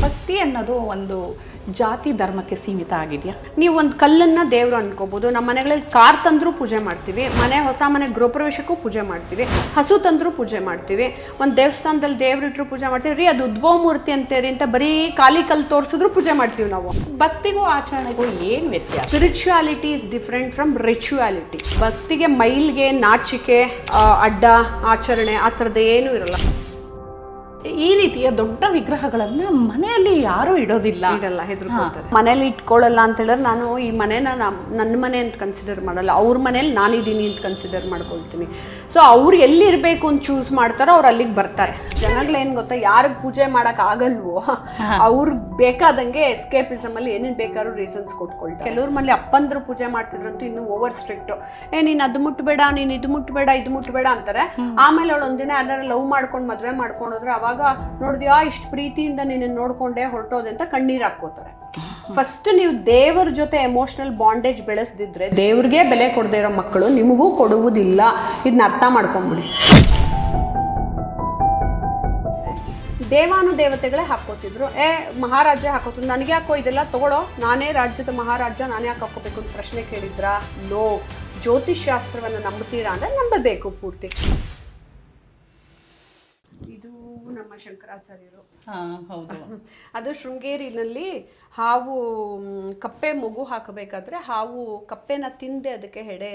ಭಕ್ತಿ ಅನ್ನೋದು ಒಂದು ಜಾತಿ ಧರ್ಮಕ್ಕೆ ಸೀಮಿತ ಆಗಿದೆಯಾ? ನೀವು ಒಂದು ಕಲ್ಲನ್ನು ದೇವರು ಅನ್ಕೋಬೋದು. ನಮ್ಮ ಮನೆಗಳಲ್ಲಿ ಕಾರ್ ತಂದರೂ ಪೂಜೆ ಮಾಡ್ತೀವಿ, ಹೊಸ ಮನೆ ಗೃಹಪ್ರವೇಶಕ್ಕೂ ಪೂಜೆ ಮಾಡ್ತೀವಿ, ಹಸು ತಂದರೂ ಪೂಜೆ ಮಾಡ್ತೀವಿ, ಒಂದು ದೇವಸ್ಥಾನದಲ್ಲಿ ದೇವ್ರು ಇಟ್ಟರು ಪೂಜೆ ಮಾಡ್ತೀವಿ ರೀ. ಅದು ಉದ್ಭವ ಮೂರ್ತಿ ಅಂತೀರಿ ಅಂತ ಬರೀ ಖಾಲಿ ಕಲ್ಲು ತೋರಿಸಿದ್ರು ಪೂಜೆ ಮಾಡ್ತೀವಿ ನಾವು. ಭಕ್ತಿಗೂ ಆಚರಣೆಗೂ ಏನು ವ್ಯತ್ಯಾಸ? Spirituality is different from rituality. ಭಕ್ತಿಗೆ ಮೈಲ್ಗೆ ನಾಚಿಕೆ ಅಡ್ಡ ಆಚರಣೆ ಆ ಥರದ್ದು ಏನೂ ಇರಲ್ಲ. ಈ ರೀತಿಯ ದೊಡ್ಡ ವಿಗ್ರಹಗಳನ್ನ ಮನೆಯಲ್ಲಿ ಯಾರು ಇಡೋದಿಲ್ಲ, ಹೆದರ್ಕೊಳ್ತಾರೆ. ಮನೇಲಿ ಇಟ್ಕೊಳ್ಳಲ್ಲ ಅಂತ ಹೇಳಿದ್ರೆ ನಾನು ಈ ಮನೇನ ನನ್ನ ಮನೆ ಅಂತ ಕನ್ಸಿಡರ್ ಮಾಡಲ್ಲ, ಅವ್ರ ಮನೇಲಿ ನಾನಿದ್ದೀನಿ ಅಂತ ಕನ್ಸಿಡರ್ ಮಾಡ್ಕೊಳ್ತೀನಿ. ಸೊ ಅವ್ರು ಎಲ್ಲಿ ಇರಬೇಕು ಅಂತ ಚೂಸ್ ಮಾಡ್ತಾರೋ ಅವ್ರು ಅಲ್ಲಿಗೆ ಬರ್ತಾರೆ. ಜನಗಳೇನು ಗೊತ್ತಾ, ಯಾರಿಗೆ ಪೂಜೆ ಮಾಡಕ್ ಆಗಲ್ವೋ ಅವ್ರಿಗೆ ಬೇಕಾದಂಗೆ ಎಸ್ಕೇಪಿಸಮ್ ಅಲ್ಲಿ ಏನೇನು ಬೇಕಾದ್ರೂ ರೀಸನ್ಸ್ ಕೊಟ್ಕೊಳ್ತಾರೆ. ಕೆಲವ್ರ ಮನೇಲಿ ಅಪ್ಪಂದ್ರು ಪೂಜೆ ಮಾಡ್ತಿದ್ರಂತೂ ಇನ್ನೂ ಓವರ್ ಸ್ಟ್ರಿಕ್ಟ್. ನೀನು ಅದು ಮುಟ್ಬೇಡ, ನೀನು ಇದು ಮುಟ್ಬೇಡ, ಇದು ಮುಟ್ಬೇಡ ಅಂತಾರೆ. ಆಮೇಲೆ ಅವಳು ಒಂದಿನ ಯಾರು ಲವ್ ಮಾಡ್ಕೊಂಡು ಮದುವೆ ಮಾಡ್ಕೊಂಡೋದ್ರೆ ಅವಾಗ ನೋಡಿದ್ಯಾ ಇಷ್ಟು ಪ್ರೀತಿಯಿಂದ ನೀನು ನೋಡ್ಕೊಂಡೆ ಹೊರಟೋದೆ ಅಂತ ಕಣ್ಣೀರ್ ಹಾಕೋತಾರೆ. ಫಸ್ಟ್ ನೀವು ದೇವರ ಜೊತೆ ಎಮೋಷನಲ್ ಬಾಂಡೇಜ್ ಬೆಳೆಸದಿದ್ರೆ ದೇವ್ರಿಗೆ ಬೆಲೆ ಕೊಡದೇ ಇರೋ ಮಕ್ಕಳು ನಿಮಗೂ ಕೊಡುವುದಿಲ್ಲ. ಇದನ್ನ ಅರ್ಥ ಮಾಡ್ಕೊಂಬಿಡಿ. ದೇವಾನುದೇವತೆಗಳೇ ಹಾಕೋತಿದ್ರು. ಮಹಾರಾಜ ಹಾಕೋತಿದ್ರು. ನನಗೆ ಯಾಕೋ ಇದೆಲ್ಲ ತಗೊಳ್ಳೋ, ನಾನೇ ರಾಜ್ಯದ ಮಹಾರಾಜ, ನಾನೇ ಯಾಕೆ ಹಾಕೋಬೇಕು ಅಂತ ಪ್ರಶ್ನೆ ಕೇಳಿದ್ರಾ? ನೋ. ಜ್ಯೋತಿಷ್ ಶಾಸ್ತ್ರವನ್ನು ನಂಬುತ್ತೀರಾ ಅಂದ್ರೆ ನಂಬಬೇಕು ಪೂರ್ತಿ. ಇದು ನಮ್ಮ ಶಂಕರಾಚಾರ್ಯರು. ಹೌದು. ಅದು ಶೃಂಗೇರಿನಲ್ಲಿ ಹಾವು ಕಪ್ಪೆ ಮಗು ಹಾಕಬೇಕಾದ್ರೆ ಹಾವು ಕಪ್ಪೆನ ತಿಂದೆ ಅದಕ್ಕೆ ಹೆಡೆ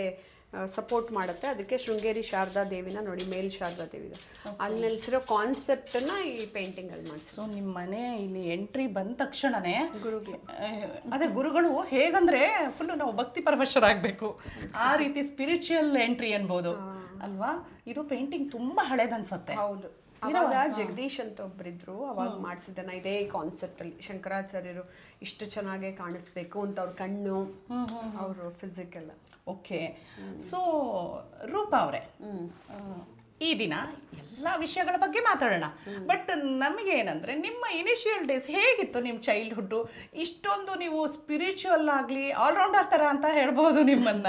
ಸಪೋರ್ಟ್ ಮಾಡುತ್ತೆ. ಅದಕ್ಕೆ ಶೃಂಗೇರಿ ಶಾರದಾ ದೇವಿನ ನೋಡಿ, ಮೇಲ್ ಶಾರದಾ ದೇವಿ ಅಲ್ಲಿ ನೆಲೆಸಿರೋ ಕಾನ್ಸೆಪ್ಟನ್ನ ಈ ಪೇಂಟಿಂಗ್ ಅಲ್ಲಿ ಮಾಡಿ. ಸೊ ನಿಮ್ಮ ಮನೆ ಇಲ್ಲಿ ಎಂಟ್ರಿ ಬಂದ ತಕ್ಷಣನೇ ಅದೇ ಗುರುಗಳು ಹೇಗಂದ್ರೆ ಫುಲ್ ನಾವು ಭಕ್ತಿ ಪರವಶರಾಗಬೇಕು, ಆ ರೀತಿ ಸ್ಪಿರಿಚುವಲ್ ಎಂಟ್ರಿ ಅನ್ಬೋದು ಅಲ್ವಾ? ಇದು ಪೇಂಟಿಂಗ್ ತುಂಬಾ ಹಳೇದನ್ಸತ್ತೆ. ಹೌದು. ಅವಾಗ ಜಗದೀಶ್ ಅಂತ ಒಬ್ಬರಿದ್ರು, ಅವಾಗ ಮಾಡಿಸಿದ್ದೆ ನಾ ಇದೇ ಕಾನ್ಸೆಪ್ಟ್ ಅಲ್ಲಿ. ಶಂಕರಾಚಾರ್ಯರು ಇಷ್ಟು ಚೆನ್ನಾಗಿ ಕಾಣಿಸ್ಬೇಕು ಅಂತ ಅವ್ರ ಕಣ್ಣು, ಅವರು ಫಿಸಿಕಲ್. ಓಕೆ. ಸೊ ರೂಪಾ ಅವರೇ, ಈ ದಿನ ಎಲ್ಲ ವಿಷಯಗಳ ಬಗ್ಗೆ ಮಾತಾಡೋಣ. ಬಟ್ ನಮಗೆ ಏನಂದ್ರೆ ನಿಮ್ಮ ಇನಿಷಿಯಲ್ ಡೇಸ್ ಹೇಗಿತ್ತು? ನಿಮ್ಮ ಚೈಲ್ಡ್ಹುಡ್ಡು ಇಷ್ಟೊಂದು ನೀವು ಸ್ಪಿರಿಚುವಲ್ ಆಗಲಿ ಆಲ್ರೌಂಡರ್ ಥರ ಅಂತ ಹೇಳ್ಬೋದು ನಿಮ್ಮನ್ನ.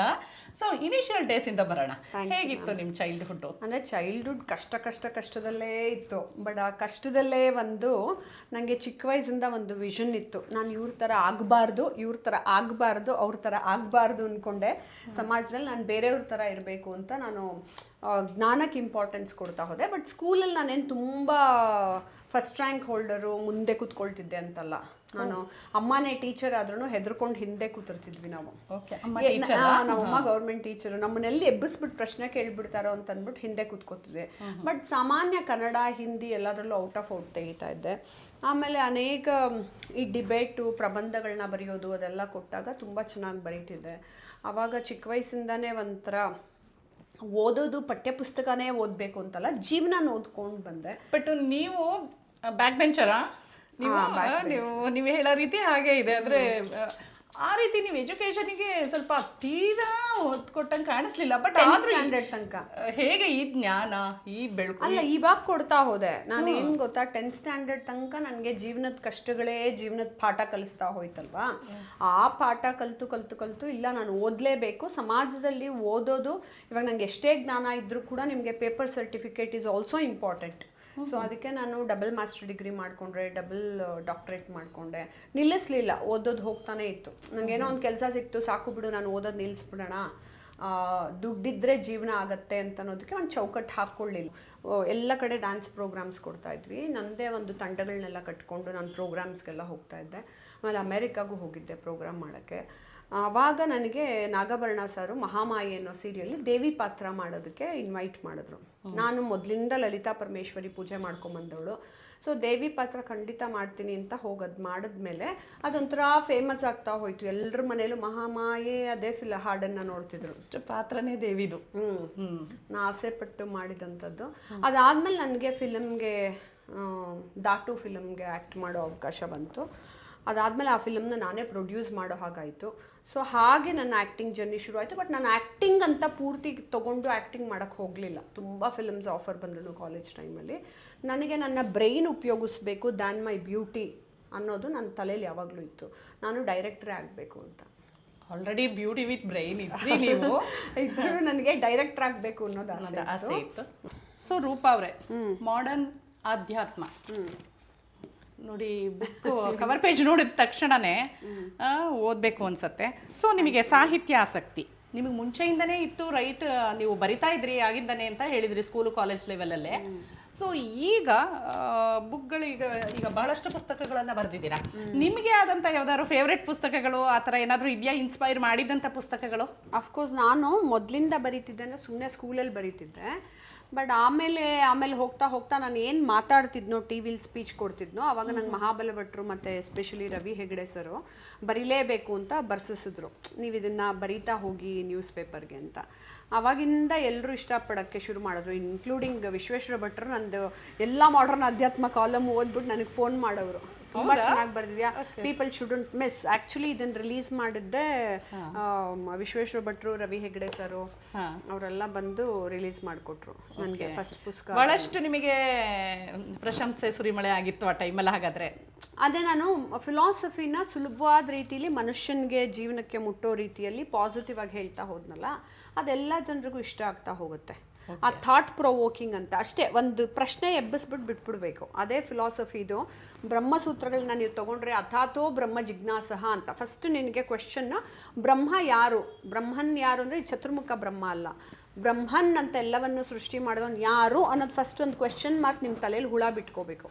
ಸೊ ಇನಿಷಿಯಲ್ ಡೇಸ್ ಇಂದ ಬರೋಣ. ಹೇಗಿತ್ತು ನಿಮ್ಮ ಚೈಲ್ಡ್ಹುಡ್? ಅಂದರೆ ಚೈಲ್ಡ್ಹುಡ್ ಕಷ್ಟದಲ್ಲೇ ಇತ್ತು. ಬಟ್ ಆ ಕಷ್ಟದಲ್ಲೇ ನನಗೆ ಚಿಕ್ಕ ವಯಸ್ಸಿಂದ ಒಂದು ವಿಷನ್ ಇತ್ತು. ನಾನು ಇವ್ರ ಥರ ಆಗಬಾರ್ದು, ಅವ್ರ ಥರ ಆಗಬಾರ್ದು ಅಂದ್ಕೊಂಡೆ. ಸಮಾಜದಲ್ಲಿ ನಾನು ಬೇರೆಯವ್ರ ಥರ ಇರಬೇಕು ಅಂತ ನಾನು ಜ್ಞಾನಕ್ಕೆ ಇಂಪಾರ್ಟೆನ್ಸ್ ಕೊಡ್ತಾ ಹೋದೆ. ಬಟ್ ಸ್ಕೂಲಲ್ಲಿ ನಾನೇನು ತುಂಬ ಫಸ್ಟ್ ರ್ಯಾಂಕ್ ಹೋಲ್ಡರು ಮುಂದೆ ಕೂತ್ಕೊಳ್ತಿದ್ದೆ ಅಂತಲ್ಲ. ನಾನು ಅಮ್ಮನೇ ಟೀಚರ್ ಆದ್ರೂ ಹೆದರ್ಕೊಂಡು ಹಿಂದೆ ಕೂತಿರ್ತಿದ್ವಿ ನಾವು. ನಮ್ಮಮ್ಮ ಗೌರ್ಮೆಂಟ್ ಟೀಚರು. ನಮ್ಮನ್ನೆಲ್ಲಿ ಎಬ್ಬಿಸ್ಬಿಟ್ಟು ಪ್ರಶ್ನೆ ಕೇಳಿಬಿಡ್ತಾರೋ ಅಂತ ಅಂದ್ಬಿಟ್ಟು ಹಿಂದೆ ಕೂತ್ಕೋತಿದ್ವಿ. ಬಟ್ ಸಾಮಾನ್ಯ ಕನ್ನಡ ಹಿಂದಿ ಎಲ್ಲದರಲ್ಲೂ ಔಟ್ ತೆಗಿತಾ ಇದ್ದೆ. ಆಮೇಲೆ ಅನೇಕ ಈ ಡಿಬೇಟು ಪ್ರಬಂಧಗಳನ್ನ ಬರೆಯೋದು ಅದೆಲ್ಲ ಕೊಟ್ಟಾಗ ತುಂಬ ಚೆನ್ನಾಗಿ ಬರೀತಿದ್ದೆ. ಆವಾಗ ಚಿಕ್ಕ ವಯಸ್ಸಿಂದನೇ ಒಂಥರ ಓದೋದು ಪಠ್ಯಪುಸ್ತಕನೇ ಓದಬೇಕು ಅಂತಲ್ಲ, ಜೀವನ ಓದ್ಕೊಂಡು ಬಂದೆ. ಬಟ್ ನೀವು ಬ್ಯಾಕ್ ಬೆಂಚರಾ? ನೀವು ಹೇಳೋ ರೀತಿ ಹಾಗೆ ಇದೆ. ಅಂದ್ರೆ ಆ ರೀತಿ ನೀವು ಎಜುಕೇಶನ್ಗೆ ಸ್ವಲ್ಪ ತೀರಾ ಒತ್ತು ಕೊಟ್ಟಂಗೆ ಕಾಣಿಸ್ಲಿಲ್ಲ. ಬಟ್ ಸ್ಟ್ಯಾಂಡರ್ಡ್ ತನಕ ಹೇಗೆ ಈ ಜ್ಞಾನ, ಈ ಬೆಳಕು ಅಲ್ಲ ಇವಾಗ ಕೊಡ್ತಾ ಹೋದೆ. ನಾನು ಏನು ಗೊತ್ತಾ, 10th ಸ್ಟ್ಯಾಂಡರ್ಡ್ ತನಕ ನನಗೆ ಜೀವನದ ಕಷ್ಟಗಳೇ ಜೀವನದ ಪಾಠ ಕಲಿಸ್ತಾ ಹೋಯ್ತಲ್ವಾ. ಆ ಪಾಠ ಕಲಿತು ಇಲ್ಲ ನಾನು ಓದಲೇಬೇಕು. ಸಮಾಜದಲ್ಲಿ ಓದೋದು, ಇವಾಗ ನನಗೆ ಎಷ್ಟೇ ಜ್ಞಾನ ಇದ್ರೂ ಕೂಡ ನಿಮಗೆ paper certificate is also important. So ಅದಕ್ಕೆ ನಾನು ಡಬಲ್ ಮಾಸ್ಟರ್ ಡಿಗ್ರಿ ಮಾಡಿಕೊಂಡ್ರೆ, ಡಬಲ್ ಡಾಕ್ಟ್ರೇಟ್ ಮಾಡಿಕೊಂಡೆ. ನಿಲ್ಲಿಸಲಿಲ್ಲ, ಓದೋದು ಹೋಗ್ತಾನೆ ಇತ್ತು. ನನಗೇನೋ ಒಂದು ಕೆಲಸ ಸಿಕ್ತು, ಸಾಕು ಬಿಡು ನಾನು ಓದೋದು ನಿಲ್ಲಿಸ್ಬಿಡೋಣ, ದುಡ್ಡಿದ್ರೆ ಜೀವನ ಆಗತ್ತೆ ಅಂತ ಅನ್ನೋದಕ್ಕೆ ಒಂದು ಚೌಕಟ್ಟು ಹಾಕ್ಕೊಳ್ಳಿಲ್ಲ. ಎಲ್ಲ ಕಡೆ ಡ್ಯಾನ್ಸ್ ಪ್ರೋಗ್ರಾಮ್ಸ್ ಕೊಡ್ತಾಯಿದ್ವಿ. ನನ್ನದೇ ಒಂದು ತಂಡಗಳನ್ನೆಲ್ಲ ಕಟ್ಕೊಂಡು ನಾನು ಪ್ರೋಗ್ರಾಮ್ಸ್ಗೆಲ್ಲ ಹೋಗ್ತಾಯಿದ್ದೆ. ಆಮೇಲೆ ಅಮೇರಿಕಾಗೂ ಹೋಗಿದ್ದೆ ಪ್ರೋಗ್ರಾಮ್ ಮಾಡೋಕ್ಕೆ. ಆವಾಗ ನನಗೆ ನಾಗಾಭರಣ ಸಾರು ಮಹಾಮಾಯಿ ಅನ್ನೋ ಸೀರಿಯಲ್ಲಿ ದೇವಿ ಪಾತ್ರ ಮಾಡೋದಕ್ಕೆ ಇನ್ವೈಟ್ ಮಾಡಿದ್ರು. ನಾನು ಮೊದಲಿಂದ ಲಲಿತಾ ಪರಮೇಶ್ವರಿ ಪೂಜೆ ಮಾಡ್ಕೊಂಬಂದವಳು. ಸೊ ದೇವಿ ಪಾತ್ರ ಖಂಡಿತ ಮಾಡ್ತೀನಿ ಅಂತ ಮಾಡಿದ್ಮೇಲೆ ಅದೊಂಥರ ಫೇಮಸ್ ಆಗ್ತಾ ಹೋಯ್ತು. ಎಲ್ಲರ ಮನೇಲೂ ಮಹಾಮಾಯೆ ಅದೇ ಹಾಡನ್ನು ನೋಡ್ತಿದ್ರು. ಪಾತ್ರನೇ ದೇವಿದು. ನಾ ಆಸೆ ಪಟ್ಟು ಮಾಡಿದಂಥದ್ದು. ಅದಾದಮೇಲೆ ನನಗೆ ಫಿಲಮ್ಗೆ, ದಾಟು ಫಿಲಮ್ಗೆ ಆ್ಯಕ್ಟ್ ಮಾಡೋ ಅವಕಾಶ ಬಂತು. ಅದಾದಮೇಲೆ ಆ ಫಿಲಮ್ನ ನಾನೇ ಪ್ರೊಡ್ಯೂಸ್ ಮಾಡೋ ಹಾಗಾಯಿತು. ಸೊ ಹಾಗೆ ನನ್ನ ಆ್ಯಕ್ಟಿಂಗ್ ಜರ್ನಿ ಶುರು ಆಯಿತು. ಬಟ್ ನಾನು ಆ್ಯಕ್ಟಿಂಗ್ ಅಂತ ಪೂರ್ತಿ ತೊಗೊಂಡು ಆ್ಯಕ್ಟಿಂಗ್ ಮಾಡೋಕ್ಕೆ ಹೋಗಲಿಲ್ಲ. ತುಂಬ ಫಿಲಮ್ಸ್ ಆಫರ್ ಬಂದ್ರು ಕಾಲೇಜ್ ಟೈಮಲ್ಲಿ. ನನಗೆ ನನ್ನ ಬ್ರೈನ್ ಉಪಯೋಗಿಸ್ಬೇಕು ದ್ಯಾನ್ ಮೈ ಬ್ಯೂಟಿ ಅನ್ನೋದು ನನ್ನ ತಲೆಯಲ್ಲಿ ಯಾವಾಗಲೂ ಇತ್ತು. ನಾನು ಡೈರೆಕ್ಟ್ರೇ ಆಗಬೇಕು ಅಂತ. ಆಲ್ರೆಡಿ ಬ್ಯೂಟಿ ವಿತ್ ಬ್ರೈನ್ ಇದ್ರಿ ನೀವು. ಇದ್ರೂ ನನಗೆ ಡೈರೆಕ್ಟರ್ ಆಗಬೇಕು ಅನ್ನೋದು ಆಸೆ ಇತ್ತು. ಸೊ ರೂಪಾ ಅವರೇ, ಮಾಡರ್ನ್ ಆಧ್ಯಾತ್ಮ ನೋಡಿ ಬುಕ್ ಕವರ್ ಪೇಜ್ ನೋಡಿದ ತಕ್ಷಣನೇ ಓದಬೇಕು ಅನ್ಸತ್ತೆ. ಸೊ ನಿಮಗೆ ಸಾಹಿತ್ಯ ಆಸಕ್ತಿ ನಿಮಗೆ ಮುಂಚೆಯಿಂದನೇ ಇತ್ತು, ರೈಟ್? ನೀವು ಬರಿತಾ ಇದ್ರಿ ಆಗಿದ್ದಾನೆ ಅಂತ ಹೇಳಿದ್ರಿ ಸ್ಕೂಲು ಕಾಲೇಜ್ ಲೆವೆಲಲ್ಲೇ. ಸೊ ಈಗ ಬುಕ್ಗಳು ಈಗ ಬಹಳಷ್ಟು ಪುಸ್ತಕಗಳನ್ನ ಬರೆದಿದ್ದೀರಾ. ನಿಮಗೆ ಆದಂತ ಯಾವ್ದಾದ್ರು ಫೇವ್ರೆಟ್ ಪುಸ್ತಕಗಳು ಆ ಥರ ಏನಾದರೂ ಇದೆಯಾ, ಇನ್ಸ್ಪೈರ್ ಮಾಡಿದಂಥ ಪುಸ್ತಕಗಳು? ಅಫ್ಕೋರ್ಸ್ ನಾನು ಮೊದಲಿಂದ ಬರೀತಿದ್ದೆ ಅಂದರೆ ಸುಮ್ಮನೆ ಸ್ಕೂಲಲ್ಲಿ ಬರೀತಿದ್ದೆ. ಬಟ್ ಆಮೇಲೆ ಹೋಗ್ತಾ ಹೋಗ್ತಾ ನಾನು ಏನು ಮಾತಾಡ್ತಿದ್ನೋ ಟಿ ವಿಲಿ ಸ್ಪೀಚ್ ಕೊಡ್ತಿದ್ನೋ ಆವಾಗ ನಂಗೆ ಮಹಾಬಲ ಭಟ್ರು ಮತ್ತು ಎಸ್ಪೆಷಲಿ ರವಿ ಹೆಗಡೆ ಸರು ಬರೀಲೇಬೇಕು ಅಂತ ಬರ್ಸಿಸಿದ್ರು, ನೀವು ಇದನ್ನು ಬರೀತಾ ಹೋಗಿ ನ್ಯೂಸ್ ಪೇಪರ್ಗೆ ಅಂತ. ಆವಾಗಿಂದ ಎಲ್ಲರೂ ಇಷ್ಟಪಡೋಕ್ಕೆ ಶುರು ಮಾಡಿದ್ರು, ಇನ್ಕ್ಲೂಡಿಂಗ್ ವಿಶ್ವೇಶ್ವರ ಭಟ್ರು. ನಂದು ಎಲ್ಲ ಮಾಡರ್ನ್ ಅಧ್ಯಾತ್ಮ ಕಾಲಮ್ ಓದ್ಬಿಟ್ಟು ನನಗೆ ಫೋನ್ ಮಾಡೋರು, ತುಂಬ ಚೆನ್ನಾಗಿ ಬರ್ದಿದ್ಯಾ, ಪೀಪಲ್ ಶುಡಂಟ್ ಮಿಸ್. ಆ್ಯಕ್ಚುಲಿ ಇದನ್ನು ರಿಲೀಸ್ ಮಾಡಿದ್ದೆ ವಿಶ್ವೇಶ್ವರ ಭಟ್ರು, ರವಿ ಹೆಗಡೆ ಸರು ಅವರೆಲ್ಲ ಬಂದು ರಿಲೀಸ್ ಮಾಡಿಕೊಟ್ರು ನನಗೆ ಫಸ್ಟ್ ಪುಸ್ತಕ. ಬಹಳಷ್ಟು ನಿಮಗೆ ಪ್ರಶಂಸೆ ಸುರಿಮಳೆ ಆಗಿತ್ತು ಆ ಟೈಮಲ್ಲಿ. ಹಾಗಾದರೆ ಅದೇ ನಾನು ಫಿಲಾಸಫಿನ ಸುಲಭವಾದ ರೀತಿಯಲ್ಲಿ ಮನುಷ್ಯನಿಗೆ ಜೀವನಕ್ಕೆ ಮುಟ್ಟೋ ರೀತಿಯಲ್ಲಿ ಪಾಸಿಟಿವ್ ಆಗಿ ಹೇಳ್ತಾ ಹೋದ್ನಲ್ಲ, ಅದೆಲ್ಲ ಜನರಿಗೂ ಇಷ್ಟ ಆಗ್ತಾ ಹೋಗುತ್ತೆ. ಆ ಥಾಟ್ ಪ್ರೊವೋಕಿಂಗ್ ಅಂತ ಅಷ್ಟೇ, ಒಂದು ಪ್ರಶ್ನೆ ಎಬ್ಬಿಸ್ಬಿಟ್ಟು ಬಿಟ್ಬಿಡ್ಬೇಕು. ಅದೇ ಫಿಲಾಸಫಿದು. ಬ್ರಹ್ಮಸೂತ್ರಗಳನ್ನ ನೀವು ತೊಗೊಂಡ್ರೆ ಅಥಾತೋ ಬ್ರಹ್ಮ ಜಿಜ್ಞಾಸಹ ಅಂತ ಫಸ್ಟ್ ನಿನಗೆ ಕ್ವೆಶ್ಚನ್ನ, ಬ್ರಹ್ಮ ಯಾರು, ಬ್ರಹ್ಮನ್ ಯಾರು ಅಂದರೆ ಚತುರ್ಮುಖ ಬ್ರಹ್ಮ ಅಲ್ಲ, ಬ್ರಹ್ಮನ್ ಅಂತ ಎಲ್ಲವನ್ನು ಸೃಷ್ಟಿ ಮಾಡೋದು ಯಾರು ಅನ್ನೋದು ಫಸ್ಟ್ ಒಂದು ಕ್ವೆಶ್ಚನ್ ಮಾರ್ಕ್ ನಿಮ್ಮ ತಲೆಯಲ್ಲಿ ಹುಳ ಬಿಟ್ಕೋಬೇಕು.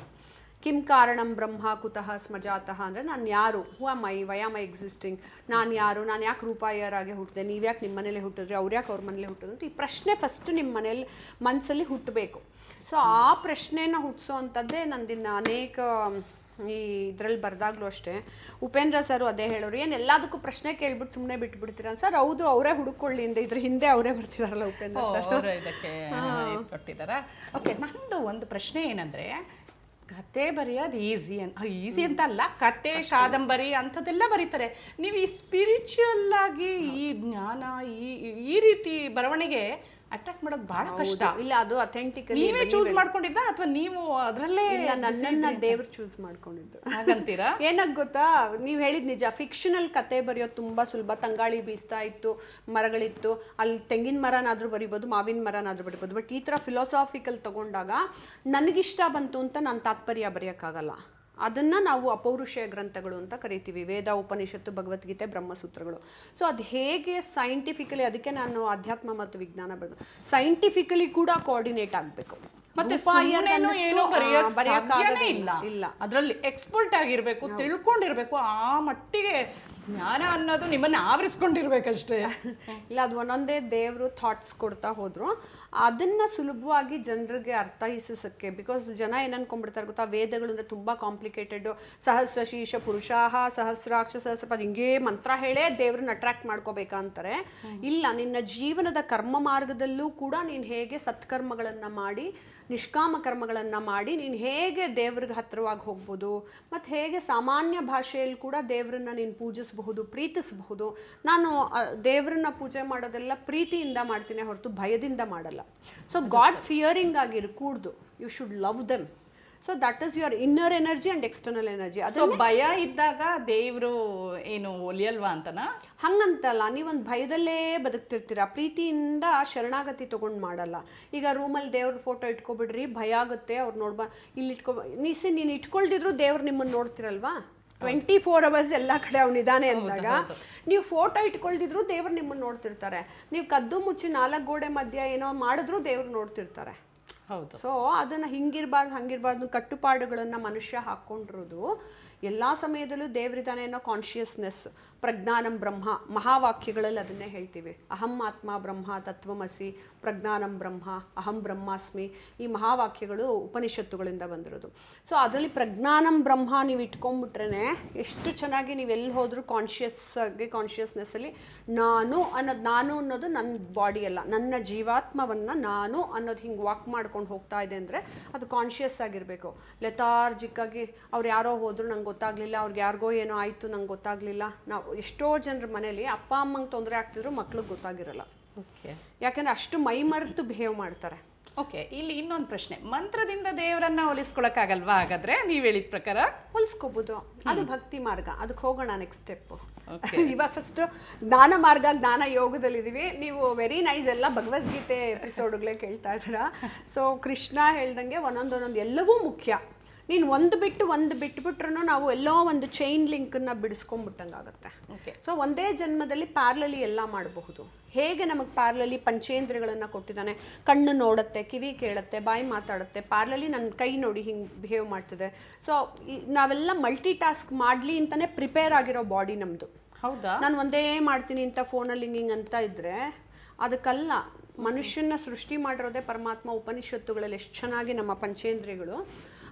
ಕಿಂ ಕಾರಣಂ ಬ್ರಹ್ಮ ಕುತಃ ಸ್ಮಜಾತಃ ಅಂದರೆ ನಾನು ಯಾರು, ಹೂ am I, why am I existing, ನಾನು ಯಾರು, ನಾನು ಯಾಕೆ ರೂಪಾಯರಾಗೆ ಹುಟ್ಟಿದೆ, ನೀವು ಯಾಕೆ ನಿಮ್ಮ ಮನೇಲಿ ಹುಟ್ಟಿದ್ರಿ, ಅವ್ರು ಯಾಕೆ ಅವ್ರ ಮನೇಲಿ ಹುಟ್ಟಿದ್ರು ಅಂತ ಈ ಪ್ರಶ್ನೆ ಫಸ್ಟ್ ನಿಮ್ಮ ಮನೇಲಿ ಮನಸ್ಸಲ್ಲಿ ಹುಟ್ಟಬೇಕು. ಸೊ ಆ ಪ್ರಶ್ನೆನ ಹುಟ್ಟಿಸೋ ಅಂಥದ್ದೇ ನಂದಿನ ಅನೇಕ ಈ ಇದರಲ್ಲಿ ಬರ್ದಾಗ್ಲೂ ಅಷ್ಟೇ. ಉಪೇಂದ್ರ ಸರ್ ಅದೇ ಹೇಳೋರು, ಏನು ಎಲ್ಲದಕ್ಕೂ ಪ್ರಶ್ನೆ ಕೇಳ್ಬಿಟ್ಟು ಸುಮ್ಮನೆ ಬಿಟ್ಬಿಡ್ತೀರಾ ಸರ್? ಹೌದು, ಅವರೇ ಹುಡುಕೊಳ್ಳಿ ಅಂತ ಇದ್ರ ಹಿಂದೆ ಅವರೇ ಬರ್ತಿದಾರಲ್ಲ ಉಪೇಂದ್ರ ಸರ್, ಇದಕ್ಕೆ ಕೊಟ್ಟಿದ್ದಾರ. ಓಕೆ, ನಂದು ಒಂದು ಪ್ರಶ್ನೆ ಏನಂದರೆ, ಕತೆ ಬರೆಯೋದು ಈಸಿ ಅಂತ ಅಲ್ಲ, ಕತೆ ಕಾದಂಬರಿ ಅಂಥದ್ದೆಲ್ಲ ಬರೀತಾರೆ. ನೀವು ಈ ಸ್ಪಿರಿಚುವಲ್ ಆಗಿ ಈ ಜ್ಞಾನ ಈ ರೀತಿ ಬರವಣಿಗೆ ಅಟ್ರಾಕ್ಟ್ ಮಾಡೋದು ಬಹಳ ಕಷ್ಟ. ಇಲ್ಲ, ಅದು ಅಥೆಂಟಿಕ್ ನೀವೇ ಚೂಸ್ ಮಾಡ್ಕೊಂಡಿದ್ದ ಅಥವಾ ನೀವು ಅದರಲ್ಲೇ? ನನ್ನನ್ನ ದೇವ್ರು ಚೂಸ್ ಮಾಡ್ಕೊಂಡಿದ್ದು ಹಾಗಂತೀರಾ? ಏನಾಗ ಗೊತ್ತಾ, ನೀವು ಹೇಳಿದ್ ನಿಜ. ಫಿಕ್ಷನಲ್ ಕತೆ ಬರೆಯೋದು ತುಂಬಾ ಸುಲಭ. ತಂಗಾಳಿ ಬೀಸ್ತಾ ಇತ್ತು, ಮರಗಳಿತ್ತು, ಅಲ್ಲಿ ತೆಂಗಿನ ಮರನಾದ್ರೂ ಬರಿಬೋದು, ಮಾವಿನ ಮರನಾದ್ರೂ ಬರಿಬೋದು. ಬಟ್ ಈ ಥರ ಫಿಲಾಸಾಫಿಕಲ್ ತಗೊಂಡಾಗ ನನಗಿಷ್ಟ ಬಂತು ಅಂತ ನಾನು ತಾತ್ಪರ್ಯ ಬರೆಯೋಕ್ಕಾಗಲ್ಲ. ಅದನ್ನ ನಾವು ಅಪೌರುಷೇಯ ಗ್ರಂಥಗಳು ಅಂತ ಕರಿತೀವಿ, ವೇದ, ಉಪನಿಷತ್ತು, ಭಗವದ್ಗೀತೆ, ಬ್ರಹ್ಮಸೂತ್ರಗಳು. ಸೊ ಅದು ಹೇಗೆ ಸೈಂಟಿಫಿಕಲಿ, ಅದಕ್ಕೆ ನಾನು ಅಧ್ಯಾತ್ಮ ಮತ್ತು ವಿಜ್ಞಾನ ಬರೆದು ಸೈಂಟಿಫಿಕಲಿ ಕೂಡ ಕೋಆರ್ಡಿನೇಟ್ ಆಗಬೇಕು. ಮತ್ತೆ ಇಲ್ಲ, ಅದರಲ್ಲಿ ಎಕ್ಸ್ಪರ್ಟ್ ಆಗಿರ್ಬೇಕು, ತಿಳ್ಕೊಂಡಿರ್ಬೇಕು, ಆ ಮಟ್ಟಿಗೆ ಜ್ಞಾನ ಅನ್ನೋದು ನಿಮ್ಮನ್ನ ಆವರಿಸ್ಕೊಂಡಿರ್ಬೇಕಷ್ಟೇ. ಇಲ್ಲ, ಅದು ಒಂದೊಂದೇ ದೇವರು ಥಾಟ್ಸ್ ಕೊಡ್ತಾ ಹೋದ್ರು, ಅದನ್ನ ಸುಲಭವಾಗಿ ಜನರಿಗೆ ಅರ್ಥೈಸೋಕ್ಕೆ. ಬಿಕಾಸ್ ಜನ ಏನು ಅನ್ಕೊಂಡ್ಬಿಡ್ತಾರೆ ಗೊತ್ತಾ, ವೇದಗಳು ಅಂದರೆ ತುಂಬ ಕಾಂಪ್ಲಿಕೇಟೆಡ್, ಸಹಸ್ರ ಶೀರ್ಷ ಪುರುಷಾಹ ಸಹಸ್ರಾಕ್ಷ ಸಹಸ್ರಪದ, ಹಿಂಗೇ ಮಂತ್ರ ಹೇಳೇ ದೇವ್ರನ್ನ ಅಟ್ರಾಕ್ಟ್ ಮಾಡ್ಕೋಬೇಕಂತಾರೆ. ಇಲ್ಲ, ನಿನ್ನ ಜೀವನದ ಕರ್ಮ ಮಾರ್ಗದಲ್ಲೂ ಕೂಡ ನೀನು ಹೇಗೆ ಸತ್ಕರ್ಮಗಳನ್ನು ಮಾಡಿ, ನಿಷ್ಕಾಮ ಕರ್ಮಗಳನ್ನು ಮಾಡಿ ನೀನು ಹೇಗೆ ದೇವ್ರಿಗೆ ಹತ್ತಿರವಾಗಿ ಹೋಗ್ಬೋದು, ಮತ್ತು ಹೇಗೆ ಸಾಮಾನ್ಯ ಭಾಷೆಯಲ್ಲಿ ಕೂಡ ದೇವ್ರನ್ನ ನೀನು ಪೂಜಿಸಬಹುದು, ಪ್ರೀತಿಸಬಹುದು. ನಾನು ದೇವ್ರನ್ನ ಪೂಜೆ ಮಾಡೋದೆಲ್ಲ ಪ್ರೀತಿಯಿಂದ ಮಾಡ್ತೀನಿ ಹೊರತು ಭಯದಿಂದ ಮಾಡಲ್ಲ. ಸೊ ಗಾಡ್ ಫಿಯರಿಂಗ್ ಆಗಿರು ಕೂಡ್ದು, you should love them. So that is your inner energy and external energy. ಅದು ಭಯ ಇದ್ದಾಗ ದೇವರು ಏನು ಒಲಿಯಲ್ವಾ ಅಂತನಾ? ಹಂಗಂತಲ್ಲ, ನೀವೊಂದು ಭಯದಲ್ಲೇ ಬದುಕ್ತಿರ್ತೀರ, ಪ್ರೀತಿಯಿಂದ ಶರಣಾಗತಿ ತೊಗೊಂಡು ಮಾಡಲ್ಲ. ಈಗ ರೂಮಲ್ಲಿ ದೇವ್ರ ಫೋಟೋ ಇಟ್ಕೊಬಿಡ್ರಿ, ಭಯ ಆಗುತ್ತೆ, ಅವ್ರು ನೋಡ್ಬಾ, ಇಲ್ಲಿ ನೀನು ಇಟ್ಕೊಳ್ದಿದ್ರು ದೇವ್ರು ನಿಮ್ಮನ್ನು ನೋಡ್ತಿರಲ್ವಾ, 24 hours ಎಲ್ಲ ಕಡೆ ಅವನಿದ್ದಾನೆ ಅಂದಾಗ. ನೀವು ಫೋಟೋ ಇಟ್ಕೊಳ್ದಿದ್ರು ದೇವ್ರು ನಿಮ್ಮನ್ನು ನೋಡ್ತಿರ್ತಾರೆ. ನೀವು ಕದ್ದು ಮುಚ್ಚಿ 4 ಗೋಡೆ ಮಧ್ಯೆ ಏನೋ ಮಾಡಿದ್ರು ದೇವ್ರು ನೋಡ್ತಿರ್ತಾರೆ. ಹೌದು. ಸೊ ಅದನ್ನು ಹಿಂಗಿರ್ಬಾರ್ದು ಹಂಗಿರ್ಬಾರ್ದು ಕಟ್ಟುಪಾಡುಗಳನ್ನು ಮನುಷ್ಯ ಹಾಕ್ಕೊಂಡಿರೋದು. ಎಲ್ಲ ಸಮಯದಲ್ಲೂ ದೇವರಿದ್ದಾನೆ ಅನ್ನೋ ಕಾನ್ಷಿಯಸ್ನೆಸ್, ಪ್ರಜ್ಞಾನಂ ಬ್ರಹ್ಮ, ಮಹಾವಾಕ್ಯಗಳಲ್ಲಿ ಅದನ್ನೇ ಹೇಳ್ತೀವಿ. ಅಹಂ ಆತ್ಮ ಬ್ರಹ್ಮ ತತ್ವಮಸಿ, ಪ್ರಜ್ಞಾನಂ ಬ್ರಹ್ಮ, ಅಹಂ ಬ್ರಹ್ಮಾಸ್ಮಿ, ಈ ಮಹಾವಾಕ್ಯಗಳು ಉಪನಿಷತ್ತುಗಳಿಂದ ಬಂದಿರೋದು. ಸೊ ಅದರಲ್ಲಿ ಪ್ರಜ್ಞಾನಂ ಬ್ರಹ್ಮ ನೀವು ಇಟ್ಕೊಂಡ್ಬಿಟ್ರೆ ಎಷ್ಟು ಚೆನ್ನಾಗಿ ನೀವು ಎಲ್ಲಿ ಹೋದ್ರೂ ಕಾನ್ಷಿಯಸ್ನೆಸ್ಸಲ್ಲಿ ನಾನು ಅನ್ನೋದು ನನ್ನ ಬಾಡಿ ಅಲ್ಲ, ನನ್ನ ಜೀವಾತ್ಮವನ್ನು ನಾನು ಅನ್ನೋದು ಹಿಂಗೆ ವಾಕ್ ಮಾಡ್ಕೊಂಡು ಹೋಗ್ತಾ ಇದೆ ಅಂದರೆ ಅದು ಕಾನ್ಷಿಯಸ್ ಆಗಿರಬೇಕು. ಲೆಥಾರ್ಜಿಕ್ಕಾಗಿ ಅವ್ರು ಯಾರೋ ಹೋದ್ರು ನಂಗೆ ಗೊತ್ತಾಗಲಿಲ್ಲ, ಅವ್ರಿಗೆ ಯಾರಿಗೋ ಏನೋ ಆಯಿತು ನಂಗೆ ಗೊತ್ತಾಗಲಿಲ್ಲ. ನಾವು ಎಷ್ಟೋ ಜನರ ಮನೇಲಿ ಅಪ್ಪ ಅಮ್ಮಂಗೆ ತೊಂದರೆ ಆಗ್ತಿದ್ರು ಮಕ್ಳಿಗೆ ಗೊತ್ತಾಗಿರಲ್ಲ. ಯಾಕಂದ್ರೆ ಅಷ್ಟು ಮೈ ಮರೆತು ಬಿಹೇವ್ ಮಾಡ್ತಾರೆ. ಓಕೆ, ಇಲ್ಲಿ ಇನ್ನೊಂದು ಪ್ರಶ್ನೆ, ಮಂತ್ರದಿಂದ ದೇವರನ್ನ ಹೋಲಿಸ್ಕೊಳಕ್ಕಾಗಲ್ವಾ? ಹಾಗಾದ್ರೆ ನೀವು ಹೇಳಿದ ಪ್ರಕಾರ ಹೋಲಿಸ್ಕೋಬಹುದು, ಅದು ಭಕ್ತಿ ಮಾರ್ಗ. ಅದಕ್ಕೆ ಹೋಗೋಣ ನೆಕ್ಸ್ಟ್ ಸ್ಟೆಪ್. ಇವಾಗ ಫಸ್ಟ್ ಜ್ಞಾನ ಮಾರ್ಗ, ಜ್ಞಾನ ಯೋಗದಲ್ಲಿದ್ದೀವಿ. ನೀವು ವೆರಿ ನೈಸ್, ಎಲ್ಲ ಭಗವದ್ಗೀತೆ ಎಪಿಸೋಡ್ಗಳೇ ಕೇಳ್ತಾ ಇದ್ದೀರಾ. ಸೊ ಕೃಷ್ಣ ಹೇಳ್ದಂಗೆ ಒಂದೊಂದೊಂದೊಂದು ಎಲ್ಲವೂ ಮುಖ್ಯ. ನೀನು ಒಂದು ಬಿಟ್ಬಿಟ್ರೂ ನಾವು ಎಲ್ಲೋ ಒಂದು ಚೈನ್ ಲಿಂಕನ್ನು ಬಿಡಿಸ್ಕೊಂಡ್ಬಿಟ್ಟಂಗಾಗುತ್ತೆ. ಸೊ ಒಂದೇ ಜನ್ಮದಲ್ಲಿ ಪ್ಯಾರಲಲಿ ಎಲ್ಲ ಮಾಡಬಹುದು. ಹೇಗೆ ನಮಗೆ ಪ್ಯಾರಲಲಿ ಪಂಚೇಂದ್ರಿಯಗಳನ್ನು ಕೊಟ್ಟಿದ್ದಾನೆ, ಕಣ್ಣು ನೋಡುತ್ತೆ, ಕಿವಿ ಕೇಳುತ್ತೆ, ಬಾಯಿ ಮಾತಾಡುತ್ತೆ, ಪ್ಯಾರಲಲಿ ನನ್ನ ಕೈ ನೋಡಿ ಹಿಂಗೆ ಬಿಹೇವ್ ಮಾಡ್ತಿದೆ. ಸೊ ನಾವೆಲ್ಲ ಮಲ್ಟಿ ಟಾಸ್ಕ್ ಮಾಡಲಿ ಅಂತಲೇ ಪ್ರಿಪೇರ್ ಆಗಿರೋ ಬಾಡಿ ನಮ್ಮದು. ಹೌದಾ? ನಾನು ಒಂದೇ ಮಾಡ್ತೀನಿ ಅಂತ ಫೋನಲ್ಲಿ ಹಿಂಗೆ ಅಂತ ಇದ್ದರೆ ಅದಕ್ಕಲ್ಲ. ಮನುಷ್ಯನ ಸೃಷ್ಟಿ ಮಾಡಿರೋದೇ ಪರಮಾತ್ಮ. ಉಪನಿಷತ್ತುಗಳಲ್ಲಿ ಎಷ್ಟು ಚೆನ್ನಾಗಿ ನಮ್ಮ ಪಂಚೇಂದ್ರಿಯಗಳು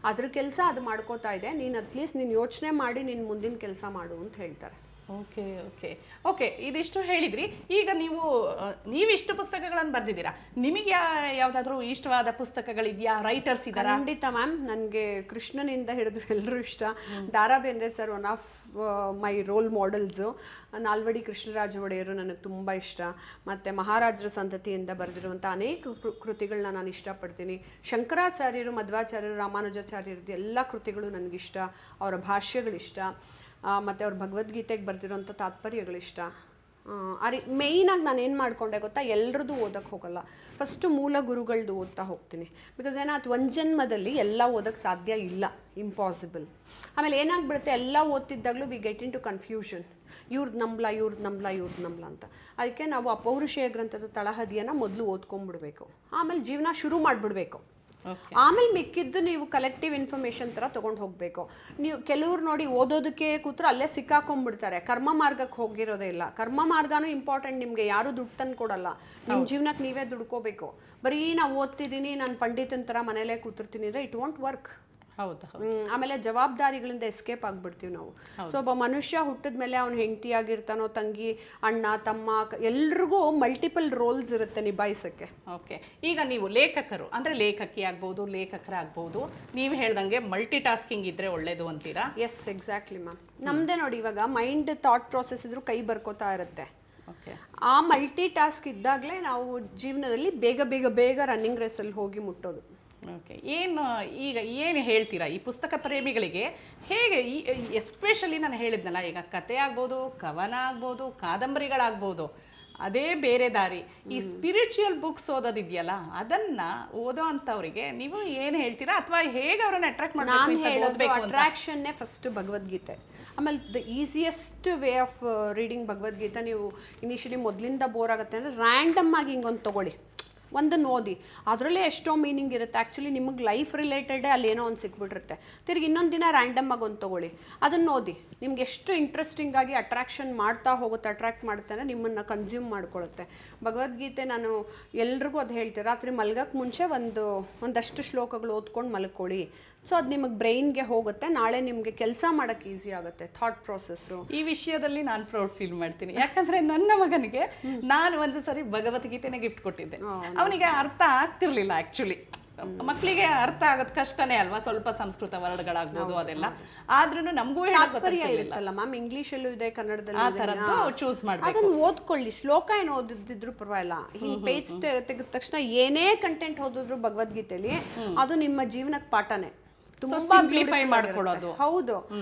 ಅದ್ರ ಕೆಲಸ ಅದು ಮಾಡ್ಕೋತಾ ಇದೆ. ನೀನು ಅಟ್ಲೀಸ್ಟ್ ನೀನು ಯೋಚನೆ ಮಾಡಿ ನೀನು ಮುಂದಿನ ಕೆಲಸ ಮಾಡು ಅಂತ ಹೇಳ್ತಾರೆ. ಓಕೆ ಓಕೆ ಓಕೆ, ಇದಿಷ್ಟು ಹೇಳಿದ್ರಿ. ಈಗ ನೀವಿಷ್ಟು ಪುಸ್ತಕಗಳನ್ನು ಬರೆದಿದ್ದೀರಾ, ನಿಮಗೆ ಯಾವುದಾದ್ರೂ ಇಷ್ಟವಾದ ಪುಸ್ತಕಗಳಿದೆಯಾ? ರೈಟರ್ಸ್ ಇದ್ದಾರಾ? ಖಂಡಿತ ಮ್ಯಾಮ್. ನನಗೆ ಕೃಷ್ಣನಿಂದ ಹಿಡಿದು ಎಲ್ಲರೂ ಇಷ್ಟ. ದಾರಾ Bendre sir one of my role models. Nalvadi Krishnaraja ಒಡೆಯರು ನನಗೆ ತುಂಬ ಇಷ್ಟ. ಮತ್ತು ಮಹಾರಾಜರ ಸಂತತಿಯಿಂದ ಬರೆದಿರುವಂಥ ಅನೇಕ ಕೃತಿಗಳನ್ನ ನಾನು ಇಷ್ಟಪಡ್ತೀನಿ. ಶಂಕರಾಚಾರ್ಯರು, ಮಧ್ವಾಚಾರ್ಯರು, ರಾಮಾನುಜಾಚಾರ್ಯರದ್ದು ಎಲ್ಲ ಕೃತಿಗಳು ನನಗಿಷ್ಟ. ಅವರ ಭಾಷ್ಯಗಳಿಷ್ಟ. ಮತ್ತು ಅವ್ರ ಭಗವದ್ಗೀತೆಗೆ ಬರೆದಿರೋಂಥ ತಾತ್ಪರ್ಯಗಳಿಷ್ಟ. ಮೇಯ್ನಾಗಿ ನಾನು ಏನು ಮಾಡ್ಕೊಂಡೆ ಗೊತ್ತಾ, ಎಲ್ಲರದ್ದು ಓದೋಕ್ಕೆ ಹೋಗಲ್ಲ. ಫಸ್ಟು ಮೂಲ ಗುರುಗಳದ್ದು ಓದ್ತಾ ಹೋಗ್ತೀನಿ. ಬಿಕಾಸ್ ಏನಾಯ್ತು, ಒಂದು ಜನ್ಮದಲ್ಲಿ ಎಲ್ಲ ಓದೋಕ್ಕೆ ಸಾಧ್ಯ ಇಲ್ಲ, ಇಂಪಾಸಿಬಲ್. ಆಮೇಲೆ ಏನಾಗ್ಬಿಡುತ್ತೆ, ಎಲ್ಲ ಓದ್ತಿದ್ದಾಗಲೂ we get into confusion. ಇವ್ರದ್ದು ನಂಬಲ ಅಂತ. ಅದಕ್ಕೆ ನಾವು ಅಪೌರುಷೇಯ ಗ್ರಂಥದ ತಳಹದಿಯನ್ನು ಮೊದಲು ಓದ್ಕೊಂಡ್ಬಿಡ್ಬೇಕು. ಆಮೇಲೆ ಜೀವನ ಶುರು ಮಾಡಿಬಿಡ್ಬೇಕು. ಆಮೇಲೆ ಮಿಕ್ಕಿದ್ದು ನೀವು ಕಲೆಕ್ಟಿವ್ ಇನ್ಫಾರ್ಮೇಷನ್ ಥರ ತೊಗೊಂಡು ಹೋಗಬೇಕು. ನೀವು ಕೆಲವ್ರು ನೋಡಿ ಓದೋದಕ್ಕೆ ಕೂತ್ರೆ ಅಲ್ಲೇ ಸಿಕ್ಕಾಕೊಂಡ್ಬಿಡ್ತಾರೆ. ಕರ್ಮ ಮಾರ್ಗಕ್ಕೆ ಹೋಗಿರೋದೇ ಇಲ್ಲ. ಕರ್ಮ ಮಾರ್ಗನೂ ಇಂಪಾರ್ಟೆಂಟ್. ನಿಮಗೆ ಯಾರು ದುಡ್ಡು ತಂದು ಕೊಡಲ್ಲ. ನಿಮ್ಮ ಜೀವನಕ್ಕೆ ನೀವೇ ದುಡ್ಕೋಬೇಕು. ಬರೀ ನಾವು ಓದ್ತಿದ್ದೀನಿ, ನಾನು ಪಂಡಿತನ ಥರ ಮನೇಲೇ ಕೂತಿರ್ತೀನಿ ಅಂದರೆ ಇಟ್ ವಾಂಟ್ ವರ್ಕ್. ಹೌದು. ಆಮೇಲೆ ಜವಾಬ್ದಾರಿಗಳಿಂದ ಎಸ್ಕೇಪ್ ಆಗಿಬಿಡ್ತೀವಿ ನಾವು. ಸೊ ಒಬ್ಬ ಮನುಷ್ಯ ಹುಟ್ಟಿದ ಮೇಲೆ ಅವ್ನು ಹೆಂಡತಿ ಆಗಿರ್ತಾನೋ, ತಂಗಿ, ಅಣ್ಣ, ತಮ್ಮ, ಎಲ್ರಿಗೂ ಮಲ್ಟಿಪಲ್ ರೋಲ್ಸ್ ಇರುತ್ತೆ ನಿಭಾಯಿಸೋಕ್ಕೆ. ಓಕೆ, ಈಗ ನೀವು ಲೇಖಕರು ಅಂದರೆ ಲೇಖಕಿ ಆಗ್ಬೋದು, ಲೇಖಕರಾಗ್ಬೋದು, ನೀವು ಹೇಳ್ದಂಗೆ ಮಲ್ಟಿ ಟಾಸ್ಕಿಂಗ್ ಇದ್ರೆ ಒಳ್ಳೇದು ಅಂತೀರಾ? Yes, exactly ma'am. ನಮ್ಮದೇ ನೋಡಿ, ಇವಾಗ ಮೈಂಡ್ ಥಾಟ್ ಪ್ರಾಸೆಸ್ ಇದ್ರೂ ಕೈ ಬರ್ಕೋತಾ ಇರುತ್ತೆ. ಆ ಮಲ್ಟಿ ಟಾಸ್ಕ್ ಇದ್ದಾಗಲೇ ನಾವು ಜೀವನದಲ್ಲಿ ಬೇಗ ರನ್ನಿಂಗ್ ರೇಸಲ್ಲಿ ಹೋಗಿ ಮುಟ್ಟೋದು. ಓಕೆ, ಏನು ಹೇಳ್ತೀರಾ ಈ ಪುಸ್ತಕ ಪ್ರೇಮಿಗಳಿಗೆ? ಹೇಗೆ ಎಸ್ಪೆಷಲಿ ನಾನು ಹೇಳಿದ್ನಲ್ಲ, ಈಗ ಕತೆ ಆಗ್ಬೋದು, ಕವನ ಆಗ್ಬೋದು, ಕಾದಂಬರಿಗಳಾಗ್ಬೋದು, ಅದೇ ಬೇರೆ ದಾರಿ. ಈ ಸ್ಪಿರಿಚುವಲ್ ಬುಕ್ಸ್ ಓದೋದಿದೆಯಲ್ಲ, ಅದನ್ನ ಓದೋ ಅಂಥವ್ರಿಗೆ ನೀವು ಏನು ಹೇಳ್ತೀರಾ? ಅಥವಾ ಹೇಗೆ ಅವ್ರನ್ನ ಅಟ್ರಾಕ್ಟ್ ಮಾಡಬೇಕು? ಅಟ್ರಾಕ್ಷನ್ನೇ ಫಸ್ಟ್ ಭಗವದ್ಗೀತೆ. ಆಮೇಲೆ the easiest way of reading Bhagavad Gita. ನೀವು ಇನಿಷಿಯಲಿ ಮೊದಲಿಂದ ಬೋರ್ ಆಗುತ್ತೆ ಅಂದರೆ ರ್ಯಾಂಡಮ್ ಆಗಿ ಹಿಂಗೊಂದು ತೊಗೊಳ್ಳಿ, ಒಂದನ್ನು ಓದಿ. ಅದರಲ್ಲೇ ಎಷ್ಟೋ ಮೀನಿಂಗ್ ಇರುತ್ತೆ. ಆ್ಯಕ್ಚುಲಿ ನಿಮಗೆ ಲೈಫ್ ರಿಲೇಟೆಡೇ ಅಲ್ಲಿ ಏನೋ ಒಂದು ಸಿಕ್ಬಿಟ್ಟಿರುತ್ತೆ. ತಿರುಗಿ ಇನ್ನೊಂದು ದಿನ ರ್ಯಾಂಡಮ್ ಆಗಿ ಒಂದು ತೊಗೊಳ್ಳಿ, ಅದನ್ನು ಓದಿ. ನಿಮ್ಗೆ ಎಷ್ಟು ಇಂಟ್ರೆಸ್ಟಿಂಗ್ ಆಗಿ ಅಟ್ರಾಕ್ಷನ್ ಮಾಡ್ತಾ ಹೋಗುತ್ತೆ, ಅಟ್ರಾಕ್ಟ್ ಮಾಡುತ್ತೆ ಅಂದರೆ ನಿಮ್ಮನ್ನು ಕನ್ಸ್ಯೂಮ್ ಮಾಡ್ಕೊಳ್ಳುತ್ತೆ. ಭಗವದ್ಗೀತೆ ನಾನು ಎಲ್ರಿಗೂ ಅದು ಹೇಳ್ತೀನಿ, ರಾತ್ರಿ ಮಲ್ಗಕ್ಕೆ ಮುಂಚೆ ಒಂದಷ್ಟು ಶ್ಲೋಕಗಳು ಓದ್ಕೊಂಡು ಮಲ್ಕೊಳ್ಳಿ. ಸೊ ಅದು ನಿಮಗೆ ಬ್ರೈನ್ಗೆ ಹೋಗುತ್ತೆ. ನಾಳೆ ನಿಮಗೆ ಕೆಲಸ ಮಾಡೋಕ್ಕೆ ಈಸಿ ಆಗುತ್ತೆ, ಥಾಟ್ ಪ್ರೊಸೆಸ್ಸು. ಈ ವಿಷಯದಲ್ಲಿ ನಾನು ಪ್ರೌಡ್ ಫೀಲ್ ಮಾಡ್ತೀನಿ. ಯಾಕಂದರೆ ನನ್ನ ಮಗನಿಗೆ ನಾನು ಒಂದು ಸರಿ ಭಗವದ್ಗೀತೆನೇ ಗಿಫ್ಟ್ ಕೊಟ್ಟಿದ್ದೆ. ಅವನಿಗೆ ಅರ್ಥ ಆಗ್ತಿರ್ಲಿಲ್ಲ. ಆ್ಯಕ್ಚುಲಿ ಮಕ್ಕಳಿಗೆ ಅರ್ಥ ಆಗೋದು ಕಷ್ಟನೇ ಅಲ್ವಾ, ಸ್ವಲ್ಪ ಸಂಸ್ಕೃತ ವರ್ಡ್ಗಳಾಗ್ಬೋದು ಅದೆಲ್ಲ. ಆದ್ರೂ ನಮಗೂ ಇರುತ್ತಲ್ಲ ಮ್ಯಾಮ್, ಇಂಗ್ಲೀಷಲ್ಲೂ ಇದೆ, ಕನ್ನಡದಲ್ಲಿ ಆ ಥರದ್ದು ಚೂಸ್ ಮಾಡಿ ಅದನ್ನು ಓದ್ಕೊಳ್ಳಿ. ಶ್ಲೋಕ ಏನು ಓದಿದ್ರು ಪರವಾಗಿಲ್ಲ. ಹಿಂಗೆ ಪೇಜ್ ತೆಗೆದ ತಕ್ಷಣ ಏನೇ ಕಂಟೆಂಟ್ ಓದಿದ್ರು ಭಗವದ್ಗೀತೆಯಲ್ಲಿ ಅದು ನಿಮ್ಮ ಜೀವನಕ್ಕೆ ಪಾಠನೇ. ಸಿಂಪ್ಲಿಫೈ ಮಾಡ್ಕೊಳ್ಳೋದು. ಹೌದು.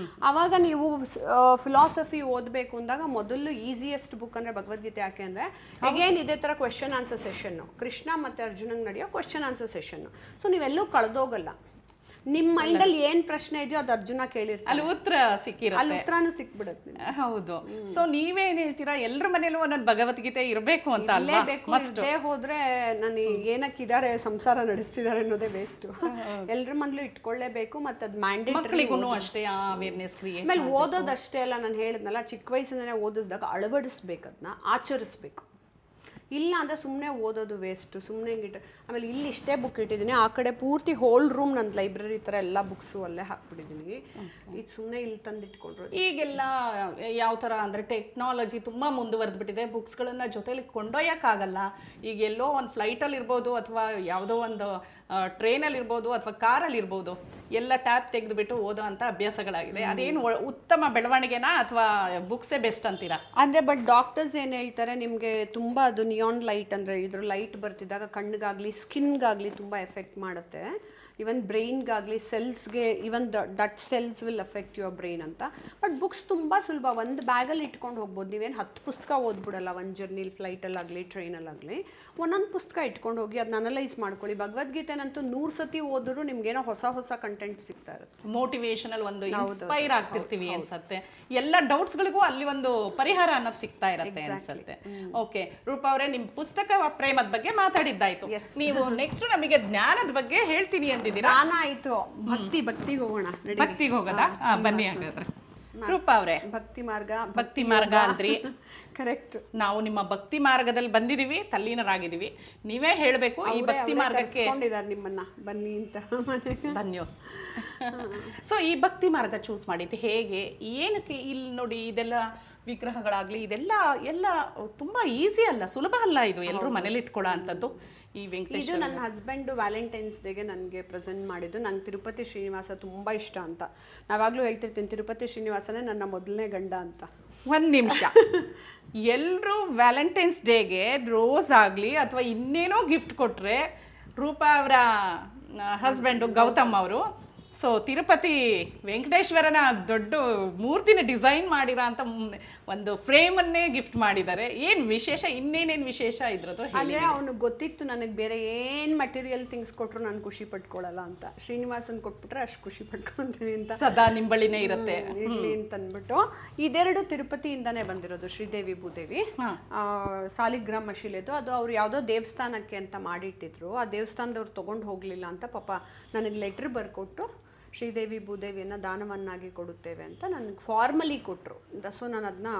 ಅವಾಗ ನೀವು ಫಿಲಾಸಫಿ ಓದಬೇಕು ಅಂದಾಗ ಮೊದಲು ಈಸಿಯೆಸ್ಟ್ ಬುಕ್ ಅಂದರೆ ಭಗವದ್ಗೀತೆ. ಯಾಕೆ ಅಂದರೆ ಅಗೇನ್ ಇದೇ ಥರ ಕ್ವೆಶ್ಚನ್ ಆನ್ಸರ್ ಸೆಷನ್ನು, ಕೃಷ್ಣ ಮತ್ತು ಅರ್ಜುನಂಗೆ ನಡೆಯೋ ಕ್ವೆಶ್ಚನ್ ಆನ್ಸರ್ ಸೆಷನ್ನು. ಸೊ ನೀವೆಲ್ಲೂ ಕಳೆದೋಗಲ್ಲ. ನಿಮ್ಮ ಮೈಂಡಲ್ಲಿ ಏನು ಪ್ರಶ್ನೆ ಇದೆಯೋ ಅದು ಅರ್ಜುನ ಕೇಳಿರ್ತಾರೆ, ಅಲ್ಲಿ ಉತ್ತರ ಸಿಕ್ಕಿರುತ್ತೆ, ಅಲ್ಲಿ ಉತ್ತರನೂ ಸಿಕ್ಬಿಡುತ್ತೆ. ಹೌದು. ಸೊ ನೀವೇನು ಹೇಳ್ತೀರಾ, ಎಲ್ಲರ ಮನೇಲೂ ಒಂದೊಂದು ಭಗವದ್ಗೀತೆ ಇರಬೇಕು ಅಂತ ಅಲ್ವಾ? ಇಲ್ಲೇ ಹೋದ್ರೆ ನಾನು ಏನಕ್ಕಿದ್ದಾರೆ ಸಂಸಾರ ನಡೆಸ್ತಿದ್ದಾರೆ ಅನ್ನೋದೇ ವೇಸ್ಟ್. ಎಲ್ಲರ ಮನೇಲೂ ಇಟ್ಕೊಳ್ಳೇಬೇಕು. ಮತ್ತು ಅದು ಮ್ಯಾಂಡೇಟರಿ. ಮಕ್ಕಳಿಗೂ ಅಷ್ಟೇ ಅವೇರ್ನೆಸ್ ಕ್ರಿಯೇಟ್. ಆಮೇಲೆ ಓದೋದಷ್ಟೇ ಅಲ್ಲ, ನಾನು ಹೇಳಿದ್ನಲ್ಲ, ಚಿಕ್ಕ ವಯಸ್ಸಿಂದನೇ ಓದಿಸಿದಾಗ ಅಳವಡಿಸ್ಬೇಕು, ಅದನ್ನ ಆಚರಿಸ್ಬೇಕು. ಇಲ್ಲ ಅಂದರೆ ಸುಮ್ಮನೆ ಓದೋದು ವೇಸ್ಟು, ಸುಮ್ಮನೆ ಹಿಂಗಿಟ್ಟು. ಆಮೇಲೆ ಇಲ್ಲಿ ಇಷ್ಟೇ ಬುಕ್ ಇಟ್ಟಿದ್ದೀನಿ, ಆ ಕಡೆ ಪೂರ್ತಿ ಹೋಲ್ ರೂಮ್ ನನ್ನ ಲೈಬ್ರರಿ ಥರ ಎಲ್ಲ ಬುಕ್ಸು ಅಲ್ಲೇ ಹಾಕ್ಬಿಟ್ಟಿದ್ದೀನಿ. ಇದು ಸುಮ್ಮನೆ ಇಲ್ಲಿ ತಂದಿಟ್ಕೊಂಡ್ರು. ಈಗೆಲ್ಲ ಯಾವ ಥರ ಅಂದರೆ ಟೆಕ್ನಾಲಜಿ ತುಂಬ ಮುಂದುವರೆದ್ಬಿಟ್ಟಿದೆ. ಬುಕ್ಸ್ಗಳನ್ನು ಜೊತೆಲಿ ಕೊಂಡೊಯ್ಯೋಕ್ಕಾಗಲ್ಲ. ಈಗ ಎಲ್ಲೋ ಒಂದು ಫ್ಲೈಟಲ್ಲಿ ಇರ್ಬೋದು, ಅಥವಾ ಯಾವುದೋ ಒಂದು ಟ್ರೈನಲ್ಲಿ ಇರ್ಬೋದು, ಅಥವಾ ಕಾರಲ್ಲಿ ಇರ್ಬೋದು, ಎಲ್ಲ ಟ್ಯಾಬ್ ತೆಗೆದುಬಿಟ್ಟು ಓದೋ ಅಂಥ ಅಭ್ಯಾಸಗಳಾಗಿದೆ. ಅದೇನು ಉತ್ತಮ ಬೆಳವಣಿಗೆನಾ ಅಥವಾ ಬುಕ್ಸೇ ಬೆಸ್ಟ್ ಅಂತೀರಾ? ಅಂದರೆ ಬಟ್ ಡಾಕ್ಟರ್ಸ್ ಏನು ಹೇಳ್ತಾರೆ, ನಿಮಗೆ ತುಂಬ ಅದು ನಿಯಾನ್ ಲೈಟ್ ಅಂದರೆ ಇದ್ರ ಲೈಟ್ ಬರ್ತಿದ್ದಾಗ ಕಣ್ಣಿಗಾಗಲಿ ಸ್ಕಿನ್ಗಾಗಲಿ ತುಂಬ ಎಫೆಕ್ಟ್ ಮಾಡುತ್ತೆ. ಈವನ್ ಬ್ರೈನ್ಗಾಗಲಿ ಸೆಲ್ಸ್ಗೆ even that cells will affect your brain ಅಂತ. ಬಟ್ ಬುಕ್ಸ್ ತುಂಬ ಸುಲಭ, ಒಂದು ಬ್ಯಾಗಲ್ಲಿ ಇಟ್ಕೊಂಡು ಹೋಗ್ಬೋದು. ನೀವೇನು 10 ಪುಸ್ತಕ ಓದ್ಬಿಡಲ್ಲ ಒಂದು ಜರ್ನಿಲಿ, ಫ್ಲೈಟಲ್ಲಾಗಲಿ ಟ್ರೈನಲ್ಲಾಗಲಿ. ಒಂದೊಂದು ಪುಸ್ತಕ ಇಟ್ಕೊಂಡು ಹೋಗಿ ಅದನ್ನ ಅನಲೈಸ್ ಮಾಡ್ಕೊಳ್ಳಿ. ಭಗವದ್ಗೀತೆನಂತೂ 100 ಸತಿ ಓದಿದ್ರು ನಿಮ್ಗೇನೋ ಹೊಸ ಕಂಟೆಂಟ್ ಸಿಗ್ತಾ ಇರುತ್ತೆ. ಮೋಟಿವೇಶನಲ್ ಒಂದು ಇನ್ಸ್ಪೈರ್ ಆಗ್ತಿರ್ತೀವಿ ಅನ್ಸತ್ತೆ. ಎಲ್ಲ ಡೌಟ್ಸ್ಗಳಿಗೂ ಅಲ್ಲಿ ಒಂದು ಪರಿಹಾರ ಅನ್ನೋದು ಸಿಗ್ತಾ ಇರುತ್ತೆ ಅನ್ಸುತ್ತೆ. ಓಕೆ ರೂಪಾ ಅವರೇ, ನಿಮ್ ಪುಸ್ತಕ ಪ್ರೇಮದ ಬಗ್ಗೆ ಮಾತಾಡಿದ್ದಾಯ್ತು. ನೀವು ನೆಕ್ಸ್ಟ್ ನಮಗೆ ಜ್ಞಾನದ ಬಗ್ಗೆ ಹೇಳ್ತೀನಿ ಅಂತಿದ್ದೀರಾ. ಆಯ್ತು, ಭಕ್ತಿಗೆ ಹೋಗೋಣ. ಭಕ್ತಿಗೆ ಹೋಗೋದಾ? ಬನ್ನಿ ಹಾಗಾದ್ರೆ. ರೂಪಾ ಅವರೇ, ಭಕ್ತಿ ಮಾರ್ಗ ಅಂದ್ರಿ. ಕರೆಕ್ಟ್. ನಾವು ನಿಮ್ಮ ಭಕ್ತಿ ಮಾರ್ಗದಲ್ಲಿ ಬಂದಿದೀವಿ, ತಲ್ಲೀನರಾಗಿದ್ದೀವಿ. ನೀವೇ ಹೇಳಬೇಕು ಈ ಭಕ್ತಿ ಮಾರ್ಗಕ್ಕೆ ನಿಮ್ಮನ್ನ ಬನ್ನಿ ಅಂತ ಧನ್ಯವಾದ. ಸೊ ಈ ಭಕ್ತಿ ಮಾರ್ಗ ಚೂಸ್ ಮಾಡಿದ್ದು ಹೇಗೆ, ಏನಕ್ಕೆ? ಇಲ್ಲಿ ನೋಡಿ, ಇದೆಲ್ಲ ವಿಗ್ರಹಗಳಾಗ್ಲಿ ಇದೆಲ್ಲ ತುಂಬಾ ಈಸಿ ಅಲ್ಲ, ಸುಲಭ ಅಲ್ಲ ಇದು ಎಲ್ಲರೂ ಮನೇಲಿ ಇಟ್ಕೊಳ್ಳೋ ಅಂಥದ್ದು. ಈ ವೆಂಕಟೇಶ್, ಇದು ನನ್ನ ಹಸ್ಬೆಂಡ್ ವ್ಯಾಲೆಂಟೈನ್ಸ್ ಡೇಗೆ ನನಗೆ ಪ್ರೆಸೆಂಟ್ ಮಾಡಿದ್ದು. ನಂಗೆ ತಿರುಪತಿ ಶ್ರೀನಿವಾಸ ತುಂಬ ಇಷ್ಟ ಅಂತ. ನಾವಾಗಲೂ ಹೇಳ್ತಿರ್ತೀನಿ, ತಿರುಪತಿ ಶ್ರೀನಿವಾಸನೇ ನನ್ನ ಮೊದಲನೇ ಗಂಡ ಅಂತ. ಒಂದು ನಿಮಿಷ, ಎಲ್ಲರೂ ವ್ಯಾಲೆಂಟೈನ್ಸ್ ಡೇಗೆ ರೋಸ್ ಆಗಲಿ ಅಥವಾ ಇನ್ನೇನೋ ಗಿಫ್ಟ್ ಕೊಟ್ಟರೆ, ರೂಪಾ ಅವರ ಹಸ್ಬೆಂಡು ಗೌತಮ್ ಅವರು ಸೊ ತಿರುಪತಿ ವೆಂಕಟೇಶ್ವರನ ದೊಡ್ಡ ಮೂರ್ತಿನ ಡಿಸೈನ್ ಮಾಡಿರೋ ಅಂತ ಒಂದು ಫ್ರೇಮನ್ನೇ ಗಿಫ್ಟ್ ಮಾಡಿದ್ದಾರೆ. ಏನು ವಿಶೇಷ, ಇನ್ನೇನೇನು ವಿಶೇಷ ಇದ್ರದ್ದು? ಅಂದರೆ ಅವನಿಗೆ ಗೊತ್ತಿತ್ತು ನನಗೆ ಬೇರೆ ಏನು ಮಟೀರಿಯಲ್ ಥಿಂಗ್ಸ್ ಕೊಟ್ಟರು ನಾನು ಖುಷಿ ಪಟ್ಕೊಳ್ಳಲ್ಲ ಅಂತ. ಶ್ರೀನಿವಾಸನ್ ಕೊಟ್ಬಿಟ್ರೆ ಅಷ್ಟು ಖುಷಿ ಪಟ್ಕೊತೀನಿ ಅಂತ, ಸದಾ ನಿಂಬಳಿನೇ ಇರುತ್ತೆ ಇರಲಿ ಅಂತ ಅಂದ್ಬಿಟ್ಟು. ಇದೆರಡು ತಿರುಪತಿಯಿಂದನೇ ಬಂದಿರೋದು, ಶ್ರೀದೇವಿ ಭೂದೇವಿ. ಸಾಲಿಗ್ರಾಮ ಶಿಲೆದು. ಅದು ಅವ್ರು ಯಾವುದೋ ದೇವಸ್ಥಾನಕ್ಕೆ ಅಂತ ಮಾಡಿಟ್ಟಿದ್ರು. ಆ ದೇವಸ್ಥಾನದವ್ರು ತೊಗೊಂಡು ಹೋಗಲಿಲ್ಲ ಅಂತ ಪಾಪ ನನಗೆ ಲೆಟ್ರ್ ಬರ್ಕೊಟ್ಟು ಶ್ರೀದೇವಿ ಭೂದೇವಿಯನ್ನು ದಾನವನ್ನಾಗಿ ಕೊಡುತ್ತೇವೆ ಅಂತ ನನಗೆ ಫಾರ್ಮಲಿ ಕೊಟ್ಟರು. ಸೊ ನಾನು ಅದನ್ನ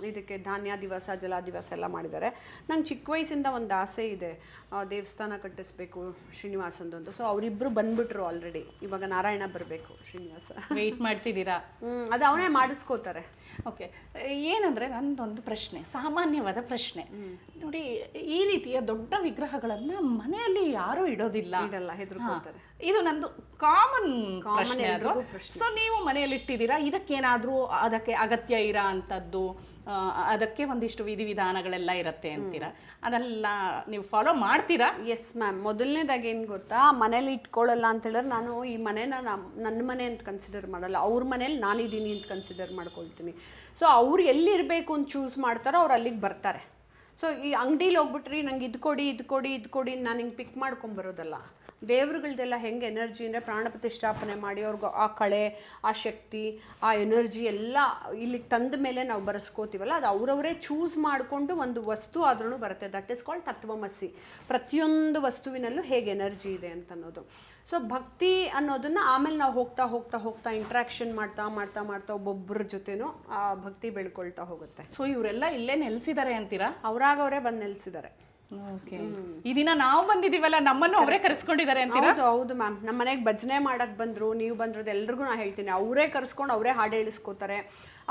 ಇದಕ್ಕೆ ಧಾನ್ಯ ದಿವಸ, ಜಲ ದಿವಸ ಎಲ್ಲ ಮಾಡಿದ್ದಾರೆ. ನಂಗೆ ಚಿಕ್ಕ ವಯಸ್ಸಿಂದ ಒಂದು ಆಸೆ ಇದೆ, ದೇವಸ್ಥಾನ ಕಟ್ಟಿಸ್ಬೇಕು ಶ್ರೀನಿವಾಸಂದೊಂದು. ಸೊ ಅವರಿಬ್ಬರು ಬಂದ್ಬಿಟ್ರು ಆಲ್ರೆಡಿ. ಇವಾಗ ನಾರಾಯಣ ಬರಬೇಕು, ಶ್ರೀನಿವಾಸ ವೆಯ್ಟ್ ಮಾಡ್ತಿದ್ದೀರಾ? ಅದು ಅವನೇ ಮಾಡಿಸ್ಕೋತಾರೆ. ಓಕೆ, ಏನಂದರೆ ನಂದೊಂದು ಪ್ರಶ್ನೆ, ಸಾಮಾನ್ಯವಾದ ಪ್ರಶ್ನೆ. ನೋಡಿ, ಈ ರೀತಿಯ ದೊಡ್ಡ ವಿಗ್ರಹಗಳನ್ನ ಮನೆಯಲ್ಲಿ ಯಾರೂ ಇಡೋದಿಲ್ಲ, ಹೆದರ್ಕೊಳ್ತಾರೆ. ಇದು ನಂದು ಕಾಮನ್ ಪ್ರಶ್ನೆ ಅದು. ಸೊ ನೀವು ಮನೆಯಲ್ಲಿ ಇಟ್ಟಿದ್ದೀರಾ, ಅದಕ್ಕೆ ಅಗತ್ಯ ಇರೋ ಅಂಥದ್ದು, ಅದಕ್ಕೆ ಒಂದಿಷ್ಟು ವಿಧಿವಿಧಾನಗಳೆಲ್ಲ ಇರುತ್ತೆ ಅಂತೀರಾ, ಅದೆಲ್ಲ ನೀವು ಫಾಲೋ ಮಾಡ್ತೀರಾ? Yes ma'am. ಮೊದಲನೇದಾಗಿ ಏನು ಗೊತ್ತಾ, ಮನೇಲಿ ಇಟ್ಕೊಳ್ಳಲ್ಲ ಅಂತ ಹೇಳಿದ್ರೆ ನಾನು ಈ ಮನೇನ ನನ್ನ ಮನೆ ಅಂತ ಕನ್ಸಿಡರ್ ಮಾಡಲ್ಲ. ಅವ್ರ ಮನೇಲಿ ನಾನಿದ್ದೀನಿ ಅಂತ ಕನ್ಸಿಡರ್ ಮಾಡ್ಕೊಳ್ತೀನಿ. ಸೊ ಅವ್ರು ಎಲ್ಲಿರಬೇಕು ಅಂತ ಚೂಸ್ ಮಾಡ್ತಾರೋ ಅವ್ರು ಅಲ್ಲಿಗೆ ಬರ್ತಾರೆ. ಸೊ ಈ ಅಂಗಡೀಲಿ ಹೋಗ್ಬಿಟ್ರಿ ನಂಗೆ ಇದು ಕೊಡಿ ನಾನು ಹಿಂಗೆ ಪಿಕ್ ಮಾಡ್ಕೊಂಬರೋದಲ್ಲ. ದೇವ್ರುಗಳ್ದೆಲ್ಲ ಹೆಂಗೆ ಎನರ್ಜಿ ಅಂದರೆ ಪ್ರಾಣ ಪ್ರತಿಷ್ಠಾಪನೆ ಮಾಡಿ ಅವ್ರಿಗೆ ಆ ಕಳೆ, ಆ ಶಕ್ತಿ, ಆ ಎನರ್ಜಿ ಎಲ್ಲ ಇಲ್ಲಿಗೆ ತಂದ ಮೇಲೆ ನಾವು ಬರೆಸ್ಕೋತೀವಲ್ಲ, ಅದು ಅವರವರೇ ಚೂಸ್ ಮಾಡಿಕೊಂಡು ಒಂದು ವಸ್ತು ಆದ್ರೂ ಬರುತ್ತೆ. ದಟ್ ಇಸ್ ಕಾಲ್ಡ್ ತತ್ವಮಸಿ. ಪ್ರತಿಯೊಂದು ವಸ್ತುವಿನಲ್ಲೂ ಹೇಗೆ ಎನರ್ಜಿ ಇದೆ ಅಂತ ಅನ್ನೋದು. ಸೊ ಭಕ್ತಿ ಅನ್ನೋದನ್ನು ಆಮೇಲೆ ನಾವು ಹೋಗ್ತಾ ಇಂಟ್ರಾಕ್ಷನ್ ಮಾಡ್ತಾ ಒಬ್ಬೊಬ್ಬರ ಜೊತೆನೂ ಆ ಭಕ್ತಿ ಬೆಳ್ಕೊಳ್ತಾ ಹೋಗುತ್ತೆ. ಸೊ ಇವರೆಲ್ಲ ಇಲ್ಲೇ ನೆಲೆಸಿದ್ದಾರೆ ಅಂತೀರಾ? ಅವರಾಗವರೇ ಬಂದು ನೆಲೆಸಿದ್ದಾರೆ. ಓಕೆ, ಈ ದಿನ ನಾವು ಬಂದಿದ್ದೀವಲ್ಲ, ನಮ್ಮನ್ನು ಅವರೇ ಕರೆಸ್ಕೊಂಡಿದ್ದಾರೆ ಅಂತೀರಾ? ಹೌದು ಮ್ಯಾಮ್. ನಮ್ಮ ಮನೆಗೆ ಭಜನೆ ಮಾಡಕ್ ಬಂದ್ರು, ನೀವು ಬಂದ್ರದ್ದು ಎಲ್ರಿಗೂ ನಾನು ಹೇಳ್ತೀನಿ, ಅವರೇ ಕರೆಸ್ಕೊಂಡು ಅವರೇ ಹಾಡು ಹೇಳಿಸ್ಕೋತಾರೆ.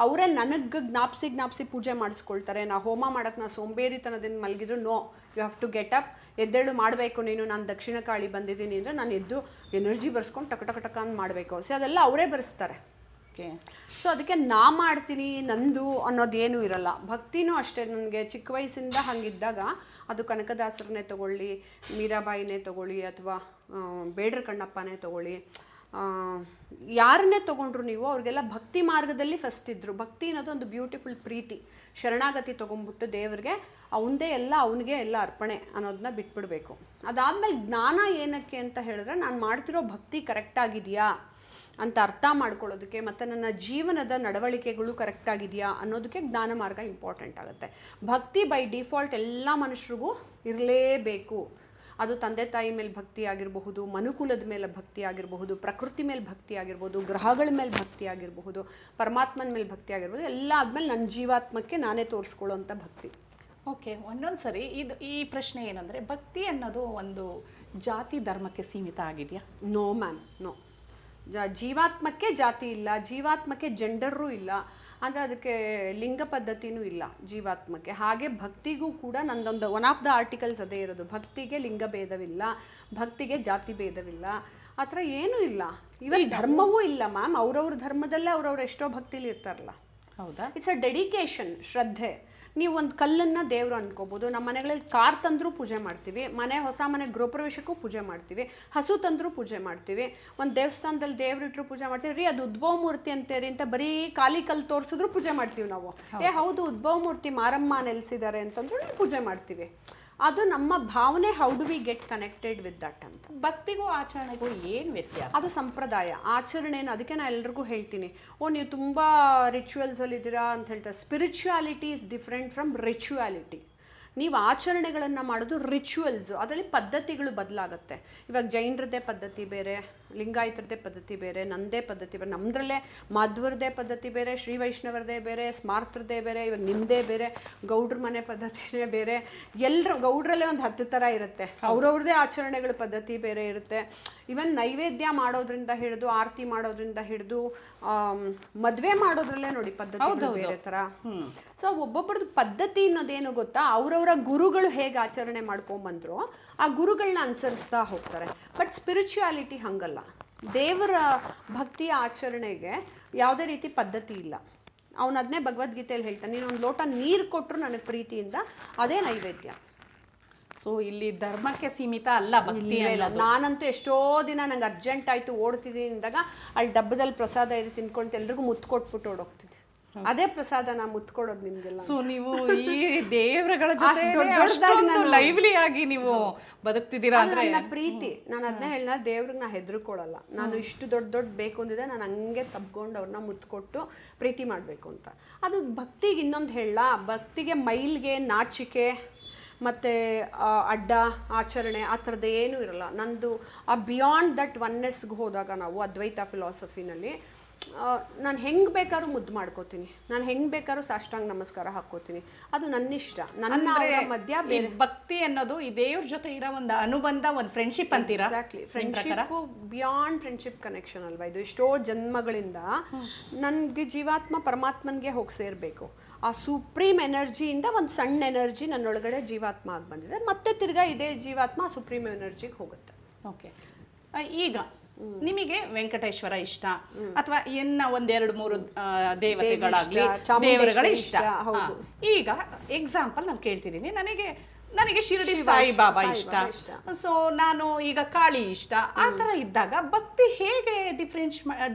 ಅವರೇ ನನಗೆ ಜ್ಞಾಪಿಸಿ ಪೂಜೆ ಮಾಡಿಸ್ಕೊಳ್ತಾರೆ. ನಾ ಹೋಮ ಮಾಡಕ್ಕೆ ನಾ ಸೋಂಬೇರಿತನದಿಂದ ಮಲಗಿದ್ರು, no, you have to get up, ಎದ್ದೇಳು ಮಾಡಬೇಕು ನೀನು. ನಾನು ದಕ್ಷಿಣ ಕಾಳಿ ಬಂದಿದ್ದೀನಿ ಅಂದರೆ ನಾನು ಎದ್ದು ಎನರ್ಜಿ ಬರ್ಸ್ಕೊಂಡು ಟಕ ಅಂತ ಮಾಡಬೇಕು. ಸೊ ಅದೆಲ್ಲ ಅವರೇ ಬರೆಸ್ತಾರೆ. ಸೊ ಅದಕ್ಕೆ ನಾ ಮಾಡ್ತೀನಿ ನಂದು ಅನ್ನೋದೇನೂ ಇರಲ್ಲ. ಭಕ್ತಿನೂ ಅಷ್ಟೇ. ನನಗೆ ಚಿಕ್ಕ ವಯಸ್ಸಿಂದ ಹಂಗಿದ್ದಾಗ ಅದು ಕನಕದಾಸರನ್ನೇ ತಗೊಳ್ಳಿ, ಮೀರಾಬಾಯಿನೇ ತಗೊಳ್ಳಿ, ಅಥವಾ ಬೇಡ್ರ ಕಣ್ಣಪ್ಪನೇ ತಗೊಳ್ಳಿ, ಯಾರನ್ನೇ ತೊಗೊಂಡ್ರು ನೀವು, ಅವ್ರಿಗೆಲ್ಲ ಭಕ್ತಿ ಮಾರ್ಗದಲ್ಲಿ ಫಸ್ಟ್ ಇದ್ದರು. ಭಕ್ತಿ ಅನ್ನೋದು ಒಂದು ಬ್ಯೂಟಿಫುಲ್ ಪ್ರೀತಿ, ಶರಣಾಗತಿ ತೊಗೊಂಡ್ಬಿಟ್ಟು ದೇವ್ರಿಗೆ ಅವನದೇ ಎಲ್ಲ, ಅವನಿಗೆ ಎಲ್ಲ ಅರ್ಪಣೆ ಅನ್ನೋದನ್ನ ಬಿಟ್ಬಿಡ್ಬೇಕು. ಅದಾದಮೇಲೆ ಜ್ಞಾನ ಏನಕ್ಕೆ ಅಂತ ಹೇಳಿದ್ರೆ, ನಾನು ಮಾಡ್ತಿರೋ ಭಕ್ತಿ ಕರೆಕ್ಟಾಗಿದೆಯಾ ಅಂತ ಅರ್ಥ ಮಾಡ್ಕೊಳ್ಳೋದಕ್ಕೆ, ಮತ್ತು ನನ್ನ ಜೀವನದ ನಡವಳಿಕೆಗಳು ಕರೆಕ್ಟಾಗಿದೆಯಾ ಅನ್ನೋದಕ್ಕೆ ಜ್ಞಾನ ಮಾರ್ಗ ಇಂಪಾರ್ಟೆಂಟ್ ಆಗುತ್ತೆ. ಭಕ್ತಿ ಬೈ ಡಿಫಾಲ್ಟ್ ಎಲ್ಲ ಮನುಷ್ಯರಿಗೂ ಇರಲೇಬೇಕು. ಅದು ತಂದೆ ತಾಯಿ ಮೇಲೆ ಭಕ್ತಿ ಆಗಿರಬಹುದು, ಮನುಕುಲದ ಮೇಲೆ ಭಕ್ತಿ ಆಗಿರಬಹುದು, ಪ್ರಕೃತಿ ಮೇಲೆ ಭಕ್ತಿ ಆಗಿರ್ಬೋದು, ಗ್ರಹಗಳ ಮೇಲೆ ಭಕ್ತಿ ಆಗಿರಬಹುದು, ಪರಮಾತ್ಮನ ಮೇಲೆ ಭಕ್ತಿ ಆಗಿರ್ಬೋದು. ಎಲ್ಲ ಆದಮೇಲೆ ನನ್ನ ಜೀವಾತ್ಮಕ್ಕೆ ನಾನೇ ತೋರಿಸ್ಕೊಳ್ಳೋಂಥ ಭಕ್ತಿ. ಓಕೆ, ಒಂದೊಂದು ಸರಿ ಈ ಪ್ರಶ್ನೆ ಏನಂದರೆ, ಭಕ್ತಿ ಅನ್ನೋದು ಒಂದು ಜಾತಿ ಧರ್ಮಕ್ಕೆ ಸೀಮಿತ ಆಗಿದೆಯಾ? No ma'am, no. ಜೀವಾತ್ಮಕ್ಕೆ ಜಾತಿ ಇಲ್ಲ, ಜೀವಾತ್ಮಕ್ಕೆ ಜೆಂಡರೂ ಇಲ್ಲ, ಅಂದರೆ ಅದಕ್ಕೆ ಲಿಂಗ ಪದ್ಧತಿನೂ ಇಲ್ಲ ಜೀವಾತ್ಮಕ್ಕೆ. ಹಾಗೆ ಭಕ್ತಿಗೂ ಕೂಡ ನಂದೊಂದು ಒನ್ ಆಫ್ ದ ಆರ್ಟಿಕಲ್ಸ್ ಅದೇ ಇರೋದು, ಭಕ್ತಿಗೆ ಲಿಂಗ ಭೇದವಿಲ್ಲ, ಭಕ್ತಿಗೆ ಜಾತಿ ಭೇದವಿಲ್ಲ, ಆ ಥರ ಏನೂ ಇಲ್ಲ. ಇವನ್ ಧರ್ಮವೂ ಇಲ್ಲ ಮ್ಯಾಮ್. ಅವ್ರವ್ರ ಧರ್ಮದಲ್ಲೇ ಅವ್ರವ್ರು ಎಷ್ಟೋ ಭಕ್ತಿಲಿ ಇರ್ತಾರಲ್ಲ. ಹೌದಾ? ಇಟ್ಸ್ ಅ ಡೆಡಿಕೇಶನ್, ಶ್ರದ್ಧೆ. ನೀವು ಒಂದು ಕಲ್ಲನ್ನು ದೇವರು ಅನ್ಕೋಬೋದು. ನಮ್ಮ ಮನೆಗಳಲ್ಲಿ ಕಾರ್ ತಂದರೂ ಪೂಜೆ ಮಾಡ್ತೀವಿ, ಹೊಸ ಮನೆ ಗೃಹಪ್ರವೇಶಕ್ಕೂ ಪೂಜೆ ಮಾಡ್ತೀವಿ, ಹಸು ತಂದರೂ ಪೂಜೆ ಮಾಡ್ತೀವಿ, ಒಂದು ದೇವಸ್ಥಾನದಲ್ಲಿ ದೇವ್ರಿಟ್ರು ಪೂಜೆ ಮಾಡ್ತೀವಿ. ರೀ ಅದು ಉದ್ಭವ ಮೂರ್ತಿ ಅಂತೀರಿ ಅಂತ ಬರೀ ಖಾಲಿ ಕಲ್ಲು ತೋರಿಸಿದ್ರು ಪೂಜೆ ಮಾಡ್ತೀವಿ ನಾವು. ಹೌದು ಉದ್ಭವ ಮೂರ್ತಿ ಮಾರಮ್ಮ ನೆಲೆಸಿದ್ದಾರೆ ಅಂತಂದ್ರೂ ನಾವು ಪೂಜೆ ಮಾಡ್ತೀವಿ. ಅದು ನಮ್ಮ ಭಾವನೆ. How do we get connected with that ಅಂತ. ಭಕ್ತಿಗೂ ಆಚರಣೆಗೂ ಏನು ವ್ಯತ್ಯಾಸ? ಅದು ಸಂಪ್ರದಾಯ, ಆಚರಣೆಯನ್ನು. ಅದಕ್ಕೆ ನಾನು ಎಲ್ರಿಗೂ ಹೇಳ್ತೀನಿ, ನೀವು ತುಂಬ ರಿಚುವಲ್ಸಲ್ಲಿ ಇದ್ದೀರಾ ಅಂತ ಹೇಳ್ತಾರೆ. Spirituality is different from rituality. ನೀವು ಆಚರಣೆಗಳನ್ನು ಮಾಡೋದು ರಿಚುವಲ್ಸು, ಅದರಲ್ಲಿ ಪದ್ಧತಿಗಳು ಬದಲಾಗುತ್ತೆ. ಇವಾಗ ಜೈನರದ್ದೇ ಪದ್ಧತಿ ಬೇರೆ, ಲಿಂಗಾಯತರದ್ದೇ ಪದ್ಧತಿ ಬೇರೆ, ನಂದೇ ಪದ್ಧತಿ ಬೇರೆ, ನಮ್ಮದ್ರಲ್ಲೇ ಮಾಧ್ವರದೇ ಪದ್ಧತಿ ಬೇರೆ, ಶ್ರೀ ವೈಷ್ಣವರದೇ ಬೇರೆ, ಸ್ಮಾರ್ತರದೇ ಬೇರೆ, ಇವಾಗ ನಿಮ್ಮದೇ ಬೇರೆ, ಗೌಡ್ರ ಮನೆ ಪದ್ಧತಿನೇ ಬೇರೆ. ಎಲ್ಲರೂ ಗೌಡ್ರಲ್ಲೇ ಒಂದು 10 ಥರ ಇರುತ್ತೆ. ಅವ್ರವ್ರದ್ದೇ ಆಚರಣೆಗಳ ಪದ್ಧತಿ ಬೇರೆ ಇರುತ್ತೆ. ಇವನ್ ನೈವೇದ್ಯ ಮಾಡೋದ್ರಿಂದ ಹಿಡಿದು, ಆರತಿ ಮಾಡೋದ್ರಿಂದ ಹಿಡಿದು, ಮದುವೆ ಮಾಡೋದ್ರಲ್ಲೇ ನೋಡಿ ಪದ್ಧತಿ ಬೇರೆ ಥರ. ಸೊ ಒಬ್ಬೊಬ್ಬರದ್ದು ಪದ್ಧತಿ ಅನ್ನೋದೇನು ಗೊತ್ತಾ, ಅವರವರ ಗುರುಗಳು ಹೇಗೆ ಆಚರಣೆ ಮಾಡ್ಕೊಂಬಂದ್ರು ಆ ಗುರುಗಳನ್ನ ಅನುಸರಿಸ್ತಾ ಹೋಗ್ತಾರೆ. ಬಟ್ ಸ್ಪಿರಿಚುಯಾಲಿಟಿ ಹಂಗಲ್ಲ. ದೇವರ ಭಕ್ತಿಯ ಆಚರಣೆಗೆ ಯಾವುದೇ ರೀತಿ ಪದ್ಧತಿ ಇಲ್ಲ. ಅವನು ಅದನ್ನೇ ಭಗವದ್ಗೀತೆಯಲ್ಲಿ ಹೇಳ್ತಾನೆ, ನೀನು ಒಂದು ಲೋಟ ನೀರು ಕೊಟ್ಟರು ನನಗೆ ಪ್ರೀತಿಯಿಂದ ಅದೇ ನೈವೇದ್ಯ. ಸೊ ಇಲ್ಲಿ ಧರ್ಮಕ್ಕೆ ಸೀಮಿತ ಅಲ್ಲ ಭಕ್ತಿ. ನಾನಂತೂ ಎಷ್ಟೋ ದಿನ ನಂಗೆ ಅರ್ಜೆಂಟ್ ಆಯಿತು ಓಡ್ತಿದ್ದೀನಿ ಅಂದಾಗ ಅಲ್ಲಿ ಡಬ್ಬದಲ್ಲಿ ಪ್ರಸಾದ ಇದೆ ತಿನ್ಕೊಂಡು ಎಲ್ರಿಗೂ ಮುತ್ತು ಕೊಟ್ಬಿಟ್ಟು ಓಡೋಗ್ತೀನಿ. ಅದೇ ಪ್ರಸಾದ ನಾ ಮುತ್ಕೊಡೋದು ನಿಮ್ಗೆಲ್ಲ. ಸೊ ನೀವು ಈ ದೇವರುಗಳ ಜೊತೆ ಲೈವ್ಲಿ ಆಗಿ ನೀವು ಬದುಕ್ತಿದ್ದೀರಾ ಅಂದ್ರೆ ನನ್ನ ಪ್ರೀತಿ. ನಾನು ಅದನ್ನೇ ಹೇಳ, ದೇವ್ರಿಗೆ ನಾ ಹೆದರ್ಕೊಳ್ಳಲ್ಲ. ನಾನು ಇಷ್ಟು ದೊಡ್ಡ ದೊಡ್ಡ ಬೇಕು ಅಂದಿದೆ, ನಾನು ಹಂಗೆ ತಬ್ಕೊಂಡು ಅವ್ರನ್ನ ಮುತ್ಕೊಟ್ಟು ಪ್ರೀತಿ ಮಾಡಬೇಕು ಅಂತ. ಅದು ಭಕ್ತಿಗೆ ಇನ್ನೊಂದು ಹೇಳ, ಭಕ್ತಿಗೆ ಮೈಲ್ಗೆ ನಾಚಿಕೆ ಮತ್ತು ಅಡ್ಡ ಆಚರಣೆ ಆ ಥರದ್ದು ಏನೂ ಇರಲ್ಲ. ನಂದು ಆ ಬಿಯಾಂಡ್ ದಟ್ ಒನ್ನೆಸ್ಗೆ ಹೋದಾಗ ನಾವು ಅದ್ವೈತ ಫಿಲಾಸಫಿನಲ್ಲಿ ನಾನು ಹೆಂಗೆ ಬೇಕಾದ್ರೂ ಮುದ್ದು ಮಾಡ್ಕೋತೀನಿ, ನಾನು ಹೆಂಗೆ ಬೇಕಾದ್ರೂ ಸಾಷ್ಟಾಂಗ ನಮಸ್ಕಾರ ಹಾಕ್ಕೋತೀನಿ. ಅದು ನನ್ನಿಷ್ಟ. ನನ್ನ ಮಧ್ಯ ಬೇರೆ ಭಕ್ತಿ ಅನ್ನೋದು ಈ ದೇವ್ರ ಜೊತೆ ಇರೋ ಒಂದು ಅನುಬಂಧ, ಒಂದು ಫ್ರೆಂಡ್ಶಿಪ್ ಅಂತೀರಾ? Exactly. Friendship beyond friendship connection ಅಲ್ವಾ ಇದು. ಎಷ್ಟೋ ಜನ್ಮಗಳಿಂದ ನನಗೆ ಜೀವಾತ್ಮ ಪರಮಾತ್ಮನಿಗೆ ಹೋಗಿ ಸೇರಬೇಕು. ಆ ಸುಪ್ರೀಂ ಎನರ್ಜಿಯಿಂದ ಒಂದು ಸಣ್ಣ ಎನರ್ಜಿ ನನ್ನೊಳಗಡೆ ಜೀವಾತ್ಮ ಆಗಿ ಬಂದಿದೆ. ಮತ್ತೆ ತಿರ್ಗಾ ಇದೇ ಜೀವಾತ್ಮ ಸುಪ್ರೀಂ ಎನರ್ಜಿಗೆ ಹೋಗುತ್ತೆ. ಓಕೆ, ಈಗ ನಿಮಗೆ ವೆಂಕಟೇಶ್ವರ ಇಷ್ಟ ಅಥವಾ ಇನ್ನ 1-2-3 ದೇವತೆಗಳಾಗ್ಲಿ ದೇವರುಗಳ ಇಷ್ಟ. ಈಗ ಎಕ್ಸಾಂಪಲ್ ನಾನು ಕೇಳ್ತಿದ್ದೀನಿ, ನನಗೆ ಶಿರಡಿ ಸಾಯಿಬಾಬಾ ಇಷ್ಟ, ಸೊ ನಾನು ಈಗ ಕಾಳಿ ಇಷ್ಟ. ಆ ಥರ ಇದ್ದಾಗ ಭಕ್ತಿ ಹೇಗೆ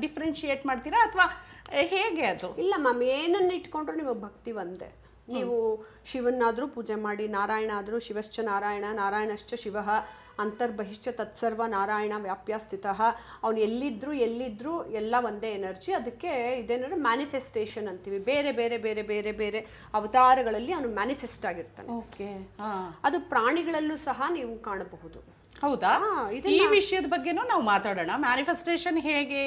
ಡಿಫ್ರೆನ್ಶಿಯೇಟ್ ಮಾಡ್ತೀರಾ ಅಥವಾ ಹೇಗೆ? ಅದು ಇಲ್ಲ ಮ್ಯಾಮ್, ಏನನ್ನ ಇಟ್ಕೊಂಡ್ರು ನೀವು ಭಕ್ತಿ ಒಂದೇ. ನೀವು ಶಿವನಾದರೂ ಪೂಜೆ ಮಾಡಿ, ನಾರಾಯಣ ಆದರೂ ಶಿವಶ್ಚ ನಾರಾಯಣ, ನಾರಾಯಣಶ್ಚ ಶಿವ, ಅಂತರ್ಬಹಿಶ್ಚ ತತ್ಸರ್ವ ನಾರಾಯಣ ವ್ಯಾಪ್ಯ ಸ್ಥಿತಃ. ಅವನು ಎಲ್ಲಿದ್ರು ಎಲ್ಲ ಒಂದೇ ಎನರ್ಜಿ. ಅದಕ್ಕೆ ಇದೇನಾದ್ರು ಮ್ಯಾನಿಫೆಸ್ಟೇಷನ್ ಅಂತೀವಿ. ಬೇರೆ ಬೇರೆ ಬೇರೆ ಬೇರೆ ಬೇರೆ ಅವತಾರಗಳಲ್ಲಿ ಅವನು ಮ್ಯಾನಿಫೆಸ್ಟ್ ಆಗಿರ್ತಾನೆ. ಅದು ಪ್ರಾಣಿಗಳಲ್ಲೂ ಸಹ ನೀವು ಕಾಣಬಹುದು. ಹೌದಾ? ಈ ವಿಷಯದ ಬಗ್ಗೆನೂ ನಾವು ಮಾತಾಡೋಣ. ಮ್ಯಾನಿಫೆಸ್ಟೇಷನ್ ಹೇಗೆ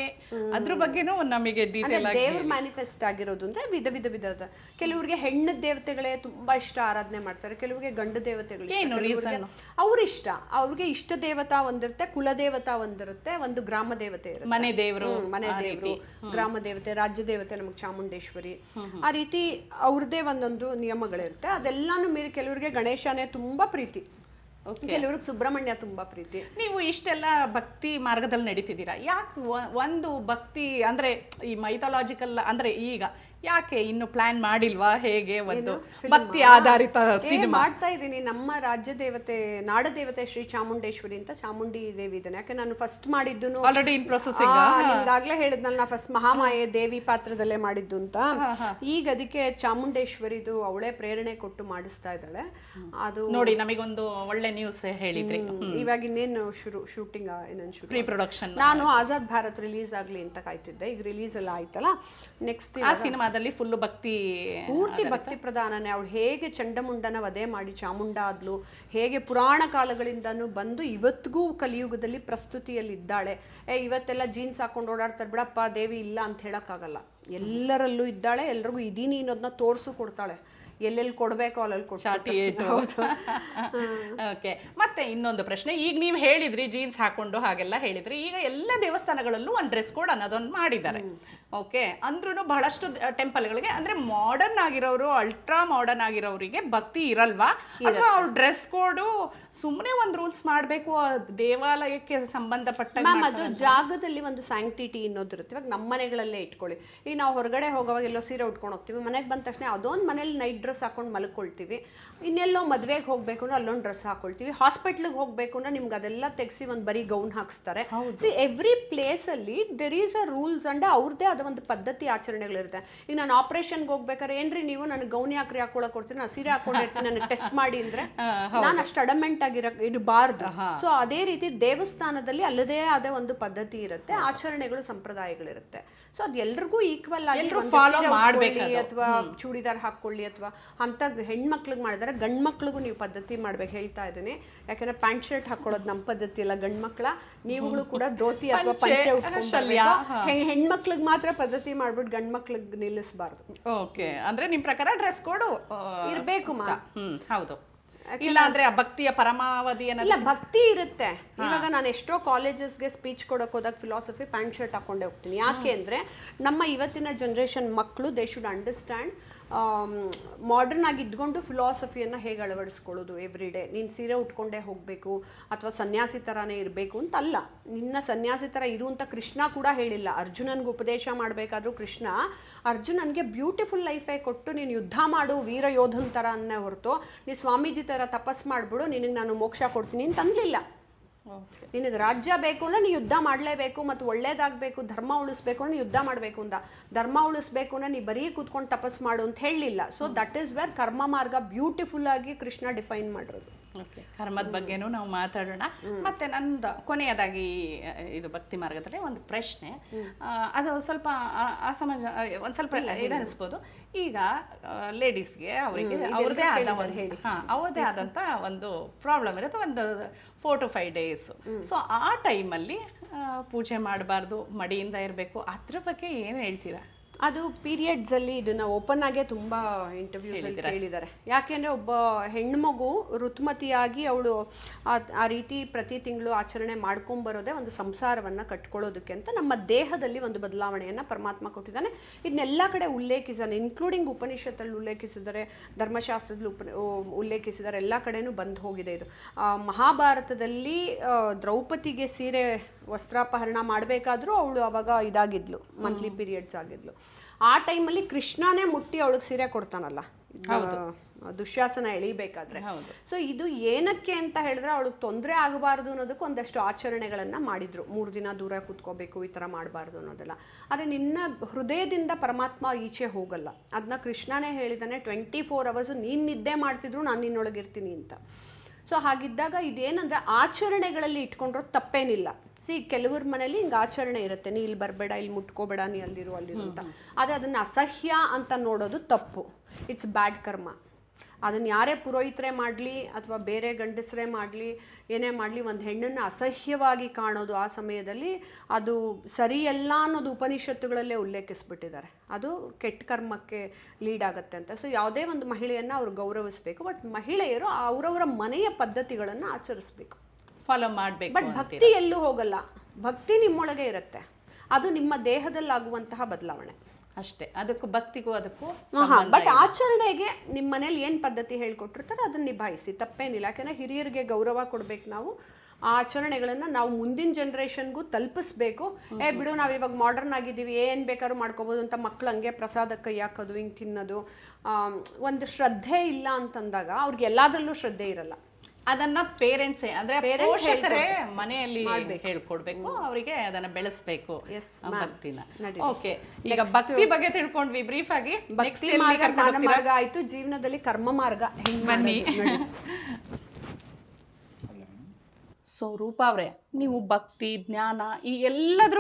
ಅದ್ರ ಬಗ್ಗೆನೂ ನಮಗೆ ಡೀಟೇಲ್ ಆಗಿ. ದೇವ್ರ ಮ್ಯಾನಿಫೆಸ್ಟ್ ಆಗಿರೋದು ಅಂದ್ರೆ ವಿಧದ ಕೆಲವರಿಗೆ ಹೆಣ್ಣು ದೇವತೆಗಳೇ ತುಂಬಾ ಇಷ್ಟ, ಆರಾಧನೆ ಮಾಡ್ತಾರೆ. ಕೆಲವರಿಗೆ ಗಂಡು ದೇವತೆಗಳು ಅವ್ರ ಇಷ್ಟ. ಅವ್ರಿಗೆ ಇಷ್ಟ ದೇವತಾ ಒಂದಿರುತ್ತೆ, ಕುಲದೇವತಾ ಒಂದಿರುತ್ತೆ, ಒಂದು ಗ್ರಾಮ ದೇವತೆ ಇರುತ್ತೆ, ಮನೆ ದೇವರು, ಗ್ರಾಮ ದೇವತೆ, ರಾಜ್ಯ ದೇವತೆ ನಮಗೆ ಚಾಮುಂಡೇಶ್ವರಿ. ಆ ರೀತಿ ಅವ್ರದ್ದೇ ಒಂದೊಂದು ನಿಯಮಗಳಿರುತ್ತೆ. ಅದೆಲ್ಲಾನು ಮೀರಿ ಕೆಲವರಿಗೆ ಗಣೇಶನೇ ತುಂಬಾ ಪ್ರೀತಿ, ಕೆಲವ್ರಿಗೆ ಸುಬ್ರಹ್ಮಣ್ಯ ತುಂಬಾ ಪ್ರೀತಿ. ನೀವು ಇಷ್ಟೆಲ್ಲ ಭಕ್ತಿ ಮಾರ್ಗದಲ್ಲಿ ನಡೀತಿದ್ದೀರಾ, ಯಾಕೆ ಒಂದು ಭಕ್ತಿ ಅಂದ್ರೆ ಈ ಮೈಥಾಲಜಿಕಲ್ ಅಂದ್ರೆ ಈಗ ಯಾಕೆ ಇನ್ನು ಪ್ಲಾನ್ ಮಾಡಿಲ್ವಾ? ಹೇಗೆ ಒಂದು ಭಕ್ತಿ ಆಧಾರಿತ ಸಿನಿಮಾ ಮಾಡ್ತಾ ಇದ್ದೀನಿ. ನಮ್ಮ ರಾಜ್ಯ ದೇವತೆ, ನಾಡ ದೇವತೆ ಶ್ರೀ ಚಾಮುಂಡೇಶ್ವರಿ ಅಂತ ಚಾಮುಂಡಿ ದೇವಿ ಇದ್ದಾನೆ. ಯಾಕೆ ನಾನು ಫಸ್ಟ್ ಮಾಡಿದ್ದು ಆಲ್ರೆಡಿ ಇನ್ ಪ್ರೊಸೆಸಿಂಗ್, ನಿಮ್ಗಾಗ್ಲೇ ಹೇಳಿದ್ನಲ್ಲ, ನಾ ಫಸ್ಟ್ ಮಹಾಮಾಯೆ ದೇವಿ ಪಾತ್ರದಲ್ಲೇ ಮಾಡಿದ್ದು ಅಂತ. ಈಗ ಅದಕ್ಕೆ ಚಾಮುಂಡೇಶ್ವರಿದು ಅವಳೇ ಪ್ರೇರಣೆ ಕೊಟ್ಟು ಮಾಡಿಸ್ತಾ ಇದ್ದಾಳೆ. ಅದು ನೋಡಿ, ನಮಗೊಂದು ಒಳ್ಳೆ ನ್ಯೂಸ್ ಹೇಳಿದ್ರಿ. ಇವಾಗ ಇನ್ನೇನು ಶೂಟಿಂಗ್ ಪ್ರೀ ಪ್ರೊಡಕ್ಷನ್. ನಾನು ಆಜಾದ್ ಭಾರತ್ ರಿಲೀಸ್ ಆಗ್ಲಿ ಅಂತ ಕಾಯ್ತಿದ್ದೆ. ಈಗ ರಿಲೀಸ್ ಎಲ್ಲ ಆಯ್ತಲ್ಲ. ನೆಕ್ಸ್ಟ್ ಆ ಸಿನಿಮಾ ಫುಲ್ ಭಕ್ತಿ, ಪೂರ್ತಿ ಭಕ್ತಿ ಪ್ರಧಾನನೇ. ಅವಳು ಹೇಗೆ ಚಂಡಮುಂಡನ ವಧೆ ಮಾಡಿ ಚಾಮುಂಡ ಆದ್ಲು, ಹೇಗೆ ಪುರಾಣ ಕಾಲಗಳಿಂದನೂ ಬಂದು ಇವತ್ತಿಗೂ ಕಲಿಯುಗದಲ್ಲಿ ಪ್ರಸ್ತುತಿಯಲ್ಲಿ ಇದ್ದಾಳೆ. ಇವತ್ತೆಲ್ಲ ಜೀನ್ಸ್ ಹಾಕೊಂಡು ಓಡಾಡ್ತಾರೆ ಬಿಡಪ್ಪ ದೇವಿ ಇಲ್ಲ ಅಂತ ಹೇಳಕ್ಕಾಗಲ್ಲ. ಎಲ್ಲರಲ್ಲೂ ಇದ್ದಾಳೆ, ಎಲ್ರಿಗೂ ಇದೀನಿ ಅನ್ನೋದನ್ನ ತೋರಿಸು ಕೊಡ್ತಾಳೆ. ಎಲ್ಲೆಲ್ಲಿ ಕೊಡಬೇಕೋ ಅಲ್ಲಲ್ಲಿ ಚಾಟಿ ಏಟು. ಓಕೆ, ಮತ್ತೆ ಇನ್ನೊಂದು ಪ್ರಶ್ನೆ, ಈಗ ನೀವು ಹೇಳಿದ್ರಿ ಜೀನ್ಸ್ ಹಾಕೊಂಡು ಹಾಗೆಲ್ಲ ಹೇಳಿದ್ರಿ, ಈಗ ಎಲ್ಲ ದೇವಸ್ಥಾನಗಳಲ್ಲೂ ಒಂದು ಡ್ರೆಸ್ ಕೋಡ್ ಅನ್ನೋದೊಂದು ಮಾಡಿದ್ದಾರೆ. ಓಕೆ, ಅಂದ್ರೂ ಬಹಳಷ್ಟು ಟೆಂಪಲ್ಗಳಿಗೆ ಅಂದ್ರೆ ಮಾಡರ್ನ್ ಆಗಿರೋರು, ಅಲ್ಟ್ರಾ ಮಾಡರ್ನ್ ಆಗಿರೋರಿಗೆ ಭಕ್ತಿ ಇರಲ್ವಾ, ಅಥವಾ ಅವ್ರ ಡ್ರೆಸ್ ಕೋಡು ಸುಮ್ಮನೆ ಒಂದು ರೂಲ್ಸ್ ಮಾಡಬೇಕು ದೇವಾಲಯಕ್ಕೆ ಸಂಬಂಧಪಟ್ಟ? ಮ್ಯಾಮ್, ಅದು ಜಾಗದಲ್ಲಿ ಒಂದು ಸ್ಯಾಂಕ್ಟಿಟಿ ಅನ್ನೋದಿರುತ್ತೆ. ಇವಾಗ ನಮ್ಮ ಮನೆಗಳಲ್ಲೇ ಇಟ್ಕೊಳ್ಳಿ, ಈಗ ನಾವು ಹೊರಗಡೆ ಹೋಗೋವಾಗ ಎಲ್ಲೋ ಸೀರೆ ಉಟ್ಕೊಂಡು ಹೋಗ್ತೀವಿ, ಮನೆಗೆ ಬಂದ ತಕ್ಷಣ ಅದೊಂದು ಮನೇಲಿ ನೈಟ್ ಡ್ರೆಸ್ ಹಾಕೊಂಡು ಮಲ್ಕೊಳ್ತೀವಿ. ಇನ್ನೆಲ್ಲೋ ಮದುವೆಗೆ ಹೋಗ್ಬೇಕು ಅಂದ್ರೆ ಅಲ್ಲೊಂದು ಡ್ರೆಸ್ ಹಾಕೊಳ್ತೀವಿ. ಹಾಸ್ಪಿಟ್ಲಿಗೆ ಹೋಗ್ಬೇಕು ಅಂದ್ರೆ ನಿಮ್ಗೆ ಅದೆಲ್ಲ ತೆಗೆಸಿ ಒಂದು ಬರೀ ಗೌನ್ ಹಾಕ್ಸ್ತಾರೆ. ಸಿ ಎವ್ರಿ ಪ್ಲೇಸ್ ಅಲ್ಲಿ there is a rules and ಅವ್ರದ್ದೇ ಆದ ಒಂದು ಪದ್ಧತಿ ಆಚರಣೆಗಳಿರುತ್ತೆ. ಈಗ ನಾನು ಆಪರೇಷನ್ಗೆ ಹೋಗ್ಬೇಕಾದ್ರೆ ಏನ್ರಿ ನೀವು ನನಗೆ ಗೌನ್ ಯಾಕ್ರಿ ಹಾಕೊಳಕ್ ಕೊಡ್ತೀನಿ, ನಾನು ಸೀರೆ ಹಾಕೊಂಡಿರ್ತೀನಿ, ನನಗೆ ಟೆಸ್ಟ್ ಮಾಡಿ ಅಂದ್ರೆ ನಾನು ಅಷ್ಟು ಅಡಮೆಂಟ್ ಇರಬಾರ್ದು. ಸೊ ಅದೇ ರೀತಿ ದೇವಸ್ಥಾನದಲ್ಲಿ ಅಲ್ಲದೇ ಆದ ಒಂದು ಪದ್ಧತಿ ಇರುತ್ತೆ, ಆಚರಣೆಗಳು, ಸಂಪ್ರದಾಯಗಳಿರುತ್ತೆ. ಸೊ ಅದು ಎಲ್ರಿಗೂ ಈಕ್ವಲ್ ಆಗಿ ಅಥವಾ ಚೂಡಿದಾರ್ ಹಾಕೊಳ್ಳಿ ಅಥವಾ ಅಂತ ಹೆಣ್ಮಕ್ಳಿಗೆ ಮಾಡಿದಾರೆ, ಗಂಡ್ ಮಕ್ಳಿಗೂ ನೀವು ಪದ್ಧತಿ ಮಾಡ್ಬೇಕು ಹೇಳ್ತಾ ಇದ್ದೀನಿ. ಯಾಕಂದ್ರೆ ಪ್ಯಾಂಟ್ ಶರ್ಟ್ ಹಾಕೊಳ್ಳೋದು ನಮ್ಮ ಪದ್ಧತಿ ಅಲ್ಲ, ಗಂಡ್ ಮಕ್ಳ ನೀವುಗಳು ಕೂಡ ಧೋತಿ ಅಥವಾ ಪಂಚೆ ಉಟ್ಕೊಂಡು ಹೆಣ್ಮಕ್ಳಿಗೆ ಮಾತ್ರ ಪದ್ಧತಿ ಮಾಡ್ಬಿಟ್ಟು ಗಂಡ್ ಮಕ್ಳಿಗೆ ನಿಲ್ಲಿಸಬಾರ್ದು. ಓಕೆ, ಅಂದ್ರೆ ನಿಮ್ ಪ್ರಕಾರ ಡ್ರೆಸ್ ಕೋಡ್ ಇರ್ಬೇಕು ಮಾ. ಹೌದು, ಇಲ್ಲ ಅಂದ್ರೆ ಆ ಭಕ್ತಿಯ ಪರಮಾವಧಿ ಇಲ್ಲ, ಭಕ್ತಿ ಇರುತ್ತೆ. ಇವಾಗ ನಾನು ಎಷ್ಟೋ ಕಾಲೇಜಸ್ಗೆ ಸ್ಪೀಚ್ ಕೊಡಕ್ ಹೋದಾಗ ಫಿಲಾಸಫಿ ಪ್ಯಾಂಟ್ ಶರ್ಟ್ ಹಾಕೊಂಡೇ ಹೋಗ್ತೀನಿ. ಯಾಕೆ ಅಂದ್ರೆ ನಮ್ಮ ಇವತ್ತಿನ ಜನರೇಷನ್ ಮಕ್ಕಳು ದೇ ಶುಡ್ ಅಂಡರ್ಸ್ಟ್ಯಾಂಡ್ ಮಾಡರ್ನ್ ಆಗಿ ಇದ್ಕೊಂಡು ಫಿಲಾಸಫಿಯನ್ನು ಹೇಗೆ ಅಳವಡಿಸ್ಕೊಳ್ಳೋದು. ಎವ್ರಿ ಡೇ ನೀನು ಸೀರೆ ಉಟ್ಕೊಂಡೇ ಹೋಗಬೇಕು ಅಥವಾ ಸನ್ಯಾಸಿ ಥರನೇ ಇರಬೇಕು ಅಂತ ಅಲ್ಲ. ನಿನ್ನ ಸನ್ಯಾಸಿ ಥರ ಇರು ಅಂತ ಕೃಷ್ಣ ಕೂಡ ಹೇಳಿಲ್ಲ. ಅರ್ಜುನನ್ಗೆ ಉಪದೇಶ ಮಾಡಬೇಕಾದ್ರೂ ಕೃಷ್ಣ ಅರ್ಜುನನ್ಗೆ ಬ್ಯೂಟಿಫುಲ್ ಲೈಫೇ ಕೊಟ್ಟು ನೀನು ಯುದ್ಧ ಮಾಡು ವೀರ ಯೋಧನ್ ಥರ ಅನ್ನೇ ಹೊರತು ನೀ ಸ್ವಾಮೀಜಿ ಥರ ತಪಸ್ ಮಾಡಿಬಿಡು ನಿನಗೆ ನಾನು ಮೋಕ್ಷ ಕೊಡ್ತೀನಿ ಅಂತ ಅನ್ಲಿಲ್ಲ. ನಿನಗೆ ರಾಜ್ಯ ಬೇಕು ಅಂದ್ರೆ ನೀ ಯುದ್ಧ ಮಾಡಲೇಬೇಕು, ಮತ್ತು ಒಳ್ಳೇದಾಗಬೇಕು, ಧರ್ಮ ಉಳಿಸ್ಬೇಕು ಅಂದ್ರೆ ಯುದ್ಧ ಮಾಡಬೇಕು ಅಂತ. ಧರ್ಮ ಉಳಿಸ್ಬೇಕು ಅಂದ್ರೆ ನೀ ಬರೀ ಕೂತ್ಕೊಂಡು ತಪಸ್ ಮಾಡು ಅಂತ ಹೇಳಲಿಲ್ಲ. ಸೊ ದಟ್ ಈಸ್ ವೇರ್ ಕರ್ಮ ಮಾರ್ಗ ಬ್ಯೂಟಿಫುಲ್ ಆಗಿ ಕೃಷ್ಣ ಡಿಫೈನ್ ಮಾಡಿರೋದು. ಓಕೆ, ಕರ್ಮದ ಬಗ್ಗೆನೂ ನಾವು ಮಾತಾಡೋಣ. ಮತ್ತೆ ನಂದು ಕೊನೆಯದಾಗಿ ಇದು ಭಕ್ತಿ ಮಾರ್ಗದಲ್ಲಿ ಒಂದು ಪ್ರಶ್ನೆ, ಅದು ಸ್ವಲ್ಪ ಅಸಮಂಜ, ಒಂದು ಸ್ವಲ್ಪ ಇದನ್ನಿಸ್ಬೋದು. ಈಗ ಲೇಡೀಸ್ಗೆ ಅವರಿಗೆ ಅವ್ರದ್ದೇ ಆದ ಅವ್ರದ್ದೇ ಆದಂಥ ಒಂದು ಪ್ರಾಬ್ಲಮ್ ಇರುತ್ತೆ, ಒಂದು 4 to 5 days. ಸೊ ಆ ಟೈಮಲ್ಲಿ ಪೂಜೆ ಮಾಡಬಾರ್ದು, ಮಡಿಯಿಂದ ಇರಬೇಕು, ಅದ್ರ ಬಗ್ಗೆ ಏನು ಹೇಳ್ತೀರಾ? ಅದು ಪೀರಿಯಡ್ಸ್ ಅಲ್ಲಿ ಇದನ್ನ ಓಪನ್ ಆಗೇ ತುಂಬಾ ಇಂಟರ್ವ್ಯೂಸ್ ಅಲ್ಲಿ ಹೇಳಿದ್ದಾರೆ. ಯಾಕೆಂದ್ರೆ ಒಬ್ಬ ಹೆಣ್ಮಗು ಋತುಮತಿಯಾಗಿ ಅವಳು ಆ ರೀತಿ ಪ್ರತಿ ತಿಂಗಳು ಆಚರಣೆ ಮಾಡ್ಕೊಂಡ್ಬರೋದೇ ಒಂದು ಸಂಸಾರವನ್ನ ಕಟ್ಕೊಳ್ಳೋದಕ್ಕೆ ಅಂತ ನಮ್ಮ ದೇಹದಲ್ಲಿ ಒಂದು ಬದಲಾವಣೆಯನ್ನ ಪರಮಾತ್ಮ ಕೊಟ್ಟಿದ್ದಾನೆ. ಇದನ್ನೆಲ್ಲ ಕಡೆ ಉಲ್ಲೇಖಿಸಿದ್ದಾನೆ, ಇನ್ಕ್ಲೂಡಿಂಗ್ ಉಪನಿಷತ್ತಲ್ಲಿ ಉಲ್ಲೇಖಿಸಿದ್ದಾರೆ, ಧರ್ಮಶಾಸ್ತ್ರದಲ್ಲಿ ಉಲ್ಲೇಖಿಸಿದ್ದಾರೆ, ಎಲ್ಲ ಕಡೆನೂ ಬಂದು ಹೋಗಿದೆ ಇದು. ಮಹಾಭಾರತದಲ್ಲಿ ದ್ರೌಪದಿಗೆ ಸೀರೆ ವಸ್ತ್ರಾಪಹರಣ ಮಾಡಬೇಕಾದ್ರೂ ಅವಳು ಅವಾಗ ಇದಾಗಿದ್ಲು, ಮಂತ್ಲಿ ಪೀರಿಯಡ್ಸ್ ಆಗಿದ್ಲು. ಆ ಟೈಮಲ್ಲಿ ಕೃಷ್ಣನೇ ಮುಟ್ಟಿ ಅವಳಿಗೆ ಸೀರೆ ಕೊಡ್ತಾನಲ್ಲ ದುಶ್ಯಾಸನ ಎಳಿಬೇಕಾದ್ರೆ. ಸೊ ಇದು ಏನಕ್ಕೆ ಅಂತ ಹೇಳಿದ್ರೆ ಅವಳಿಗೆ ತೊಂದರೆ ಆಗಬಾರ್ದು ಅನ್ನೋದಕ್ಕೆ ಒಂದಷ್ಟು ಆಚರಣೆಗಳನ್ನ ಮಾಡಿದ್ರು. 3 ದಿನ ದೂರ ಕೂತ್ಕೋಬೇಕು, ಈ ತರ ಮಾಡಬಾರ್ದು ಅನ್ನೋದೆಲ್ಲ. ಆದ್ರೆ ನಿನ್ನ ಹೃದಯದಿಂದ ಪರಮಾತ್ಮ ಈಚೆ ಹೋಗಲ್ಲ. ಅದನ್ನ ಕೃಷ್ಣನೇ ಹೇಳಿದಾನೆ, 24 hours ನೀನ್ ನಿದ್ದೆ ಮಾಡ್ತಿದ್ರು ನಾನು ನಿನ್ನೊಳಗಿರ್ತೀನಿ ಅಂತ. ಸೊ ಹಾಗಿದ್ದಾಗ ಇದೇನಂದ್ರೆ ಆಚರಣೆಗಳಲ್ಲಿ ಇಟ್ಕೊಂಡ್ರೆ ತಪ್ಪೇನಿಲ್ಲ. ಕೆಲವ್ರ ಮನೇಲಿ ಹಿಂಗೆ ಆಚರಣೆ ಇರುತ್ತೆ, ನೀ ಇಲ್ಲಿ ಬರಬೇಡ, ಇಲ್ಲಿ ಮುಟ್ಕೋಬೇಡ, ನೀ ಅಲ್ಲಿರು ಅಂತ. ಆದರೆ ಅದನ್ನು ಅಸಹ್ಯ ಅಂತ ನೋಡೋದು ತಪ್ಪು. ಇಟ್ಸ್ ಬ್ಯಾಡ್ ಕರ್ಮ. ಅದನ್ನು ಯಾರೇ ಪುರೋಹಿತರೇ ಮಾಡಲಿ ಅಥವಾ ಬೇರೆ ಗಂಡಸರೇ ಮಾಡಲಿ, ಏನೇ ಮಾಡಲಿ, ಒಂದು ಹೆಣ್ಣನ್ನು ಅಸಹ್ಯವಾಗಿ ಕಾಣೋದು ಆ ಸಮಯದಲ್ಲಿ ಅದು ಸರಿಯಲ್ಲ ಅನ್ನೋದು ಉಪನಿಷತ್ತುಗಳಲ್ಲೇ ಉಲ್ಲೇಖಿಸ್ಬಿಟ್ಟಿದ್ದಾರೆ. ಅದು ಕೆಟ್ಟ ಕರ್ಮಕ್ಕೆ ಲೀಡ್ ಆಗುತ್ತೆ ಅಂತ. ಸೊ ಯಾವುದೇ ಒಂದು ಮಹಿಳೆಯನ್ನು ಅವ್ರು ಗೌರವಿಸಬೇಕು, ಬಟ್ ಮಹಿಳೆಯರು ಅವರವರ ಮನೆಯ ಪದ್ಧತಿಗಳನ್ನು ಆಚರಿಸಬೇಕು, ಫಾಲೋ ಮಾಡಬೇಕು. ಬಟ್ ಭಕ್ತಿ ಎಲ್ಲೂ ಹೋಗಲ್ಲ, ಭಕ್ತಿ ನಿಮ್ಮೊಳಗೆ ಇರುತ್ತೆ. ಅದು ನಿಮ್ಮ ದೇಹದಲ್ಲಾಗುವಂತಹ ಬದಲಾವಣೆ ಅಷ್ಟೇ. ಅದಕ್ಕೂ ಭಕ್ತಿಗೂ ಅದಕ್ಕೂ ಬಟ್ ಆಚರಣೆಗೆ ನಿಮ್ಮ ಮನೇಲಿ ಏನು ಪದ್ಧತಿ ಹೇಳ್ಕೊಟ್ಟಿರ್ತಾರೆ ಅದನ್ನ ನಿಭಾಯಿಸಿ, ತಪ್ಪೇನಿಲ್ಲ. ಯಾಕಂದ್ರೆ ಹಿರಿಯರಿಗೆ ಗೌರವ ಕೊಡ್ಬೇಕು ನಾವು. ಆ ಆಚರಣೆಗಳನ್ನ ನಾವು ಮುಂದಿನ ಜನ್ರೇಷನ್ಗೂ ತಲುಪಿಸ್ಬೇಕು. ಬಿಡು ನಾವು ಇವಾಗ ಮಾಡರ್ನ್ ಆಗಿದ್ದೀವಿ, ಏನು ಬೇಕಾದ್ರೂ ಮಾಡ್ಕೋಬೋದು ಅಂತ ಮಕ್ಳು ಹಂಗೆ ಪ್ರಸಾದ ಕೈ ಹಾಕೋದು, ಹಿಂಗೆ ತಿನ್ನೋದು, ಒಂದು ಶ್ರದ್ಧೆ ಇಲ್ಲ ಅಂತಂದಾಗ ಅವ್ರಿಗೆ ಎಲ್ಲಾದ್ರಲ್ಲೂ ಶ್ರದ್ಧೆ ಇರಲ್ಲ. ಅದನ್ನ ಪೇರೆಂಟ್ಸೇ ಅಂದ್ರೆ ಪೋಷಕರೇ ಮನೆಯಲ್ಲಿ ಹೇಳ್ಕೊಡ್ಬೇಕು, ಅವರಿಗೆ ಅದನ್ನ ಬೆಳೆಸ್ಬೇಕು ಭಕ್ತಿನ. ಓಕೆ, ಈಗ ಭಕ್ತಿ ಬಗ್ಗೆ ತಿಳ್ಕೊಂಡ್ವಿ ಬ್ರೀಫ್ ಆಗಿ. ಮಾರ್ಗ ಆಯ್ತು, ಜೀವನದಲ್ಲಿ ಕರ್ಮ ಮಾರ್ಗ ಬನ್ನಿ. ಸೊ ರೂಪಾ ಅವರೇ, ನೀವು ಭಕ್ತಿ, ಜ್ಞಾನ ಈ ಎಲ್ಲದ್ರ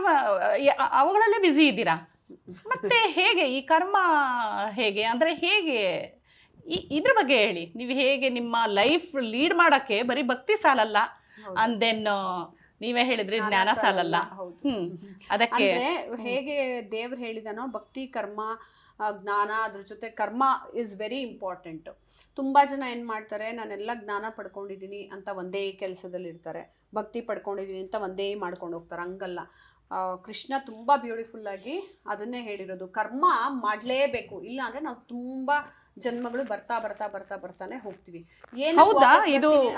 ಅವುಗಳಲ್ಲೇ ಬ್ಯುಸಿ ಇದ್ದೀರಾ. ಮತ್ತೆ ಹೇಗೆ ಈ ಕರ್ಮ ಹೇಗೆ ಅಂದ್ರೆ ಹೇಗೆ ಇದ್ರ ಬಗ್ಗೆ ಹೇಳಿ. ನೀವು ಹೇಗೆ ನಿಮ್ಮ ಲೈಫ್ ಲೀಡ್ ಮಾಡಕ್ಕೆ ಬರೀ ಭಕ್ತಿ ಸಾಲಲ್ಲ, ಅಂಡ್ ದೆನ್ ನೀವೇ ಹೇಳಿದ್ರಿ ಜ್ಞಾನ ಸಾಲಲ್ಲ. ಅದಕ್ಕೆ ಹೇಗೆ ದೇವ್ರು ಹೇಳಿದಾನೋ ಭಕ್ತಿ ಕರ್ಮ ಜ್ಞಾನ, ಅದ್ರ ಜೊತೆ ಕರ್ಮ ಇಸ್ ವೆರಿ ಇಂಪಾರ್ಟೆಂಟು. ತುಂಬ ಜನ ಏನು ಮಾಡ್ತಾರೆ, ನಾನೆಲ್ಲ ಜ್ಞಾನ ಪಡ್ಕೊಂಡಿದ್ದೀನಿ ಅಂತ ಒಂದೇ ಕೆಲಸದಲ್ಲಿ ಇರ್ತಾರೆ, ಭಕ್ತಿ ಪಡ್ಕೊಂಡಿದ್ದೀನಿ ಅಂತ ಒಂದೇ ಮಾಡ್ಕೊಂಡು ಹೋಗ್ತಾರೆ. ಹಂಗಲ್ಲ. ಕೃಷ್ಣ ತುಂಬ ಬ್ಯೂಟಿಫುಲ್ಲಾಗಿ ಅದನ್ನೇ ಹೇಳಿರೋದು, ಕರ್ಮ ಮಾಡಲೇಬೇಕು, ಇಲ್ಲ ಅಂದರೆ ನಾವು ತುಂಬ ಜನ್ಮಗಳು ಬರ್ತಾ ಬರ್ತಾ ಬರ್ತಾ ಬರ್ತಾನೆ ಹೋಗ್ತೀವಿ. ಏನು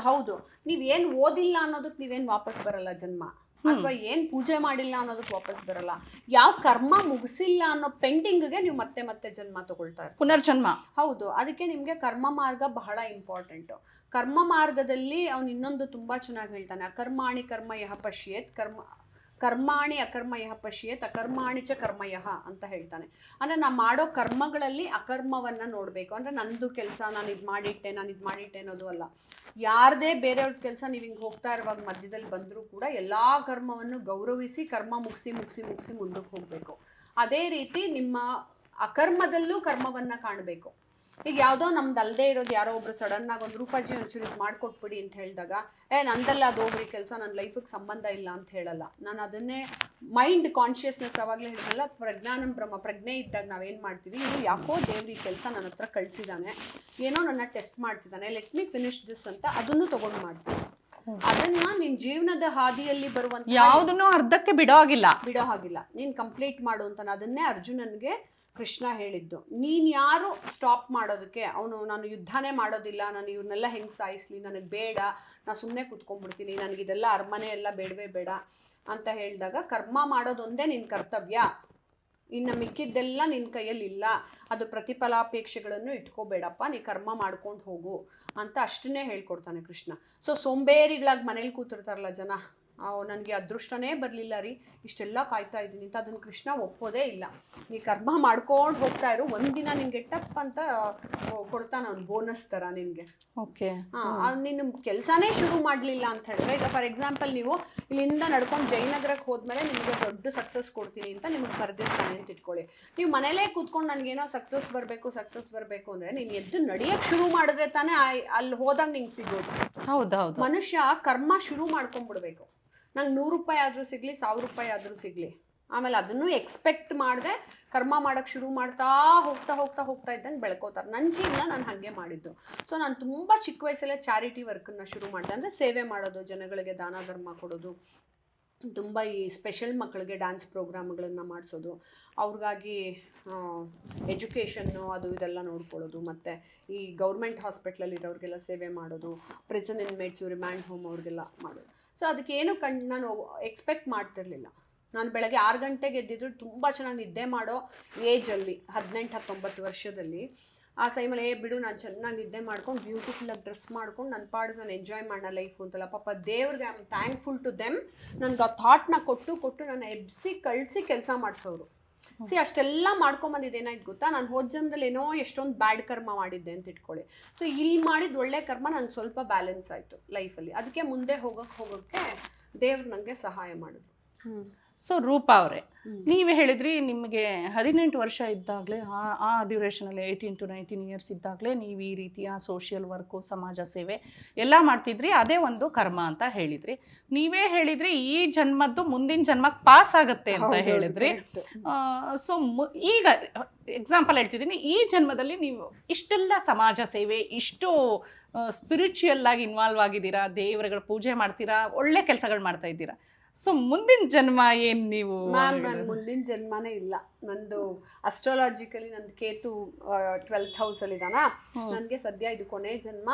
ಹೌದು, ನೀವೇನು ಓದಿಲ್ಲ ಅನ್ನೋದಕ್ಕೆ ನೀವೇನು ವಾಪಸ್ ಬರಲ್ಲ ಜನ್ಮ, ಅಥವಾ ಏನ್ ಪೂಜೆ ಮಾಡಿಲ್ಲ ಅನ್ನೋದಕ್ಕೆ ವಾಪಸ್ ಬರಲ್ಲ. ಯಾವ ಕರ್ಮ ಮುಗಿಸಿಲ್ಲ ಅನ್ನೋ ಪೆಂಡಿಂಗ್ಗೆ ನೀವು ಮತ್ತೆ ಮತ್ತೆ ಜನ್ಮ ತಗೊಳ್ತಾ ಇರ್ತೀವಿ, ಪುನರ್ಜನ್ಮ. ಹೌದು, ಅದಕ್ಕೆ ನಿಮ್ಗೆ ಕರ್ಮ ಮಾರ್ಗ ಬಹಳ ಇಂಪಾರ್ಟೆಂಟ್. ಕರ್ಮ ಮಾರ್ಗದಲ್ಲಿ ಅವ್ನು ಇನ್ನೊಂದು ತುಂಬಾ ಚೆನ್ನಾಗಿ ಹೇಳ್ತಾನೆ, ಅಕರ್ಮಾಣಿ ಕರ್ಮ ಯಹ ಪಶ್ಯೇತ್, ಕರ್ಮಾಣಿ ಅಕರ್ಮ ಯಹ ಪಶ್ಯೇತ್, ಅಕರ್ಮಾಣಿ ಚ ಕರ್ಮಯಃ ಅಂತ ಹೇಳ್ತಾನೆ. ಅಂದ್ರೆ ನಾ ಮಾಡೋ ಕರ್ಮಗಳಲ್ಲಿ ಅಕರ್ಮವನ್ನ ನೋಡ್ಬೇಕು. ಅಂದ್ರೆ ನಂದು ಕೆಲಸ ನಾನು ಇದು ಮಾಡಿಟ್ಟೆ ಅನ್ನೋದು ಅಲ್ಲ. ಯಾರದೇ ಬೇರೆಯವ್ರ ಕೆಲಸ ನೀವು ಹಿಂಗೆ ಹೋಗ್ತಾ ಇರುವಾಗ ಮಧ್ಯದಲ್ಲಿ ಬಂದರೂ ಕೂಡ ಎಲ್ಲಾ ಕರ್ಮವನ್ನು ಗೌರವಿಸಿ ಕರ್ಮ ಮುಗಿಸಿ ಮುಂದಕ್ಕೆ ಹೋಗ್ಬೇಕು. ಅದೇ ರೀತಿ ನಿಮ್ಮ ಅಕರ್ಮದಲ್ಲೂ ಕರ್ಮವನ್ನ ಕಾಣಬೇಕು. ಈಗ ಯಾವುದೋ ನಮ್ದು ಅಲ್ಲದೆ ಇರೋದು ಯಾರೋ ಒಬ್ರು ಸಡನ್ ಆಗಿ ಒಂದು ರೂಪಾಯಿ ಒಂಚೂರು ಇದು ಮಾಡಿಕೊಟ್ಬಿಡಿ ಅಂತ ಹೇಳಿದಾಗ, ನಂದಲ್ಲ ಅದು ಹೋಗ್ರಿ ಕೆಲಸ, ನನ್ನ ಲೈಫಿಗೆ ಸಂಬಂಧ ಇಲ್ಲ ಅಂತ ಹೇಳಲ್ಲ. ನಾನು ಅದನ್ನೇ ಮೈಂಡ್ ಕಾನ್ಷಿಯಸ್ನೆಸ್ ಅವಾಗಲೇ ಹೇಳಿದ್ರಲ್ಲ, ಪ್ರಜ್ಞಾನಂ ಬ್ರಹ್ಮ, ಪ್ರಜ್ಞೆ ಇದ್ದಾಗ ನಾವೇನು ಮಾಡ್ತೀವಿ, ಇದು ಯಾಕೋ ದೇವ್ರ ಈ ಕೆಲಸ ನನ್ನ ಹತ್ರ ಕಳಿಸಿದ್ದಾನೆ, ಏನೋ ನನ್ನ ಟೆಸ್ಟ್ ಮಾಡ್ತಿದ್ದಾನೆ, ಲೆಟ್ ಮಿ ಫಿನಿಶ್ ದಿಸ್ ಅಂತ ಅದನ್ನು ತಗೊಂಡು ಮಾಡ್ತೀನಿ. ಅದನ್ನ ನಿನ್ ಜೀವನದ ಹಾದಿಯಲ್ಲಿ ಬರುವಂತ ಯಾವುದನ್ನು ಅರ್ಧಕ್ಕೆ ಬಿಡೋ ಹಾಗಿಲ್ಲ, ನೀನ್ ಕಂಪ್ಲೀಟ್ ಮಾಡು ಅಂತ ಅದನ್ನೇ ಅರ್ಜುನನ್ಗೆ ಕೃಷ್ಣ ಹೇಳಿದ್ದು. ನೀನು ಯಾರು ಸ್ಟಾಪ್ ಮಾಡೋದಕ್ಕೆ, ನಾನು ಯುದ್ಧನೇ ಮಾಡೋದಿಲ್ಲ, ನಾನು ಇವ್ರನ್ನೆಲ್ಲ ಹೆಂಗೆ ಸಾಯಿಸ್ಲಿ, ನನಗೆ ಬೇಡ, ನಾನು ಸುಮ್ಮನೆ ಕೂತ್ಕೊಂಡ್ಬಿಡ್ತೀನಿ, ನನಗಿದೆಲ್ಲ ಅರಮನೆ ಎಲ್ಲ ಬೇಡವೇ ಬೇಡ ಅಂತ ಹೇಳಿದಾಗ, ಕರ್ಮ ಮಾಡೋದೊಂದೇ ನಿನ್ನ ಕರ್ತವ್ಯ, ಇನ್ನು ಮಿಕ್ಕಿದ್ದೆಲ್ಲ ನಿನ್ನ ಕೈಯಲ್ಲಿಲ್ಲ, ಅದು ಪ್ರತಿಫಲಾಪೇಕ್ಷೆಗಳನ್ನು ಇಟ್ಕೋಬೇಡಪ್ಪ, ನೀ ಕರ್ಮ ಮಾಡ್ಕೊಂಡು ಹೋಗು ಅಂತ ಅಷ್ಟನ್ನೇ ಹೇಳ್ಕೊಡ್ತಾನೆ ಕೃಷ್ಣ. ಸೊ ಸೋಂಬೇರಿಗಳಾಗಿ ಮನೇಲಿ ಕೂತಿರ್ತಾರಲ್ಲ ಜನ, ನನಗೆ ಅದೃಷ್ಟನೇ ಬರಲಿಲ್ಲ ರೀ, ಇಷ್ಟೆಲ್ಲ ಕಾಯ್ತಾ ಇದ್ದೀನಿ ಅಂತ, ಅದನ್ನು ಕೃಷ್ಣ ಒಪ್ಪೋದೇ ಇಲ್ಲ. ನೀ ಕರ್ಮ ಮಾಡ್ಕೊಂಡು ಹೋಗ್ತಾ ಇರು, ಒಂದಿನ ನಿನ್ಗೆ ಟಪ್ ಅಂತ ಕೊಡ್ತಾನೆ ಅವ್ನು, ಬೋನಸ್ ಥರ ನಿನಗೆ. ಓಕೆ, ನೀನು ಕೆಲಸನೇ ಶುರು ಮಾಡಲಿಲ್ಲ ಅಂತ ಹೇಳಿದ್ರೆ, ಈಗ ಫಾರ್ ಎಕ್ಸಾಂಪಲ್ ನೀವು ಇಲ್ಲಿಂದ ನಡ್ಕೊಂಡು ಜಯನಗರಕ್ಕೆ ಹೋದ್ಮೇಲೆ ನಿಮಗೆ ದೊಡ್ಡ ಸಕ್ಸಸ್ ಕೊಡ್ತೀನಿ ಅಂತ ನಿಮ್ಗೆ ಬರೆದಿರ್ತಾನೆ ಅಂತ ಇಟ್ಕೊಳ್ಳಿ. ನೀವು ಮನೇಲೇ ಕೂತ್ಕೊಂಡು ನನಗೇನೋ ಸಕ್ಸಸ್ ಬರಬೇಕು ಅಂದರೆ ನೀನು ಎದ್ದು ನಡೆಯೋಕ್ಕೆ ಶುರು ಮಾಡಿದ್ರೆ ತಾನೇ ಅಲ್ಲಿ ಹೋದಾಗ ನಿಂಗೆ ಸಿಗೋದು. ಹೌದೌದು, ಮನುಷ್ಯ ಕರ್ಮ ಶುರು ಮಾಡ್ಕೊಂಡ್ಬಿಡ್ಬೇಕು. ನಂಗೆ 100 ರೂಪಾಯಿ ಆದರೂ ಸಿಗಲಿ, 1000 ರೂಪಾಯಿ ಆದರೂ ಸಿಗಲಿ, ಆಮೇಲೆ ಅದನ್ನು ಎಕ್ಸ್ಪೆಕ್ಟ್ ಮಾಡದೆ ಕರ್ಮ ಮಾಡೋಕ್ಕೆ ಶುರು ಮಾಡ್ತಾ ಹೋಗ್ತಾ ಇದ್ದಂಗೆ ಬೆಳ್ಕೋತಾರೆ. ನನ್ನ ಜೀವನ ನಾನು ಹಾಗೆ ಮಾಡಿದ್ದು. ಸೊ ನಾನು ತುಂಬ ಚಿಕ್ಕ ವಯಸ್ಸಲ್ಲೇ ಚಾರಿಟಿ ವರ್ಕನ್ನು ಶುರು ಮಾಡಿದೆ. ಅಂದರೆ ಸೇವೆ ಮಾಡೋದು, ಜನಗಳಿಗೆ ದಾನ ಧರ್ಮ ಕೊಡೋದು, ತುಂಬ ಈ ಸ್ಪೆಷಲ್ ಮಕ್ಕಳಿಗೆ ಡ್ಯಾನ್ಸ್ ಪ್ರೋಗ್ರಾಮ್ಗಳನ್ನು ಮಾಡಿಸೋದು, ಅವ್ರಿಗಾಗಿ ಎಜುಕೇಷನ್ನು ಅದು ಇದೆಲ್ಲ ನೋಡ್ಕೊಳ್ಳೋದು, ಮತ್ತು ಈ ಗೌರ್ಮೆಂಟ್ ಹಾಸ್ಪಿಟ್ಲಲ್ಲಿರೋರಿಗೆಲ್ಲ ಸೇವೆ ಮಾಡೋದು, ಪ್ರಿಸನ್ ಇನ್ಮೇಟ್ಸು, ರಿಮ್ಯಾಂಡ್ ಹೋಮ್ ಅವ್ರಿಗೆಲ್ಲ ಮಾಡೋದು. ಸೊ ಅದಕ್ಕೇನು ನಾನು ಎಕ್ಸ್ಪೆಕ್ಟ್ ಮಾಡ್ತಿರ್ಲಿಲ್ಲ. ನಾನು ಬೆಳಗ್ಗೆ 6 ಗಂಟೆಗೆ ಎದ್ದಿದ್ರು ತುಂಬ ಚೆನ್ನಾಗಿ ನಿದ್ದೆ ಮಾಡೋ ಏಜಲ್ಲಿ, 18-19 ವರ್ಷದಲ್ಲಿ, ಆ ಟೈಮಲ್ಲಿ ಬಿಡು ನಾನು ಚೆನ್ನಾಗಿ ನಿದ್ದೆ ಮಾಡ್ಕೊಂಡು ಬ್ಯೂಟಿಫುಲ್ಲಾಗಿ ಡ್ರೆಸ್ ಮಾಡ್ಕೊಂಡು ನನ್ನ ಪಾಡಿಗೆ ನಾನು ಎಂಜಾಯ್ ಮಾಡೋಣ ಲೈಫು ಅಂತಲ್ಲ. ಪಾಪ ದೇವ್ರಿಗೆ I am thankful to them. ನನಗೆ ಆ ಥಾಟ್ನ ಕೊಟ್ಟು ನನ್ನ ಎಬ್ಸಿ ಕಳಿಸಿ ಕೆಲಸ ಮಾಡಿಸೋರು. ಅಷ್ಟೆಲ್ಲ ಮಾಡ್ಕೊಂಬಂದಿದ್ದು ಏನಾಯ್ತು ಗೊತ್ತಾ, ನಾನು ಹೋದ ಜನ್ಮದಲ್ಲಿ ಏನೋ ಎಷ್ಟೊಂದು ಬ್ಯಾಡ್ ಕರ್ಮ ಮಾಡಿದ್ದೆ ಅಂತ ಇಟ್ಕೊಳ್ಳಿ. ಸೊ ಇಲ್ಲಿ ಮಾಡಿದ ಒಳ್ಳೆ ಕರ್ಮ ನಾನು ಸ್ವಲ್ಪ ಬ್ಯಾಲೆನ್ಸ್ ಆಯಿತು ಲೈಫಲ್ಲಿ. ಅದಕ್ಕೆ ಮುಂದೆ ಹೋಗೋಕ್ಕೆ ದೇವ್ರು ನನಗೆ ಸಹಾಯ ಮಾಡಿದ್ರು. ಸೊ ರೂಪಾ ಅವರೇ, ನೀವೇ ಹೇಳಿದ್ರಿ ನಿಮಗೆ 18 ವರ್ಷ ಇದ್ದಾಗಲೇ, ಆ ಡ್ಯೂರೇಷನಲ್ಲಿ 18 to 19 ಇಯರ್ಸ್ ಇದ್ದಾಗಲೇ ನೀವು ಈ ರೀತಿಯ ಸೋಷಿಯಲ್ ವರ್ಕು, ಸಮಾಜ ಸೇವೆ ಎಲ್ಲ ಮಾಡ್ತಿದ್ರಿ, ಅದೇ ಒಂದು ಕರ್ಮ ಅಂತ ಹೇಳಿದ್ರಿ. ನೀವೇ ಹೇಳಿದ್ರಿ ಈ ಜನ್ಮದ್ದು ಮುಂದಿನ ಜನ್ಮಕ್ಕೆ ಪಾಸ್ ಆಗುತ್ತೆ ಅಂತ ಹೇಳಿದ್ರಿ. ಸೊ ಈಗ ಎಕ್ಸಾಂಪಲ್ ಹೇಳ್ತಿದ್ದೀನಿ, ಈ ಜನ್ಮದಲ್ಲಿ ನೀವು ಇಷ್ಟೆಲ್ಲ ಸಮಾಜ ಸೇವೆ, ಇಷ್ಟು ಸ್ಪಿರಿಚುವಲ್ ಆಗಿ ಇನ್ವಾಲ್ವ್ ಆಗಿದ್ದೀರಾ, ದೇವರುಗಳ ಪೂಜೆ ಮಾಡ್ತೀರಾ, ಒಳ್ಳೆ ಕೆಲಸಗಳು ಮಾಡ್ತಾ ಇದ್ದೀರಾ. ಸೊ ಮುಂದಿನ ಜನ್ಮ ಏನು ನೀವು? ಮ್ಯಾಮ್, ನಾನು ಮುಂದಿನ ಜನ್ಮನೇ ಇಲ್ಲ. ನಂದು ಅಸ್ಟ್ರಾಲಜಿಕಲಿ ನಂದು ಕೇತು 12th ಹೌಸಲ್ಲಿದ್ದಾನ. ನನಗೆ ಸದ್ಯ ಇದು ಕೊನೆ ಜನ್ಮ,